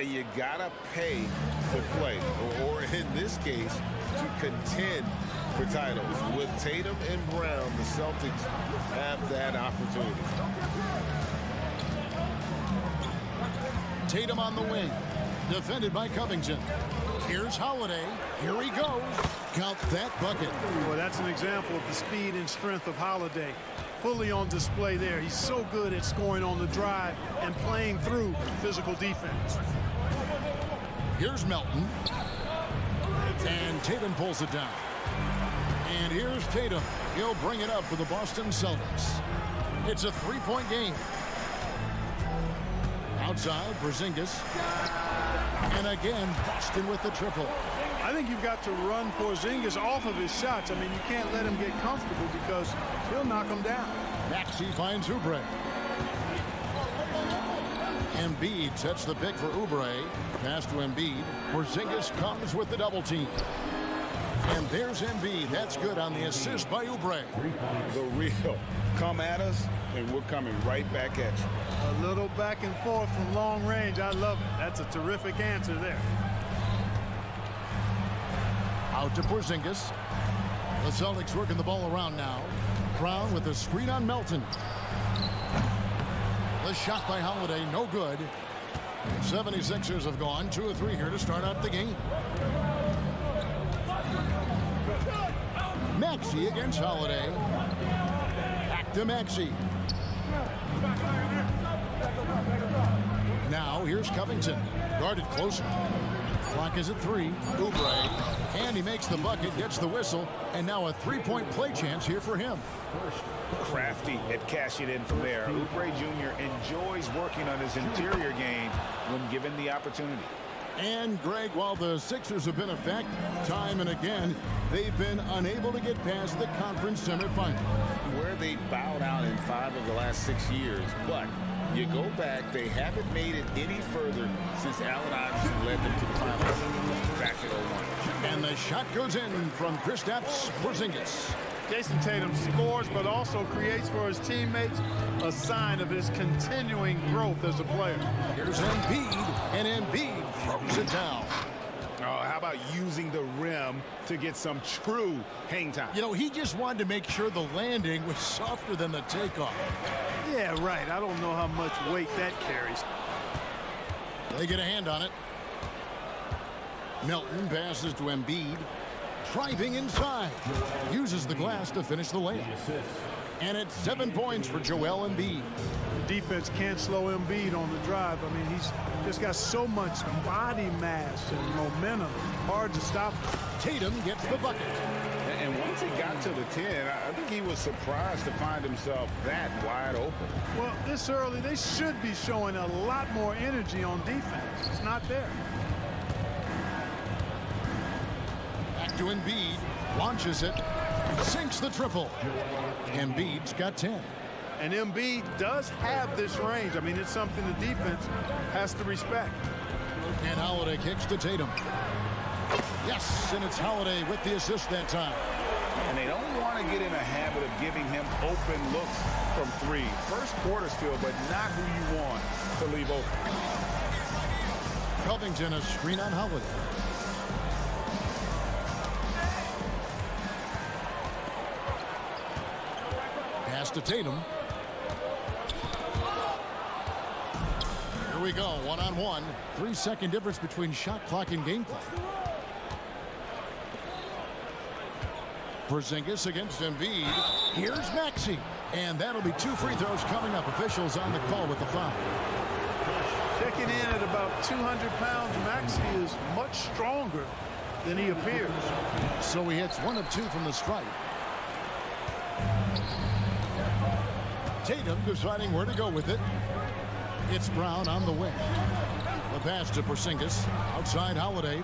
S2: You gotta pay to play, or in this case, to contend for titles. With Tatum and Brown, the Celtics have that opportunity.
S1: Tatum on the wing, defended by Covington. Here's Holiday. Here he goes. Count that bucket.
S15: Well, that's an example of the speed and strength of Holiday. Fully on display there. He's so good at scoring on the drive and playing through physical defense.
S1: Here's Melton. And Tatum pulls it down. And here's Tatum. He'll bring it up for the Boston Celtics. It's a three-point game. Outside, Porzingis. And again, Boston with the triple.
S15: I think you've got to run Porzingis off of his shots. I mean, you can't let him get comfortable because he'll knock him down.
S1: Maxey finds Oubre. Embiid sets the pick for Oubre. Pass to Embiid. Porzingis comes with the double team. And there's Embiid. That's good on the assist by Oubre.
S2: The real. Come at us, and we're coming right back at you.
S15: A little back and forth from long range. I love it. That's a terrific answer there.
S1: Out to Porzingis. The Celtics working the ball around now. Brown with the screen on Melton. The shot by Holiday, no good. 76ers have gone 2 of 3 here to start out the game. Maxey against Holiday. Back to Maxey. Now here's Covington. Guarded closer. Clock is at 3. Oubre. And he makes the bucket, gets the whistle, and now a three-point play chance here for him.
S5: Crafty at cashing in from there. Oubre Jr. enjoys working on his interior game when given the opportunity.
S1: And, Greg, while the Sixers have been a fact time and again, they've been unable to get past the conference semifinal.
S2: Where they bowed out in 5 of the last 6 years, but you go back, they haven't made it any further since Allen Iverson led them to the finals back in 01.
S1: And the shot goes in from Kristaps Porzingis.
S15: Jason Tatum scores, but also creates for his teammates a sign of his continuing growth as a player.
S1: Here's Embiid, and Embiid throws it down.
S5: Oh, how How about using the rim to get some true hang time?
S1: You know, he just wanted to make sure the landing was softer than the takeoff.
S15: Yeah, right. I don't know how much weight that carries.
S1: They get a hand on it. Melton passes to Embiid. Driving inside. Uses the glass to finish the layup. And it's 7 points for Joel Embiid.
S15: The defense can't slow Embiid on the drive. I mean, he's just got so much body mass and momentum. Hard to stop.
S1: Tatum gets the bucket.
S2: And once he got to the 10, I think he was surprised to find himself that wide open.
S15: Well, this early, they should be showing a lot more energy on defense. It's not there.
S1: Back to Embiid. Launches it. Sinks the triple. Embiid's got 10.
S15: And Embiid does have this range. I mean, it's something the defense has to respect.
S1: And Holiday kicks to Tatum. Yes, and it's Holiday with the assist that time.
S2: And they don't want to get in a habit of giving him open looks from three. First quarter still, but not who you want to leave open.
S1: Covington a screen on Holiday. Pass to Tatum. Here we go, one-on-one. 3-second difference between shot clock and game clock. Porzingis against Embiid. Here's Maxey. And that'll be 2 free throws coming up. Officials on the call with the foul.
S15: Checking in at about 200 pounds, Maxey is much stronger than he appears.
S1: So he hits 1 of 2 from the stripe. Tatum deciding where to go with it. It's Brown on the wing. The pass to Porzingis. Outside Holiday.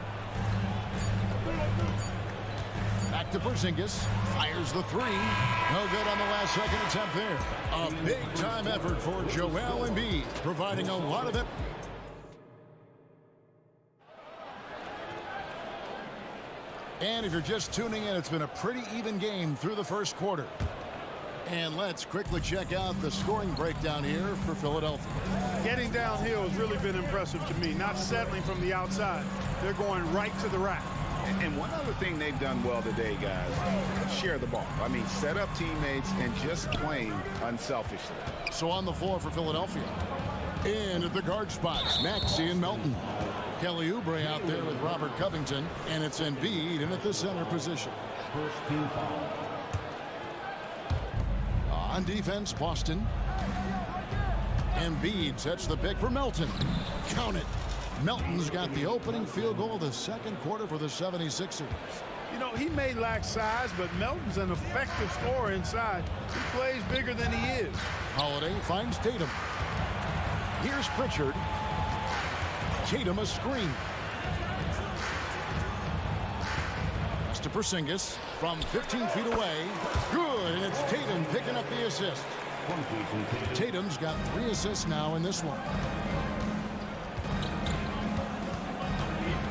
S1: Back to Porzingis. Fires the 3. No good on the last second attempt there. A big-time effort for Joel Embiid, providing a lot of it. And if you're just tuning in, it's been a pretty even game through the first quarter. And let's quickly check out the scoring breakdown here for Philadelphia.
S15: Getting downhill has really been impressive to me, not settling from the outside. They're going right to the rack.
S2: And one other thing they've done well today, guys, share the ball. I mean, set up teammates and just playing unselfishly.
S1: So on the floor for Philadelphia. In at the guard spots, Maxey and Melton. Kelly Oubre out there with Robert Covington. And it's Embiid in at the center position.
S6: First team foul.
S1: On defense, Boston. Embiid sets the pick for Melton. Count it. Melton's got the opening field goal of the second quarter for the 76ers.
S15: You know, he may lack size, but Melton's an effective scorer inside. He plays bigger than he is.
S1: Holiday finds Tatum. Here's Pritchard. Tatum a screen. Pass to Porzingis from 15 feet away. Good, and it's Tatum picking up the assist. Tatum's got 3 assists now in this one.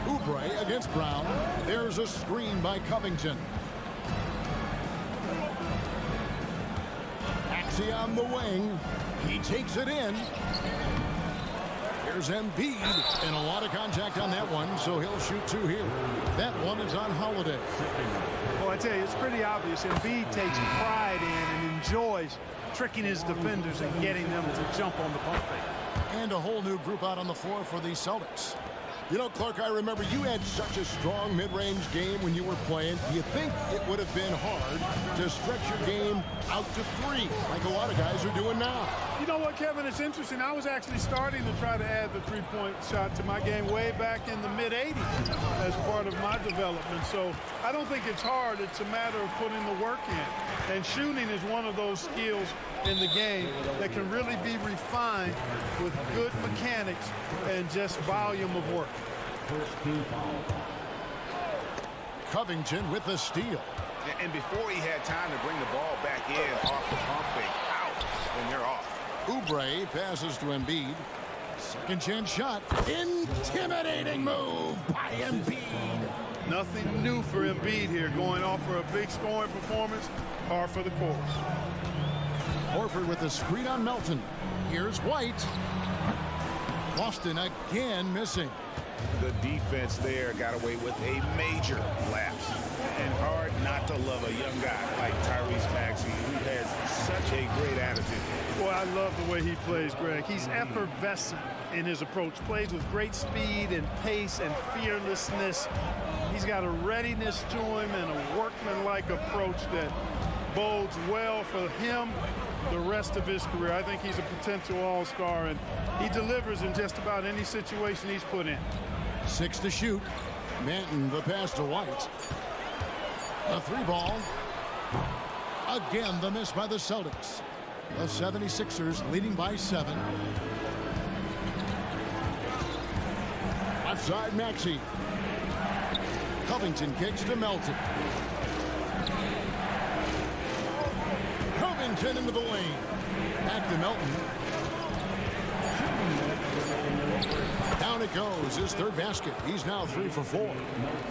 S1: Oubre against Brown. There's a screen by Covington. Maxey on the wing. He takes it in. Here's Embiid, and a lot of contact on that one, so he'll shoot 2 here. That one is on Holiday.
S15: Well, I tell you, it's pretty obvious. Embiid takes pride in and enjoys tricking his defenders and getting them to jump on the pump fake.
S1: And a whole new group out on the floor for the Celtics. You know, Clark, I remember you had such a strong mid-range game when you were playing. Do you think it would have been hard to stretch your game out to 3 like a lot of guys are doing now?
S15: You know what, Kevin? It's interesting. I was actually starting to try to add the 3-point shot to my game way back in the mid-'80s as part of my development. So I don't think it's hard. It's a matter of putting the work in. And shooting is one of those skills in the game that can really be refined with good mechanics and just volume of work.
S6: First team foul.
S1: Covington with the steal.
S2: And before he had time to bring the ball back in off the pump fake, out, and they're off.
S1: Oubre passes to Embiid. Second chance shot. Intimidating move by Embiid.
S15: Nothing new for Embiid here, going off for a big scoring performance, par for the course.
S1: Horford with the screen on Melton. Here's White. Boston again missing.
S2: The defense there got away with a major lapse. And hard not to love a young guy like Tyrese Maxey, who has such a great attitude.
S15: Boy, I love the way he plays, Greg. He's effervescent in his approach. Plays with great speed and pace and fearlessness. He's got a readiness to him and a workmanlike approach that bodes well for him the rest of his career. I think he's a potential all-star, and he delivers in just about any situation he's put in.
S1: 6 to shoot. Manton the pass to White. A 3-ball. Again, the miss by the Celtics. The 76ers leading by 7. Left side, Maxey. Covington kicks to Melton. Covington into the lane. Back to Melton. Down it goes. His 3rd basket. He's now 3 for 4.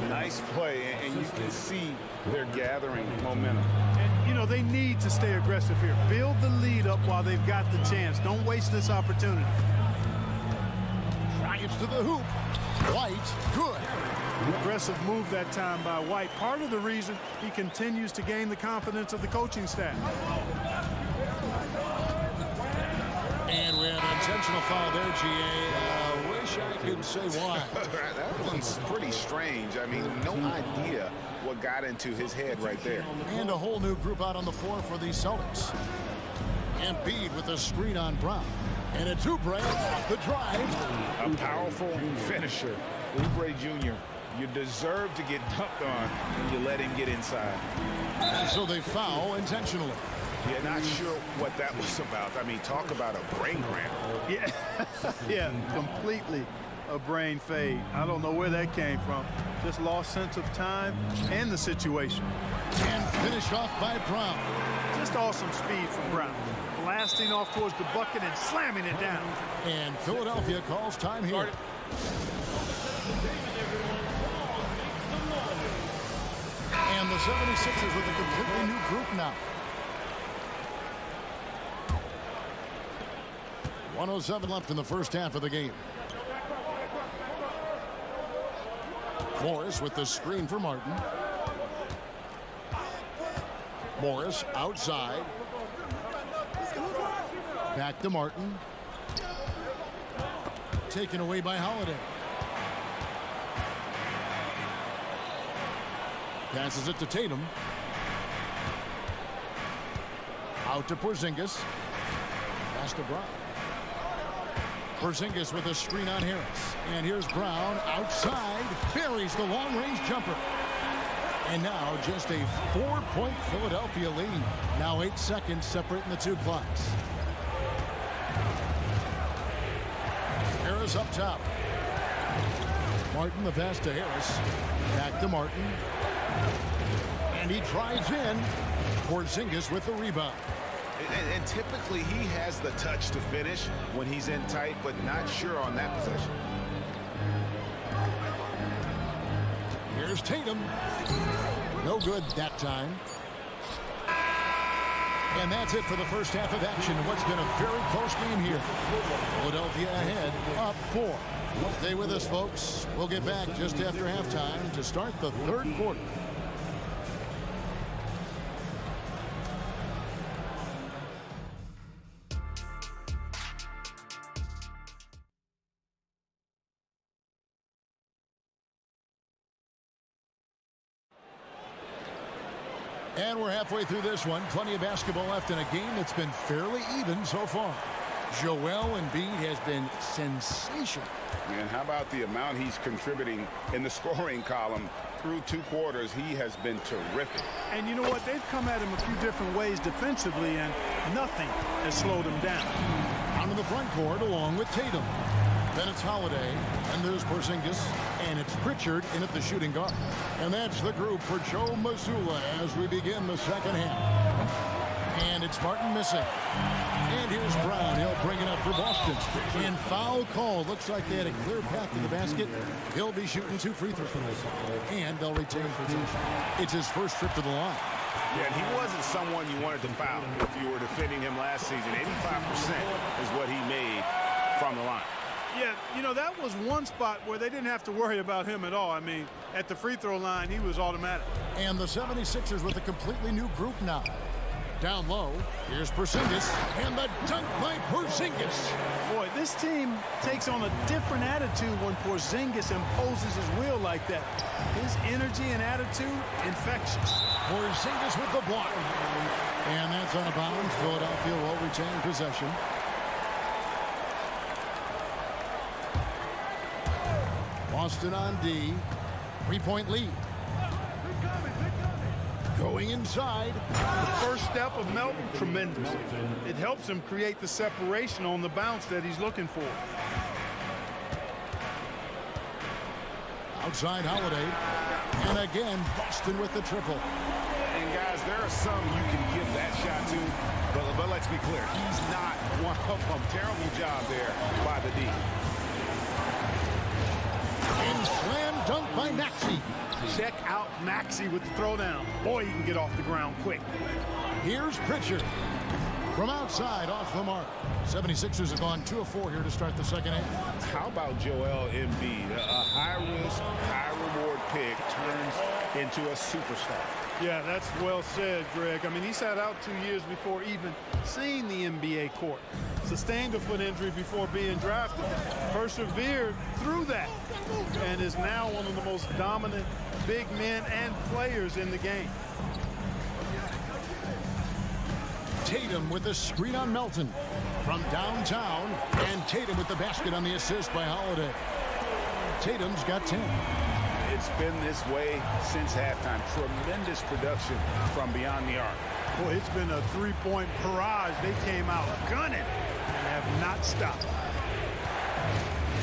S2: Nice play, and you can see they're gathering momentum.
S15: And, you know, they need to stay aggressive here. Build the lead up while they've got the chance. Don't waste this opportunity.
S1: Drives to the hoop. White, good.
S15: Aggressive move that time by White. Part of the reason he continues to gain the confidence of the coaching staff.
S1: And we have an intentional foul there, GA. Wish I could say why.
S2: That one's pretty strange. I mean, no idea what got into his head right there.
S1: And a whole new group out on the floor for the Celtics. Embiid with a screen on Brown. And a two-break off the drive.
S2: A powerful finisher. Oubre Jr., you deserve to get dunked on when you let him get inside.
S1: And so they foul intentionally.
S2: Yeah, not sure what that was about. I mean, talk about a brain cramp.
S15: Yeah, yeah, completely a brain fade. I don't know where that came from. Just lost sense of time and the situation.
S1: And finished off by Brown.
S15: Just awesome speed from Brown. Blasting off towards the bucket and slamming it down.
S1: And Philadelphia calls time here. And the 76ers with a completely new group now. 1:07 left in the first half of the game. Morris with the screen for Martin. Morris outside. Back to Martin. Taken away by Holiday. Passes it to Tatum. Out to Porzingis. Pass to Brown. Porzingis with a screen on Harris. And here's Brown outside. Buries the long-range jumper. And now just a 4-point Philadelphia lead. Now 8 seconds separating the two clocks. Harris up top. Martin the pass to Harris. Back to Martin. And he drives in. Porzingis with the rebound.
S2: And typically he has the touch to finish when he's in tight, but not sure on that possession.
S1: Here's Tatum. No good that time. And that's it for the first half of action. What's been a very close game here. Philadelphia ahead, up 4. Stay with us, folks. We'll get back just after halftime to start the third quarter. And we're halfway through this one. Plenty of basketball left in a game that's been fairly even so far. Joel Embiid has been sensational.
S2: And how about the amount he's contributing in the scoring column through 2 quarters? He has been terrific.
S15: And you know what? They've come at him a few different ways defensively, and nothing has slowed him down.
S1: Out in the front court along with Tatum. Then it's Holiday, and there's Porzingis, and it's Pritchard in at the shooting guard. And that's the group for Joe Mazzulla as we begin the second half. And it's Martin missing. And here's Brown. He'll bring it up for Boston. And foul call. Looks like they had a clear path to the basket. He'll be shooting 2 free throws. And they'll retain possession. It's his first trip to the line.
S2: Yeah, and he wasn't someone you wanted to foul if you were defending him last season. 85% is what he made from the line.
S15: Yeah, you know, that was one spot where they didn't have to worry about him at all. I mean, at the free throw line, he was automatic.
S1: And the 76ers with a completely new group now. Down low, here's Porzingis, and the dunk by Porzingis.
S15: Boy, this team takes on a different attitude when Porzingis imposes his will like that. His energy and attitude, infectious.
S1: Porzingis with the block. And that's out of bounds. Philadelphia will retain possession. Boston on D. 3-point lead. Going inside.
S15: The first step of Melton, tremendous. It helps him create the separation on the bounce that he's looking for.
S1: Outside Holiday. And again, Boston with the triple.
S5: And guys, there are some you can give that shot to, but let's be clear, he's not one of them. Terrible job there by the D.
S1: And slam dunk by Maxey.
S15: Check out Maxey with the throwdown. Boy, he can get off the ground quick.
S1: Here's Pritchard. From outside, off the mark. 76ers have gone 2 of 4 here to start the second half.
S5: How about Joel Embiid? A high-risk, high-reward pick turns into a superstar.
S15: Yeah, that's well said, Greg. I mean, he sat out 2 years before even seeing the NBA court. Sustained a foot injury before being drafted. Persevered through that. And is now one of the most dominant big men and players in the game.
S1: Tatum with the screen on Melton from downtown, and Tatum with the basket on the assist by Holiday. Tatum's got 10.
S5: It's been this way since halftime. Tremendous production from beyond the arc.
S15: Boy, it's been a three-point barrage. They came out gunning and have not stopped.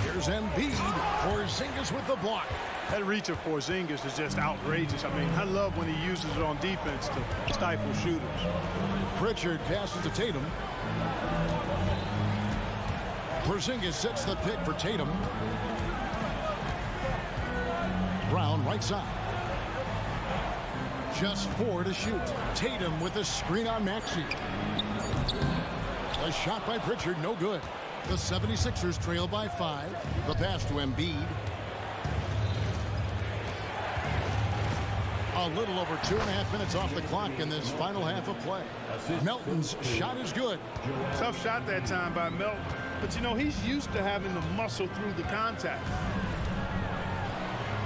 S1: Here's Embiid. Porzingis with the block.
S15: That reach of Porzingis is just outrageous. I mean, I love when he uses it on defense to stifle shooters.
S1: Pritchard passes to Tatum. Porzingis sets the pick for Tatum. Brown right side. Just 4 to shoot. Tatum with the screen on Maxey. A shot by Pritchard, no good. The 76ers trail by 5. The pass to Embiid. A little over 2.5 minutes off the clock in this final half of play. Melton's shot is good.
S15: Tough shot that time by Melton. But, you know, he's used to having to muscle through the contact.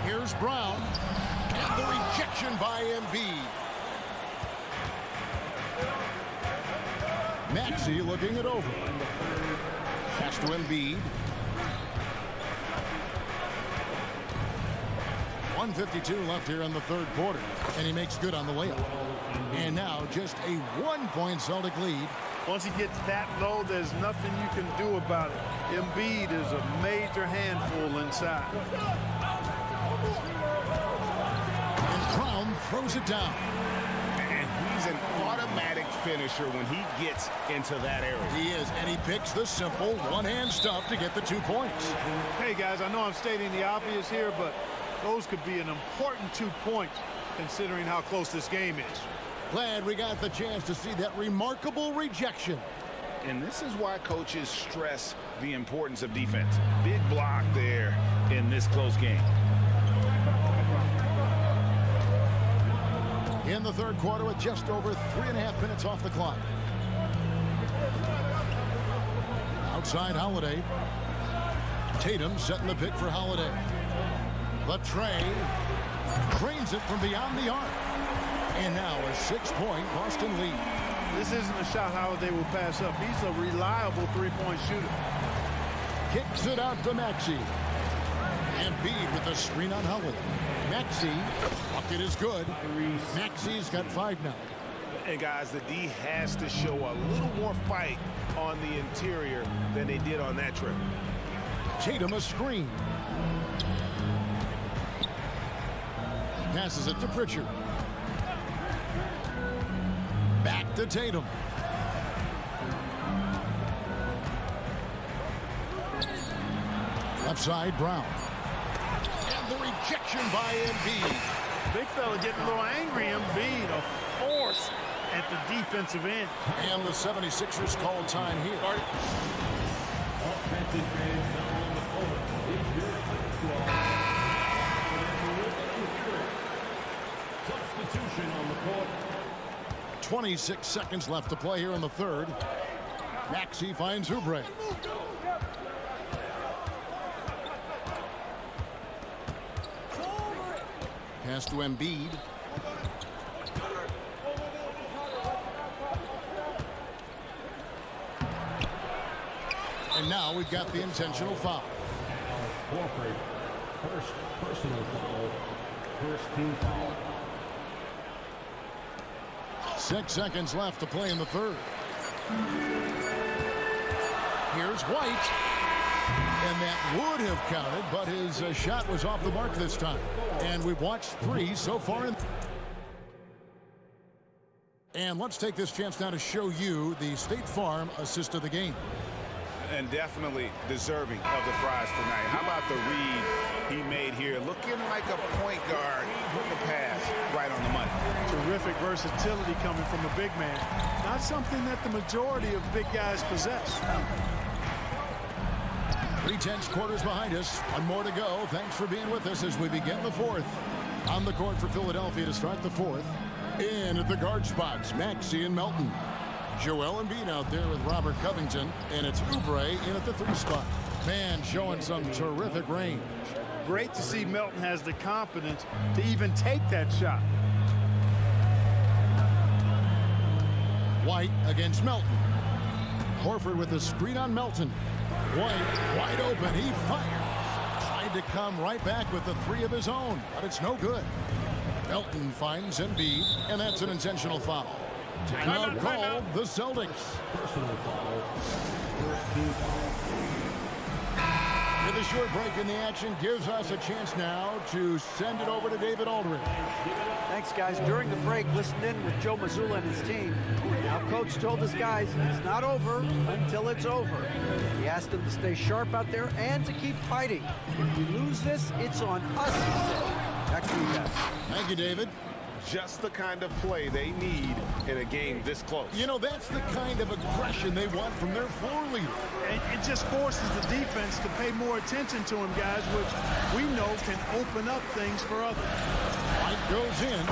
S1: Here's Brown. And the rejection by Embiid. Maxey looking it over. Pass to Embiid. 1:52 left here in the third quarter, and he makes good on the layup. And now just a 1-point Celtic lead.
S15: Once he gets that low, there's nothing you can do about it. Embiid is a major handful inside.
S1: And Brown throws it down.
S5: And he's an automatic finisher when he gets into that area.
S1: He is, and he picks the simple one-hand stuff to get the 2 points.
S15: Hey, guys, I know I'm stating the obvious here, but those could be an important 2 points considering how close this game is.
S1: Glad we got the chance to see that remarkable rejection.
S5: And this is why coaches stress the importance of defense. Big block there in this close game.
S1: In the third quarter with just over 3.5 minutes off the clock. Outside Holiday. Tatum setting the pick for Holiday. The tray. Cranes it from beyond the arc. And now a 6-point Boston lead.
S15: This isn't a shot Holiday will pass up. He's a reliable three-point shooter.
S1: Kicks it out to Maxey. Embiid with the screen on Holiday. Maxey, bucket is good. Maxey's got 5 now.
S5: And guys, the D has to show a little more fight on the interior than they did on that trip.
S1: Tatum a screen. Passes it to Pritchard. Back to Tatum. Left side, Brown. And the rejection by Embiid.
S15: Big fella getting a little angry. Embiid, a force at the defensive end.
S1: And the 76ers call time here.
S6: Offensive Substitution on the court.
S1: 26 seconds left to play here in the third. Maxey finds Oubre. Pass to Embiid. And now we've got the intentional foul.
S6: Horford, first personal foul, first team foul.
S1: 6 seconds left to play in the third. Here's White. And that would have counted, but his shot was off the mark this time. And we've watched 3 so far. And let's take this chance now to show you the State Farm assist of the game.
S2: And definitely deserving of the prize tonight. How about the read he made here? Looking like a point guard with the pass right on the money.
S15: Terrific versatility coming from a big man. Not something that the majority of big guys possess.
S1: 3/10 quarters behind us. One more to go. Thanks for being with us as we begin the fourth. On the court for Philadelphia to start the fourth. In at the guard spots, Maxey and Melton. Joel Embiid out there with Robert Covington. And it's Oubre in at the 3 spot. Man, showing some terrific range.
S15: Great to see Melton has the confidence to even take that shot.
S1: White against Melton. Horford with the screen on Melton. White wide open. He fires. Tried to come right back with the 3 of his own, but it's no good. Melton finds Embiid, and that's an intentional foul. Timeout called the Celtics.
S6: Personal foul, first team foul.
S1: With a short break in the action, gives us a chance now to send it over to David Aldridge.
S4: Thanks, guys. During the break, listened in with Joe Mazzulla and his team. Now, Coach told us, guys, it's not over until it's over. He asked them to stay sharp out there and to keep fighting. If you lose this, it's on us, he said. Back to you guys.
S1: Thank you, David.
S2: Just the kind of play they need in a game this close.
S1: You know, that's the kind of aggression they want from their floor leader.
S15: It just forces the defense to pay more attention to him, guys, which we know can open up things for others.
S1: White goes in,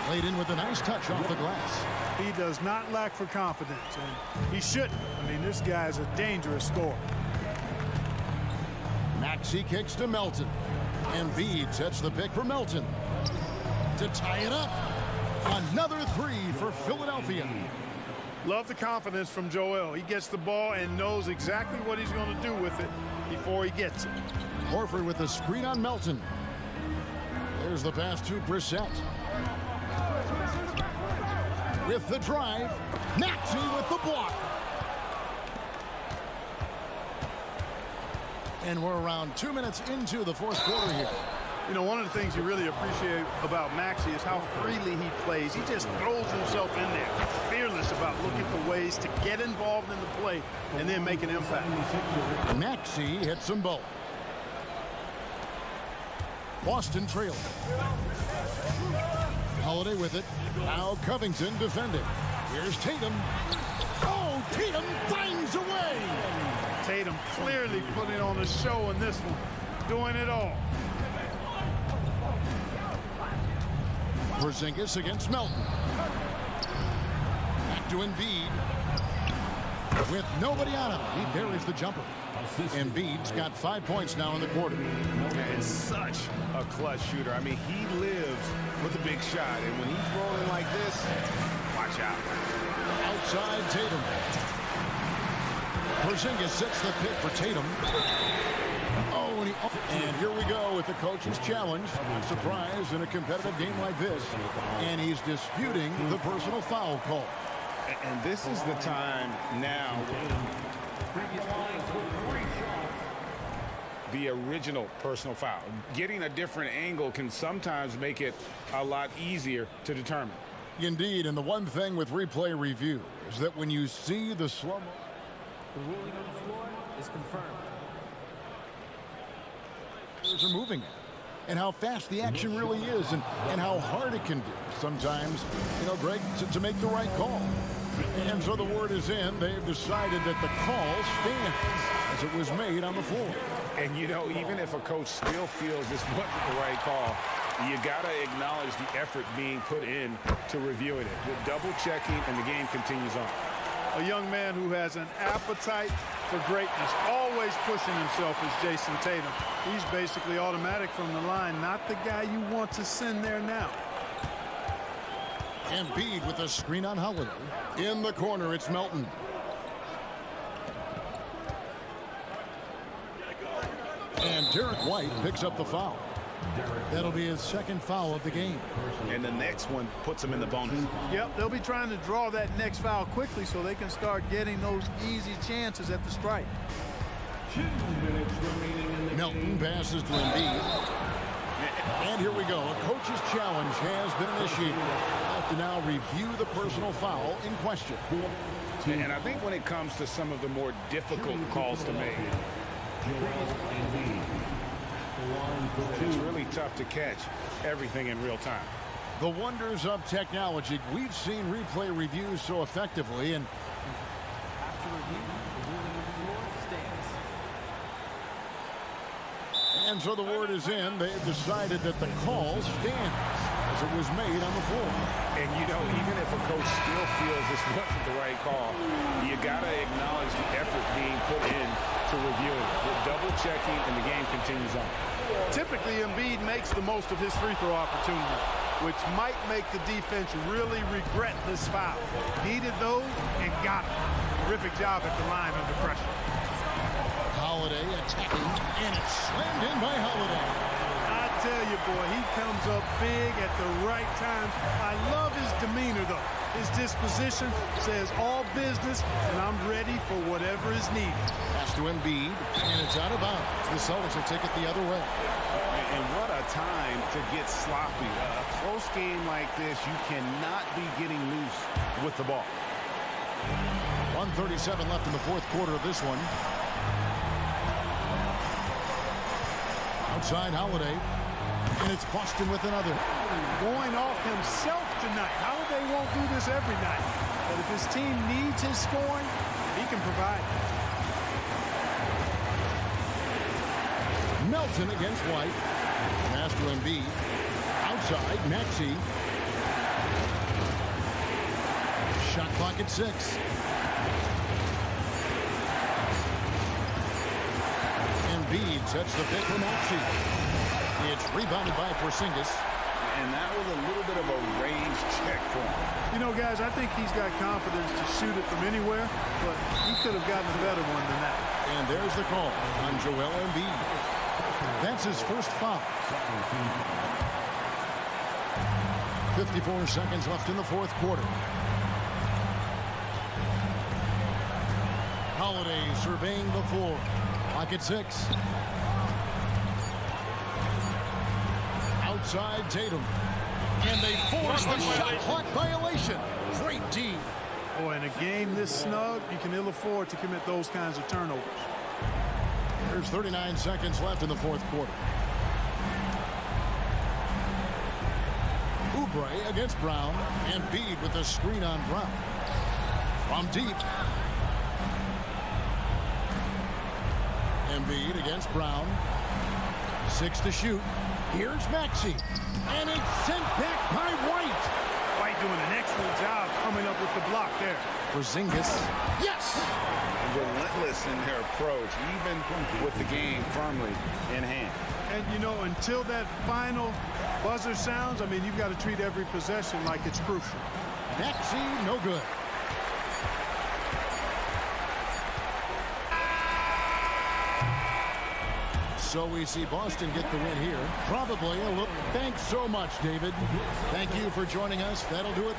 S1: laid in with a nice touch off the glass.
S15: He does not lack for confidence, and he shouldn't. I mean, this guy's a dangerous scorer.
S1: Maxey kicks to Melton. Embiid sets the pick for Melton to tie it up. Another 3 for Philadelphia.
S15: Love the confidence from Joel. He gets the ball and knows exactly what he's going to do with it before he gets it.
S1: Horford with the screen on Melton. There's the pass to Brissett. With the drive, Maxey with the block. And we're around 2 minutes into the fourth quarter here.
S15: You know, one of the things you really appreciate about Maxey is how freely he plays. He just throws himself in there, fearless about looking for ways to get involved in the play and then make an impact.
S1: Maxey hits them both. Boston trailing. Holiday with it. Now Covington defending. Here's Tatum. Oh, Tatum finds a way.
S15: Tatum clearly putting on a show in this one, doing it all.
S1: Porzingis against Melton. Back to Embiid. With nobody on him, he buries the jumper. Embiid's got 5 points now in the quarter.
S2: And such a clutch shooter. I mean, he lives with a big shot. And when he's rolling like this, watch out.
S1: Outside Tatum. Porzingis sets the pick for Tatum. And here we go with the coach's challenge. Not surprised in a competitive game like this. And he's disputing the personal foul call.
S2: And this is the time now. The original personal foul. Getting a different angle can sometimes make it a lot easier to determine.
S1: Indeed, and the one thing with replay review is that when you see the slow-mo,
S16: the ruling on the floor is confirmed.
S1: Are moving at, and how fast the action really is, and how hard it can be sometimes, you know, Greg, to make the right call. And so the word is in. They've decided that the call stands as it was made on the floor.
S5: And, you know, even if a coach still feels this wasn't the right call, you got to acknowledge the effort being put in to reviewing it. With double checking, and the game continues on.
S15: A young man who has an appetite for greatness, always pushing himself, is Jason Tatum. He's basically automatic from the line, not the guy you want to send there now.
S1: Embiid with a screen on Holiday. In the corner, it's Melton. And Derek White picks up the foul. That'll be his second foul of the game.
S5: And the next one puts him in the bonus.
S15: Yep, they'll be trying to draw that next foul quickly so they can start getting those easy chances at the stripe.
S6: 2 minutes remaining in the
S1: Melton passes to Embiid. And here we go. A coach's challenge has been initiated. We'll have to now review the personal foul in question.
S5: And I think when it comes to some of the more difficult calls to make, it's really tough to catch everything in real time.
S1: The wonders of technology. We've seen replay reviews so effectively, and
S16: After review, the ruling on the floor stands.
S1: And so the word is in. They've decided that the call stands as it was made on the floor.
S5: And, you know, even if a coach still feels this wasn't the right call, you got to acknowledge the effort being put in to review it. With double checking, and the game continues on.
S15: Typically, Embiid makes the most of his free throw opportunity, which might make the defense really regret this foul. Needed those and got it. Terrific job at the line under pressure.
S1: Holiday attacking, and it's slammed in by Holiday.
S15: I tell you, boy, he comes up big at the right time. I love his demeanor, though. His disposition says all business, and I'm ready for whatever is needed.
S1: Pass to Embiid, and it's out of bounds. The Celtics will take it the other way.
S5: And what a time to get sloppy. A close game like this, you cannot be getting loose with the ball.
S1: 1:37 left in the fourth quarter of this one. Outside Holiday, and it's Boston with another.
S15: Going off himself tonight. Holiday won't do this every night, but if his team needs his scoring, he can provide.
S1: Melton against White. Pass to Embiid. Outside, Maxey. Shot clock at 6. Embiid sets the pick for Maxey. It's rebounded by Porzingis.
S2: And that was a little bit of a range check for him.
S15: You know, guys, I think he's got confidence to shoot it from anywhere, but he could have gotten a better one than that.
S1: And there's the call on Joel Embiid. That's his first foul. 54 seconds left in the fourth quarter. Holiday surveying the floor. Clock at 6. Outside Tatum. And they force the shot clock violation. Great D.
S15: Boy, in a game this snug, you can ill afford to commit those kinds of turnovers.
S1: There's 39 seconds left in the fourth quarter. Oubre against Brown. Embiid with a screen on Brown. From deep. Embiid against Brown. 6 to shoot. Here's Maxey. And it's sent back by White.
S15: White doing an excellent job coming up with the block there.
S1: Porzingis. Yes!
S2: Relentless in their approach, even with the game firmly in hand.
S15: And, you know, until that final buzzer sounds, I mean, you've got to treat every possession like it's crucial.
S1: Maxey, no good. So we see Boston get the win here. Probably a little. Thanks so much, David. Thank you for joining us. That'll do it.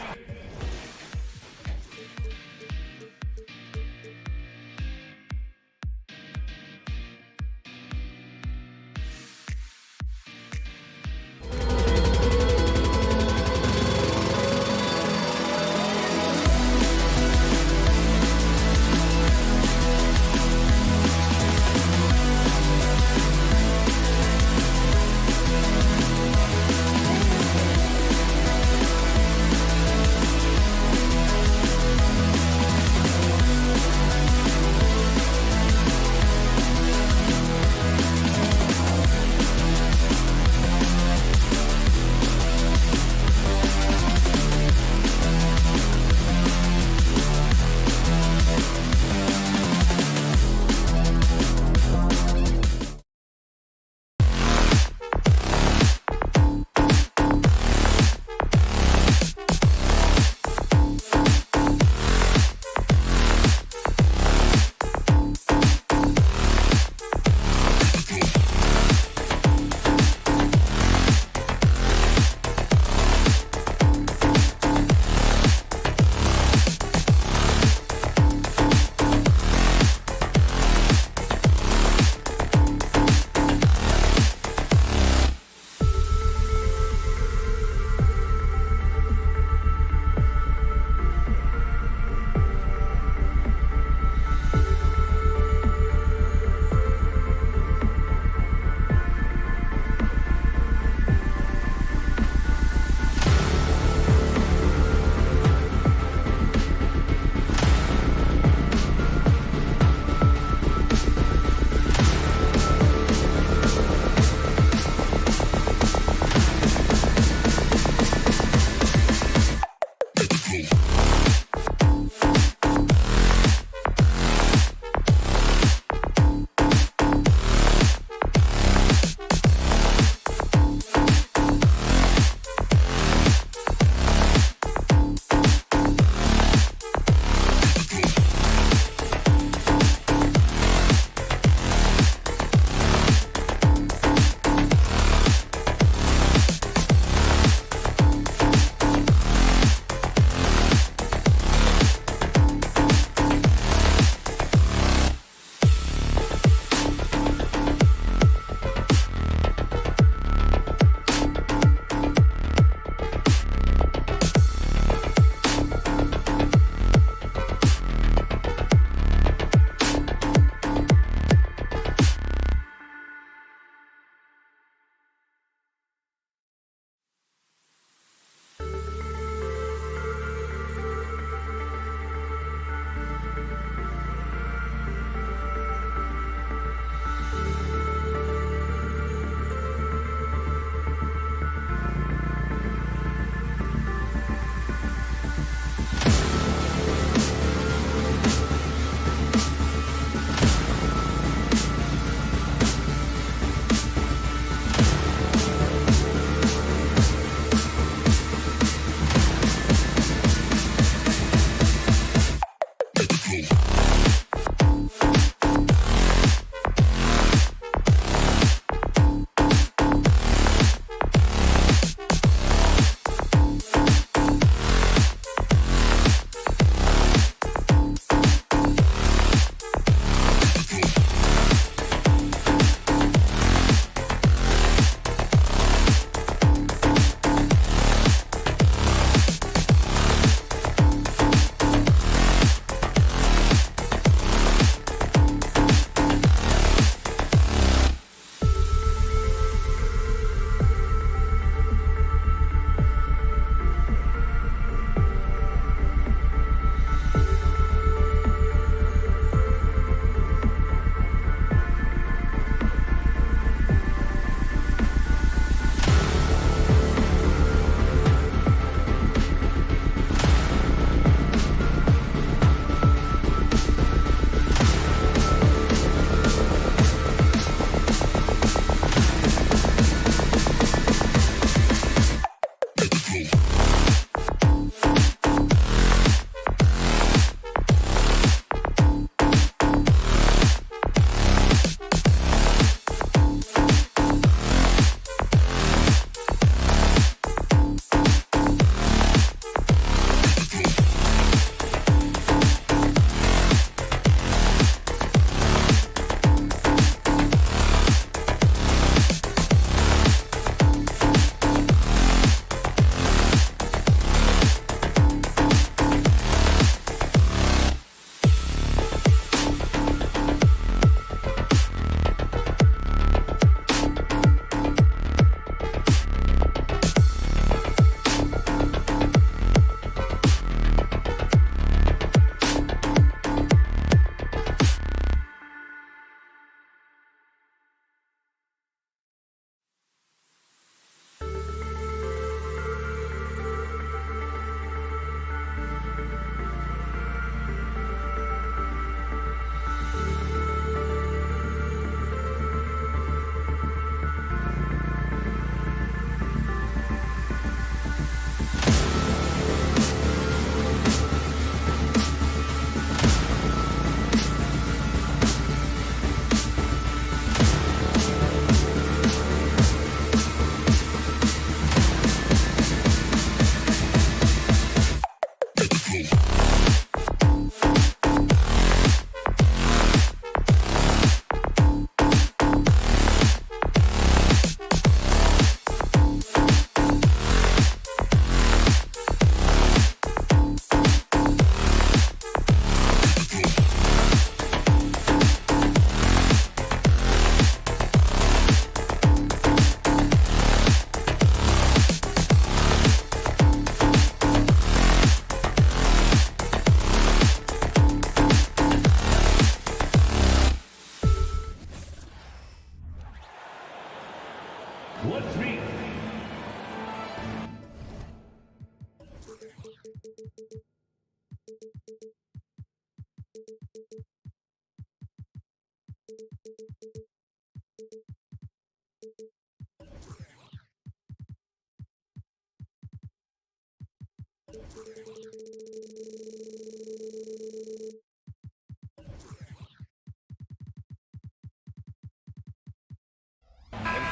S8: And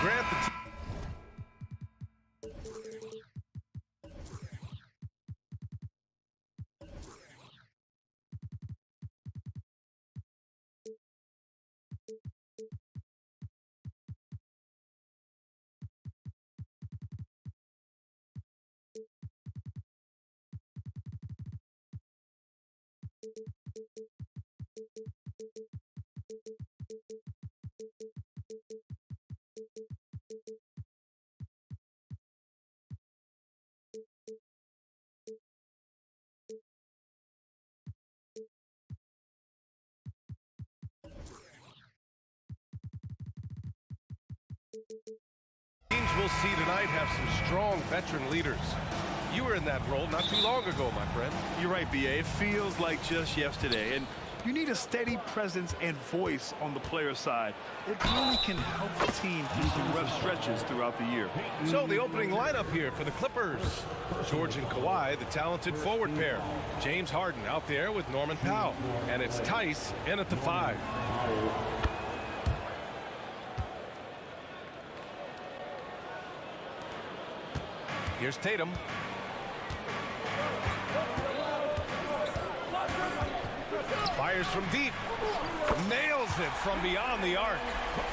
S8: grant the teams we'll see tonight have some strong veteran leaders. You were in that role not too long ago, my friend.
S9: You're right, B.A. It feels like just yesterday. And you need a steady presence and voice on the player side. It really can help the team through some rough stretches throughout the year.
S8: So the opening lineup here for the Clippers. George and Kawhi, the talented forward pair. James Harden out there with Norman Powell. And it's Tice in at the 5. Here's Tatum. Fires from deep. Nails it from beyond the arc.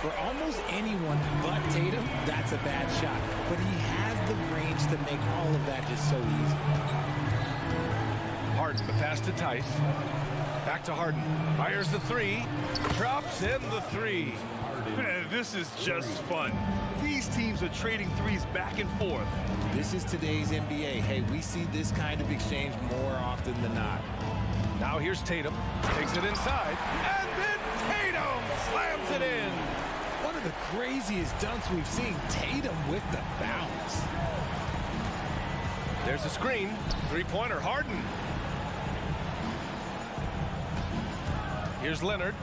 S3: For almost anyone but Tatum, that's a bad shot. But he has the range to make all of that just so easy.
S8: Harden, the pass to Tice. Back to Harden. Fires the 3. Drops in the 3.
S9: Man, this is just fun. These teams are trading threes back and forth.
S3: This is today's NBA. Hey, we see this kind of exchange more often than not.
S8: Now here's Tatum. Takes it inside. And then Tatum slams it in.
S3: One of the craziest dunks we've seen. Tatum with the bounce.
S8: There's a screen. 3-pointer, Harden. Here's Leonard.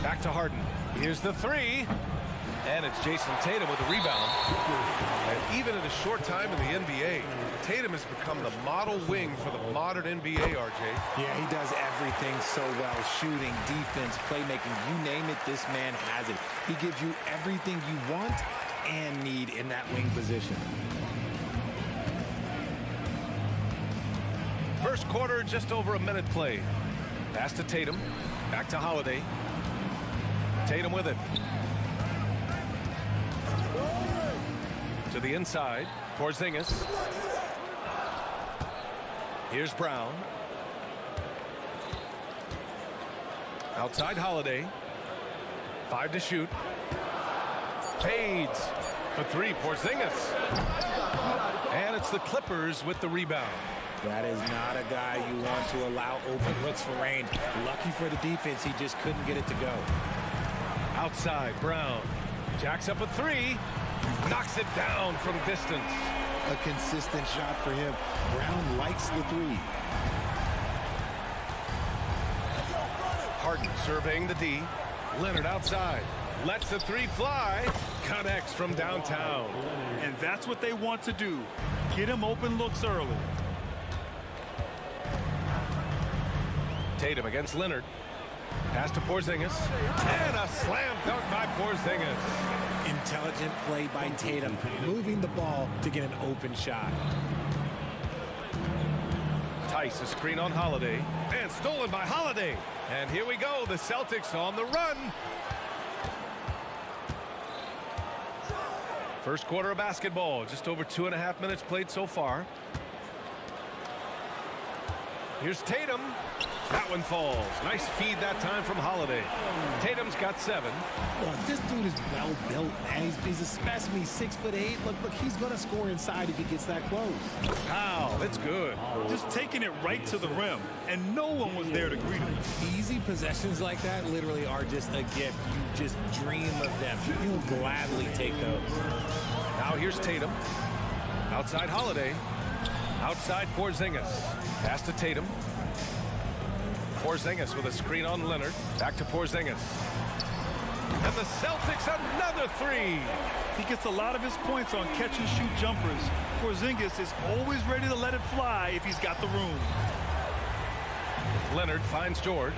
S8: Back to Harden. Here's the 3. And it's Jason Tatum with a rebound. And even in a short time in the NBA, Tatum has become the model wing for the modern NBA, RJ.
S3: Yeah, he does everything so well. Shooting, defense, playmaking, you name it, this man has it. He gives you everything you want and need in that wing position.
S8: First quarter, just over a minute played. Pass to Tatum. Back to Holiday. Tatum with it. To the inside. Porzingis. Here's Brown. Outside Holiday. 5 to shoot. Fades for 3. Porzingis. And it's the Clippers with the rebound.
S3: That is not a guy you want to allow open looks for rain. Lucky for the defense, he just couldn't get it to go.
S8: Outside, Brown. Jacks up a 3. Knocks it down from distance.
S3: A consistent shot for him. Brown likes the 3.
S8: Harden surveying the D. Leonard outside. Lets the 3 fly. Connects from downtown.
S9: And that's what they want to do. Get him open looks early.
S8: Tatum against Leonard. Pass to Porzingis. And a slam dunk by Porzingis.
S3: Intelligent play by Tatum. Moving the ball to get an open shot.
S8: Tice, a screen on Holiday. And stolen by Holiday. And here we go. The Celtics on the run. First quarter of basketball. Just over 2.5 minutes played so far. Here's Tatum. That one falls. Nice feed that time from Holiday. Tatum's got 7.
S3: Look, this dude is well built, man. He's a specimen. He's 6'8". Look, he's going to score inside if he gets that close.
S8: Wow, that's good.
S9: Just taking it right to the rim, and no one was there to greet him.
S3: Easy possessions like that literally are just a gift. You just dream of them. You'll gladly take those.
S8: Now here's Tatum. Outside Holiday. Outside Porzingis. Pass to Tatum. Porzingis with a screen on Leonard. Back to Porzingis. And the Celtics another three.
S9: He gets a lot of his points on catch-and-shoot jumpers. Porzingis is always ready to let it fly if he's got the room.
S8: Leonard finds George.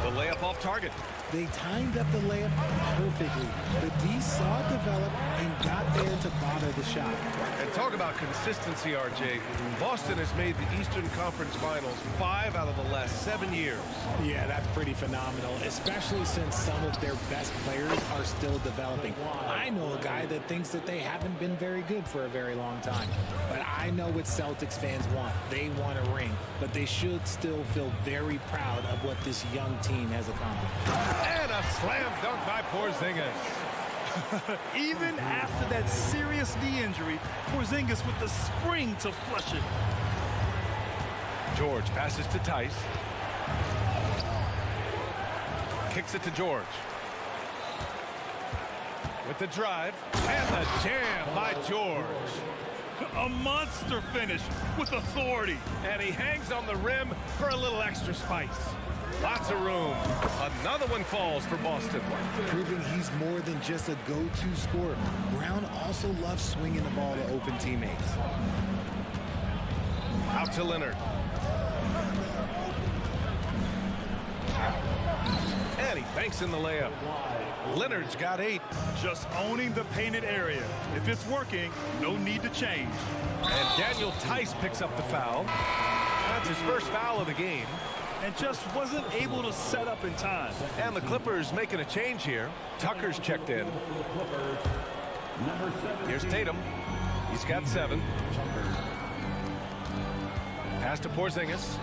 S8: The layup off target.
S3: They timed up the layup perfectly. The D saw it develop and got there to bother the shot.
S8: And talk about consistency, RJ. Boston has made the Eastern Conference Finals 5 out of the last 7 years.
S3: Yeah, that's pretty phenomenal, especially since some of their best players are still developing. I know a guy that thinks that they haven't been very good for a very long time. But I know what Celtics fans want. They want a ring. But they should still feel very proud of what this young team has accomplished.
S8: And a slam dunk by Porzingis.
S9: Even after that serious knee injury, Porzingis with the spring to flush it.
S8: George passes to Tice. Kicks it to George. With the drive. And the jam by George.
S9: A monster finish with authority.
S8: And he hangs on the rim for a little extra spice. Lots of room. Another one falls for Boston.
S3: Proving he's more than just a go-to scorer. Brown also loves swinging the ball to open teammates.
S8: Out to Leonard. And he banks in the layup. Leonard's got 8.
S9: Just owning the painted area. If it's working, no need to change.
S8: And Daniel Tice picks up the foul. That's his first foul of the game.
S9: And just wasn't able to set up in time.
S8: And the Clippers making a change here. Tucker's checked in. Here's Tatum. He's got 7. Pass to Porzingis.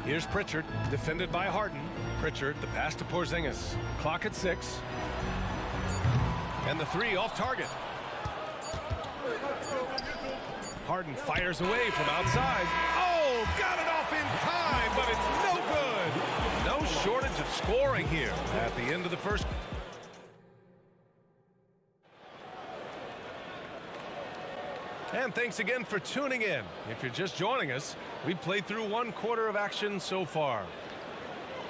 S8: Here's Pritchard, defended by Harden. Pritchard, the pass to Porzingis. Clock at 6. And the 3 off target. Harden fires away from outside. Oh, got it off in time, but it's no good. No shortage of scoring here at the end of the first. And thanks again for tuning in. If you're just joining us, we've played through 1 quarter of action so far.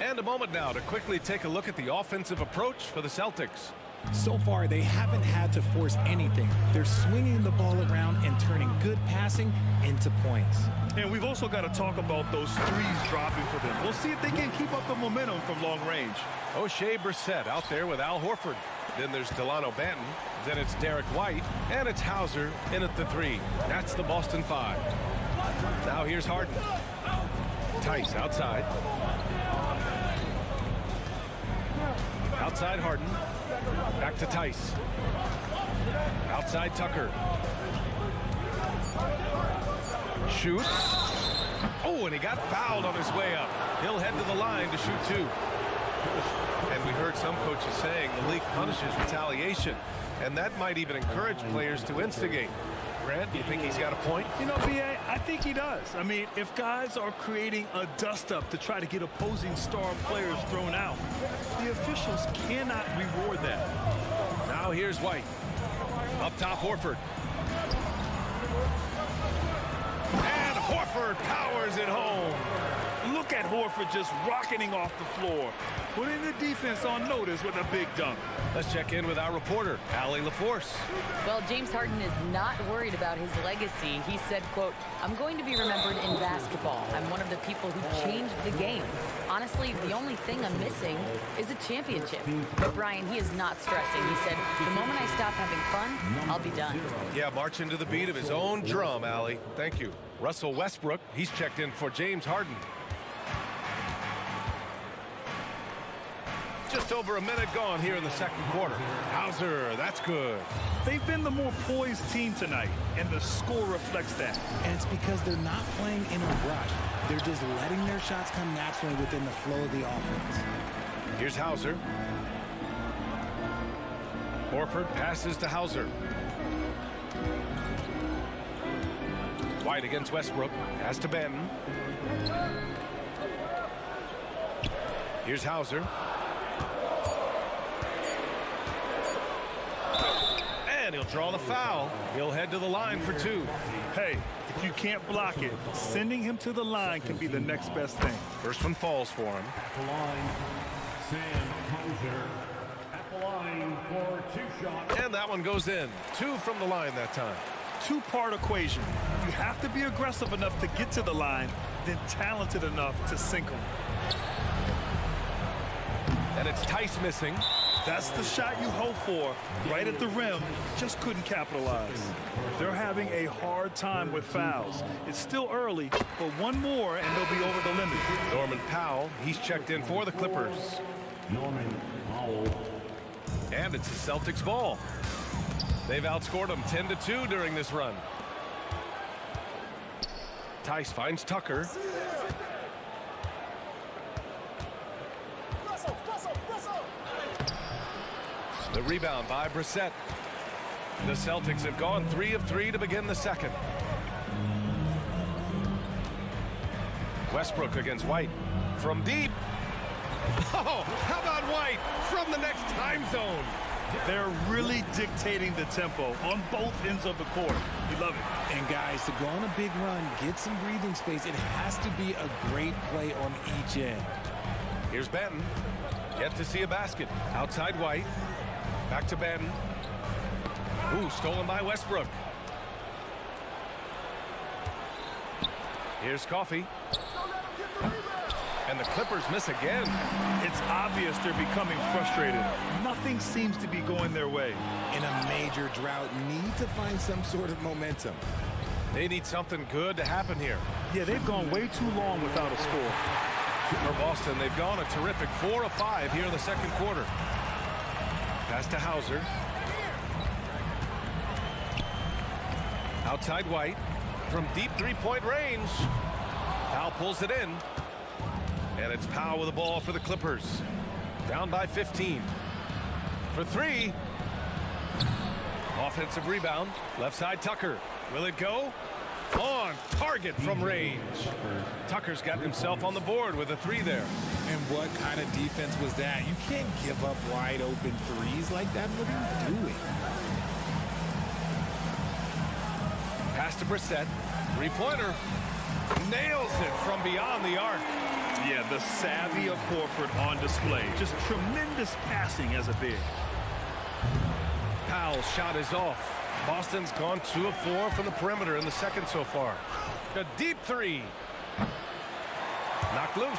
S8: And a moment now to quickly take a look at the offensive approach for the Celtics.
S3: So far, they haven't had to force anything. They're swinging the ball around and turning good passing into points.
S9: And we've also got to talk about those threes dropping for them. We'll see if they can keep up the momentum from long range.
S8: O'Shea Brissett out there with Al Horford. Then there's Delano Banton. Then it's Derek White. And it's Hauser in at the 3. That's the Boston 5. Now here's Harden. Tice outside. Outside Harden. Back to Tice. Outside Tucker. Shoots. Oh, and he got fouled on his way up. He'll head to the line to shoot 2. And we heard some coaches saying the league punishes retaliation. And that might even encourage players to instigate. Grant, do you think he's got a point?
S9: You know, B.A., I think he does. I mean, if guys are creating a dust-up to try to get opposing star players thrown out, the officials cannot reward that.
S8: Now here's White. Up top, Horford. And Horford powers it home.
S9: Look at Horford just rocketing off the floor, putting the defense on notice with a big dunk.
S8: Let's check in with our reporter, Allie LaForce.
S12: Well, James Harden is not worried about his legacy. He said, quote, "I'm going to be remembered in basketball. I'm one of the people who changed the game. Honestly, the only thing I'm missing is a championship." But Brian, he is not stressing. He said, "The moment I stop having fun, I'll be done."
S8: Yeah, marching to the beat of his own drum, Allie. Thank you. Russell Westbrook, he's checked in for James Harden. Just over a minute gone here in the second quarter. Hauser, that's good.
S9: They've been the more poised team tonight, and the score reflects that.
S3: And it's because they're not playing in a rush. They're just letting their shots come naturally within the flow of the offense.
S8: Here's Hauser. Horford passes to Hauser. White against Westbrook. Pass to Banton. Here's Hauser. And he'll draw the foul. He'll head to the line for 2.
S9: Hey, if you can't block it, sending him to the line can be the next best thing.
S8: First one falls for him.
S6: At the line, Sam Hauser. At the line for 2 shots.
S8: And that one goes in. 2 from the line that time.
S9: Two-part equation. You have to be aggressive enough to get to the line, then talented enough to sink them.
S8: And it's Tice missing.
S9: That's the shot you hope for. Right at the rim, just couldn't capitalize. They're having a hard time with fouls. It's still early, but one more and they'll be over the limit.
S8: Norman Powell, he's checked in for the Clippers.
S6: Norman Powell.
S8: And it's the Celtics ball. They've outscored them 10-2 during this run. Tice finds Tucker. The rebound by Brissett. The Celtics have gone 3 of 3 to begin the second. Westbrook against White. From deep. Oh, how about White from the next time zone?
S9: They're really dictating the tempo on both ends of the court. We love it.
S3: And guys, to go on a big run, get some breathing space, it has to be a great play on each end.
S8: Here's Benton. Yet to see a basket. Outside White. Back to Benton. Ooh, stolen by Westbrook. Here's Coffey. And the Clippers miss again.
S9: It's obvious they're becoming frustrated. Nothing seems to be going their way.
S3: In a major drought, need to find some sort of momentum.
S8: They need something good to happen here.
S9: Yeah, they've gone way too long without a score.
S8: For Boston, they've gone a terrific 4 of 5 here in the second quarter. Pass to Hauser. Outside White. From deep three-point range. Powell pulls it in. And it's Powell with the ball for the Clippers. Down by 15. For 3. Offensive rebound. Left side Tucker. Will it go? On target from range. Tucker's got himself on the board with a 3 there.
S3: And what kind of defense was that? You can't give up wide open threes like that. What are you doing?
S8: Pass to Brissett. 3-pointer. Nails it from beyond the arc.
S9: Yeah, the savvy of Horford on display. Just tremendous passing as a big.
S8: Powell's shot is off. Boston's gone 2 of 4 from the perimeter in the second so far. A deep 3. Knocked loose.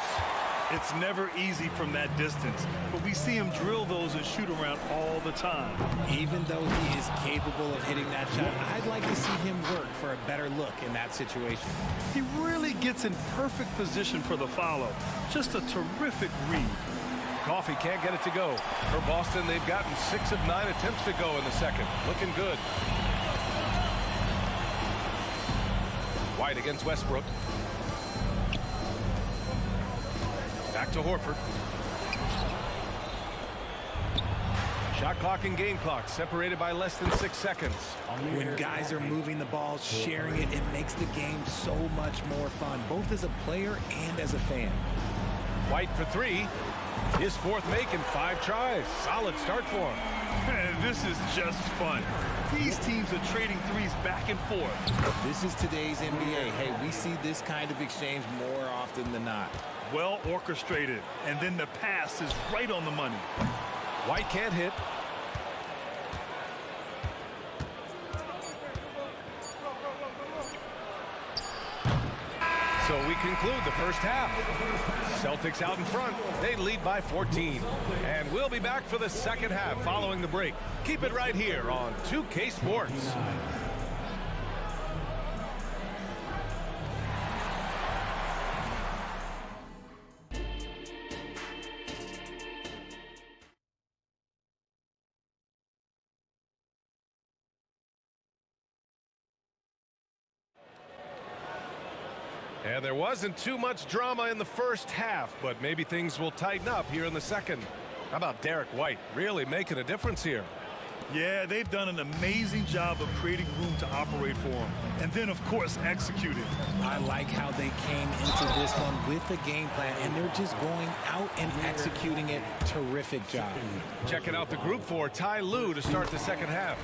S9: It's never easy from that distance, but we see him drill those and shoot around all the time.
S3: Even though he is capable of hitting that shot, I'd like to see him work for a better look in that situation.
S9: He really gets in perfect position for the follow. Just a terrific read.
S8: Coffey can't get it to go. For Boston, they've gotten 6 of 9 attempts to go in the second. Looking good. White against Westbrook. Back to Horford. Shot clock and game clock separated by less than 6 seconds.
S3: When guys are moving the ball, sharing it, it makes the game so much more fun, both as a player and as a fan.
S8: White for 3. His 4th make in 5 tries. Solid start for him.
S9: And this is just fun. These teams are trading threes back and forth.
S3: This is today's NBA. Hey, we see this kind of exchange more often than not.
S9: Well orchestrated, and then the pass is right on the money.
S8: White can't hit. So we conclude the first half. Celtics out in front. They lead by 14. And we'll be back for the second half following the break. Keep it right here on 2K Sports. And there wasn't too much drama in the first half, but maybe things will tighten up here in the second. How about Derek White really making a difference here?
S9: Yeah, they've done an amazing job of creating room to operate for him. And then, of course, executing.
S3: I like how they came into this one with a game plan, and they're just going out and executing it. Terrific job.
S8: Checking out the group for Ty Lue to start the second half.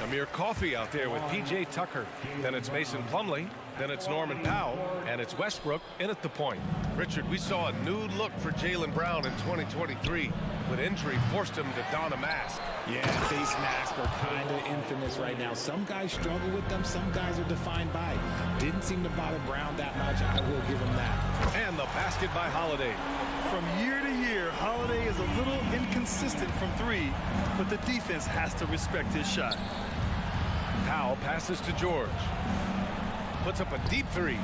S8: Amir Coffey out there with P.J. Tucker. Then it's Mason Plumlee. Then it's Norman Powell. And it's Westbrook in at the point. Richard, we saw a new look for Jaylen Brown in 2023. But injury forced him to don a mask.
S3: Yeah, face masks are kind of infamous right now. Some guys struggle with them. Some guys are defined by it. Didn't seem to bother Brown that much. I will give him that.
S8: And the basket by Holiday.
S9: From year to year, Holiday is a little inconsistent from three, but the defense has to respect his shot.
S8: Powell passes to George. Puts up a deep three.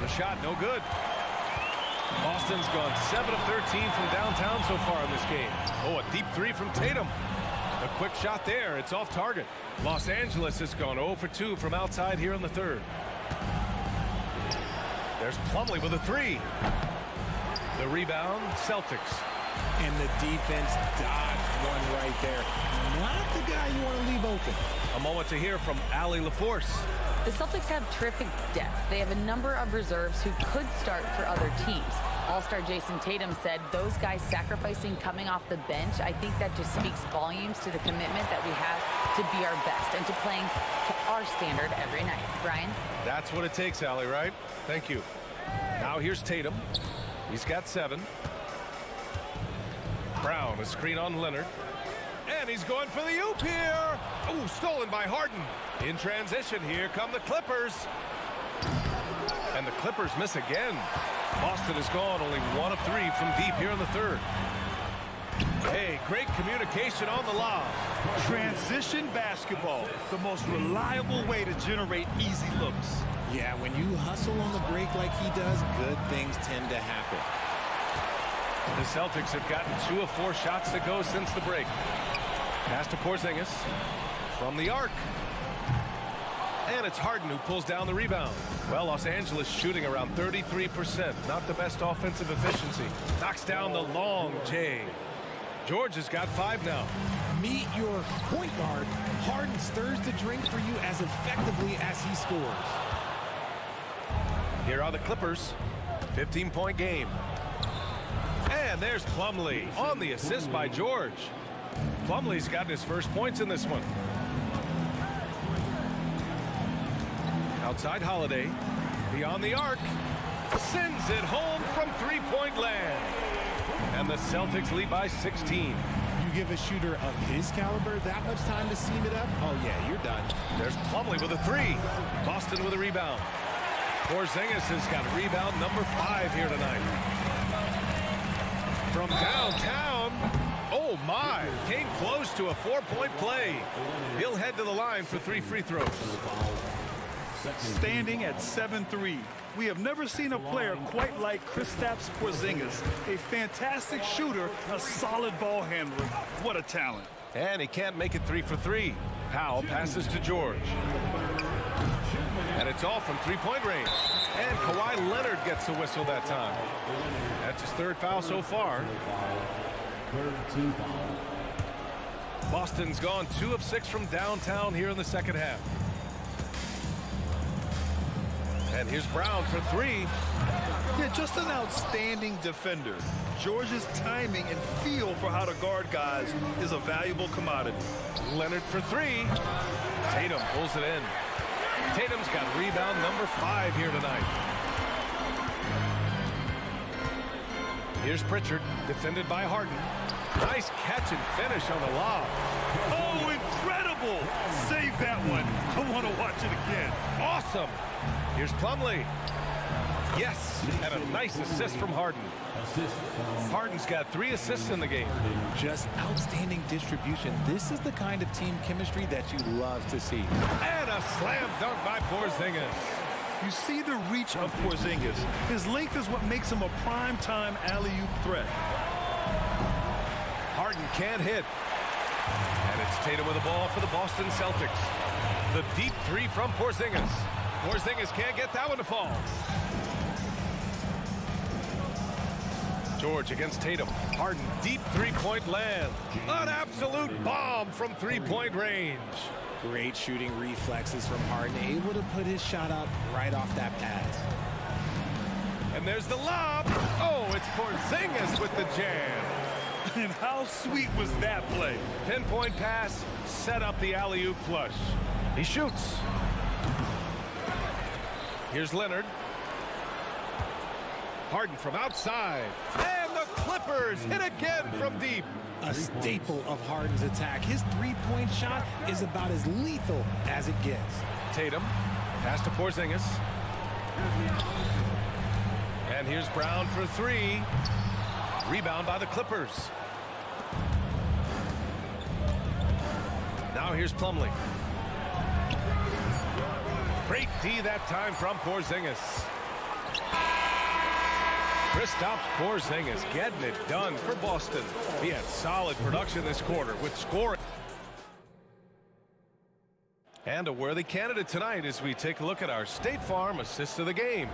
S8: The shot no good. Boston's gone 7 of 13 from downtown so far in this game. Oh, a deep three from Tatum. A quick shot there. It's off target. Los Angeles has gone 0 for 2 from outside here in the third. There's Plumlee with a three. The rebound, Celtics.
S3: And the defense dodged one right there. Not the guy you want to leave open.
S8: A moment to hear from Allie LaForce.
S12: The Celtics have terrific depth. They have a number of reserves who could start for other teams. All-star Jason Tatum said those guys sacrificing coming off the bench, I think that just speaks volumes to the commitment that we have to be our best and to playing to our standard every night. Brian?
S8: That's what it takes, Allie, right? Thank you. Now here's Tatum. He's got 7. Brown, a screen on Leonard. And he's going for the oop here. Oh, stolen by Harden. In transition, here come the Clippers. And the Clippers miss again. Boston has gone only 1 of 3 from deep here in the third. Hey, great communication on the lob.
S9: Transition basketball, the most reliable way to generate easy looks.
S3: Yeah, when you hustle on the break like he does, good things tend to happen.
S8: The Celtics have gotten 2 of 4 shots to go since the break. Pass to Porzingis from the arc. And it's Harden who pulls down the rebound. Well, Los Angeles shooting around 33%. Not the best offensive efficiency. Knocks down the long J. George has got 5 now.
S3: Meet your point guard. Harden stirs the drink for you as effectively as he scores.
S8: Here are the Clippers. 15-point game. And there's Plumlee on the assist by George. Plumlee's gotten his first points in this one. Outside Holiday. Beyond the arc. Sends it home from three-point land. And the Celtics lead by 16.
S3: You give a shooter of his caliber that much time to seam it up? Oh, yeah, you're done.
S8: There's Plumlee with a 3. Boston with a rebound. Porzingis has got rebound number 5 here tonight. From downtown. Oh, my. Came close to a 4-point play. He'll head to the line for 3 free throws.
S9: Standing at 7-3. We have never seen a player quite like Kristaps Porzingis. A fantastic shooter, a solid ball handler. What a talent.
S8: And he can't make it 3 for 3. Powell passes to George. And it's all from 3-point range. And Kawhi Leonard gets the whistle that time. That's his 3rd foul so far. Boston's gone 2 of 6 from downtown here in the second half. And here's Brown for 3.
S9: Yeah, just an outstanding defender. George's timing and feel for how to guard guys is a valuable commodity.
S8: Leonard for 3. Tatum pulls it in. Tatum's got rebound number 5 here tonight. Here's Pritchard, defended by Harden. Nice catch and finish on the lob.
S9: Oh, incredible! Save that one. I want to watch it again.
S8: Awesome. Here's Plumlee. Yes, and a nice assist from Harden. Harden's got 3 assists in the game.
S3: Just outstanding distribution. This is the kind of team chemistry that you love to see.
S8: And a slam dunk by Porzingis.
S9: You see the reach of Porzingis. His length is what makes him a prime-time alley-oop threat.
S8: Harden can't hit. And it's Tatum with the ball for the Boston Celtics. The deep 3 from Porzingis. Porzingis can't get that one to fall. George against Tatum. Harden, deep 3-point land. An absolute bomb from 3-point range.
S3: Great shooting reflexes from Harden, able to put his shot up right off that pass.
S8: And there's the lob. Oh, it's Porzingis with the jam.
S9: And how sweet was that play?
S8: Pinpoint pass, set up the alley-oop flush. He shoots. Here's Leonard. Harden from outside. And the Clippers hit again from deep.
S3: A staple of Harden's attack. His three-point shot is about as lethal as it gets.
S8: Tatum, pass to Porzingis. And here's Brown for three. Rebound by the Clippers. Now here's Plumlee. Great D that time from Porzingis. Kristaps Porzingis getting it done for Boston. He had solid production this quarter with scoring. And a worthy candidate tonight as we take a look at our State Farm assist of the game.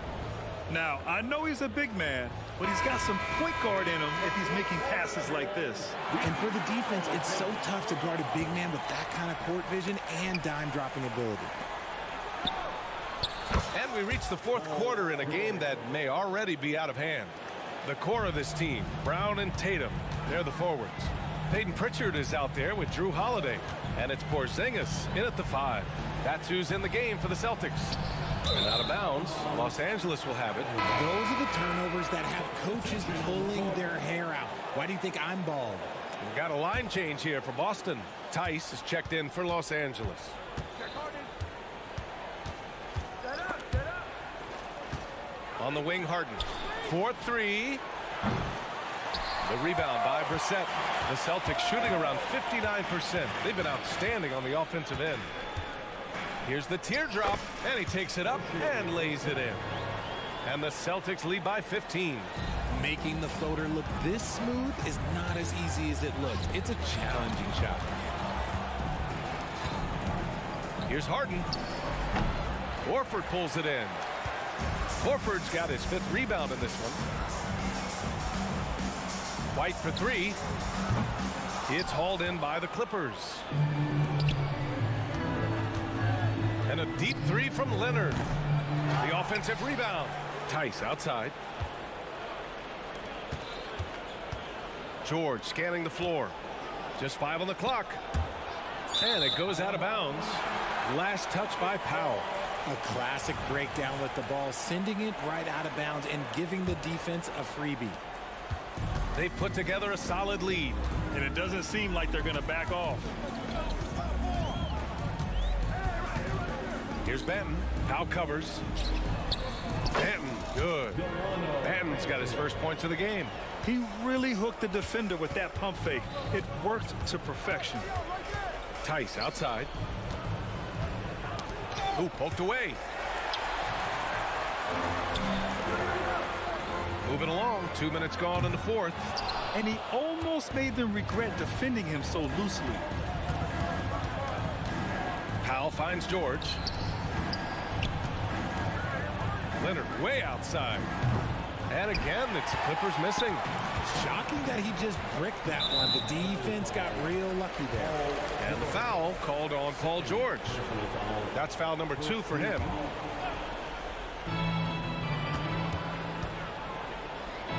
S9: Now, I know he's a big man, but he's got some point guard in him if he's making passes like this.
S3: And for the defense, it's so tough to guard a big man with that kind of court vision and dime-dropping ability.
S8: And we reach the fourth quarter in a game that may already be out of hand. The core of this team, Brown and Tatum, they're the forwards. Peyton Pritchard is out there with Drew Holiday. And it's Porzingis in at the 5. That's who's in the game for the Celtics. And out of bounds, Los Angeles will have it.
S3: Those are the turnovers that have coaches pulling their hair out. Why do you think I'm bald?
S8: We've got a line change here for Boston. Tice is checked in for Los Angeles. On the wing, Harden. 4-3. The rebound by Brissett. The Celtics shooting around 59%. They've been outstanding on the offensive end. Here's the teardrop, and he takes it up and lays it in. And the Celtics lead by 15.
S3: Making the floater look this smooth is not as easy as it looks. It's a challenging shot.
S8: Here's Harden. Horford pulls it in. Horford's got his 5th rebound in this one. White for 3. It's hauled in by the Clippers. And a deep 3 from Leonard. The offensive rebound. Tice outside. George scanning the floor. Just 5 on the clock. And it goes out of bounds. Last touch by Powell.
S3: A classic breakdown with the ball, sending it right out of bounds and giving the defense a freebie.
S8: They've put together a solid lead.
S9: And it doesn't seem like they're going to back off.
S8: Here's Benton. Powell covers. Benton, good. Benton's got his first points of the game.
S9: He really hooked the defender with that pump fake. It worked to perfection.
S8: Tice outside. Ooh, poked away. Moving along, 2 minutes gone in the fourth.
S9: And he almost made them regret defending him so loosely.
S8: Powell finds George. Leonard way outside. And again, it's the Clippers missing.
S3: Shocking that he just bricked that one. The defense got real lucky there.
S8: And the foul called on Paul George. That's foul number 2 for him.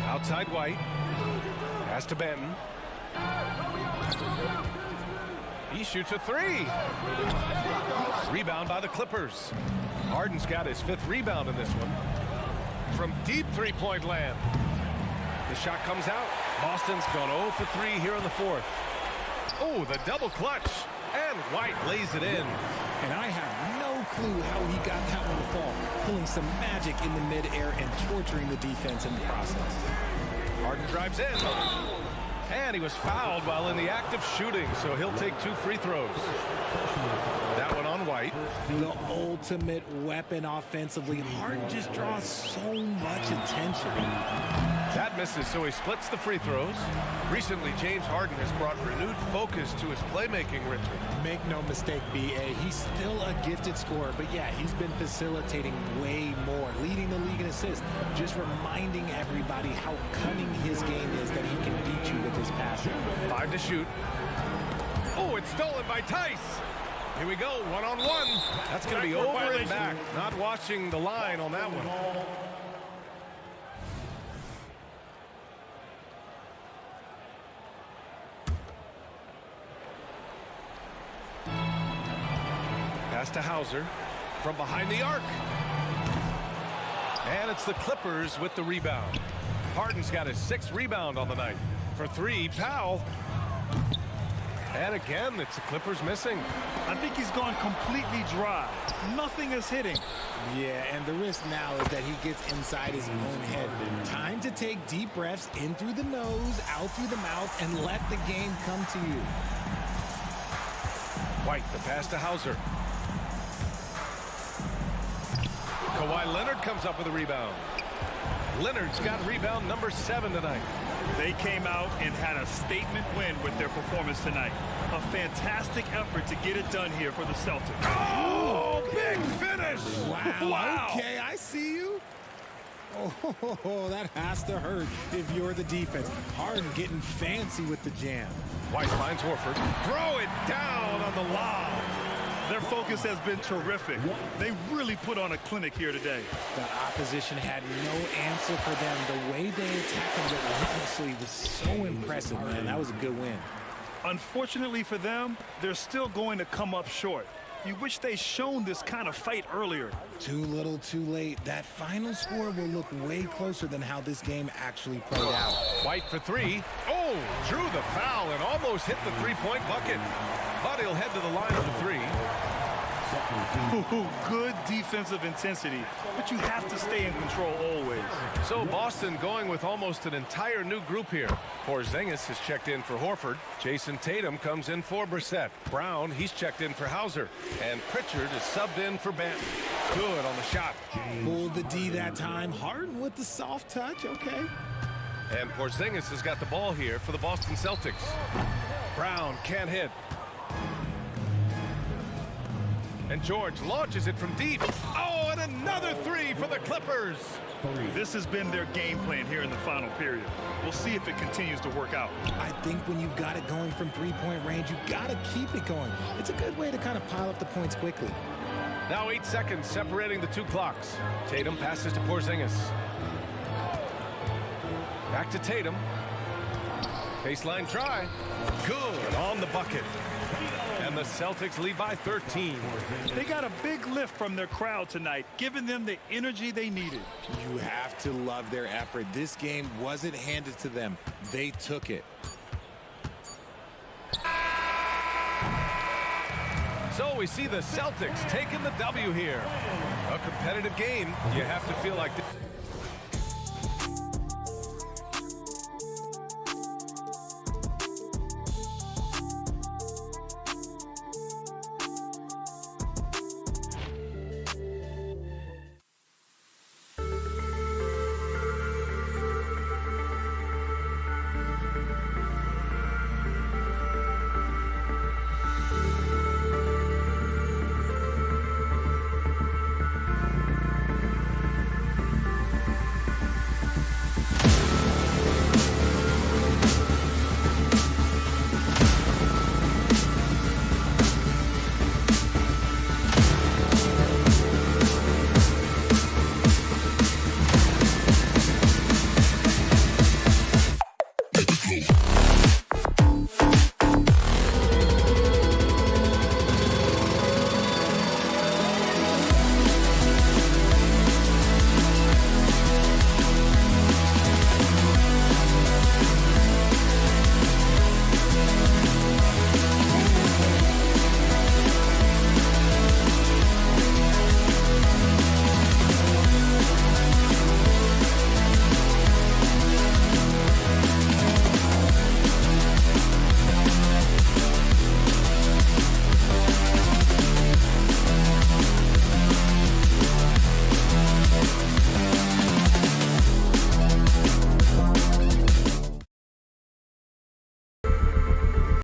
S8: Outside White. Pass to Benton. He shoots a 3. Rebound by the Clippers. Harden's got his 5th rebound in this one. From deep three-point land. The shot comes out. Boston's gone 0 for 3 here in the fourth. Oh, the double clutch. And White lays it in.
S3: And I have no clue how he got that one to fall. Pulling some magic in the midair and torturing the defense in the process.
S8: Harden drives in. And he was fouled while in the act of shooting, so he'll take 2 free throws. That one on White.
S3: The ultimate weapon offensively. Harden just draws so much attention.
S8: That misses, so he splits the free throws. Recently, James Harden has brought renewed focus to his playmaking, Richard.
S3: Make no mistake, B.A., he's still a gifted scorer, but yeah, he's been facilitating way more, leading the league in assists, just reminding everybody how cunning his game is, that he can beat you with his passing.
S8: 5 to shoot. Oh, it's stolen by Tice. Here we go, 1-on-1. That's going to be over and back. Not watching the line on that one. Pass to Hauser from behind the arc. And it's the Clippers with the rebound. Harden's got his 6th rebound on the night. For 3, Powell. And again, it's the Clippers missing.
S9: I think he's gone completely dry. Nothing is hitting.
S3: Yeah, and the risk now is that he gets inside his own head. Time to take deep breaths in through the nose, out through the mouth, and let the game come to you.
S8: White, the pass to Hauser. Kawhi Leonard comes up with a rebound. Leonard's got rebound number 7 tonight.
S9: They came out and had a statement win with their performance tonight. A fantastic effort to get it done here for the Celtics.
S8: Oh, big finish!
S3: Wow. Okay, I see you. Oh, that has to hurt if you're the defense. Harden getting fancy with the jam.
S8: White finds Horford. Throw it down on the lob.
S9: Their focus has been terrific. They really put on a clinic here today.
S3: The opposition had no answer for them. The way they attacked them relentlessly was so impressive, man. That was a good win.
S9: Unfortunately for them, they're still going to come up short. You wish they'd shown this kind of fight earlier.
S3: Too little, too late. That final score will look way closer than how this game actually played out.
S8: White for 3. Oh, drew the foul and almost hit the 3-point bucket. But he'll head to the line for 3.
S9: Good defensive intensity, but you have to stay in control always.
S8: So Boston going with almost an entire new group here. Porzingis has checked in for Horford. Jason Tatum comes in for Brissett. Brown, he's checked in for Hauser. And Pritchard is subbed in for Banton. Good on the shot.
S3: Pulled the D that time. Harden with the soft touch. Okay.
S8: And Porzingis has got the ball here for the Boston Celtics. Brown can't hit. And George launches it from deep. Oh, and another 3 for the Clippers.
S9: This has been their game plan here in the final period. We'll see if it continues to work out.
S3: I think when you've got it going from 3-point range, you got to keep it going. It's a good way to kind of pile up the points quickly.
S8: Now 8 seconds separating the 2 clocks. Tatum passes to Porzingis. Back to Tatum. Baseline try. Good on the bucket. And the Celtics lead by 13.
S9: They got a big lift from their crowd tonight, giving them the energy they needed.
S3: You have to love their effort. This game wasn't handed to them. They took it.
S8: So we see the Celtics taking the W here. A competitive game. You have to feel like this.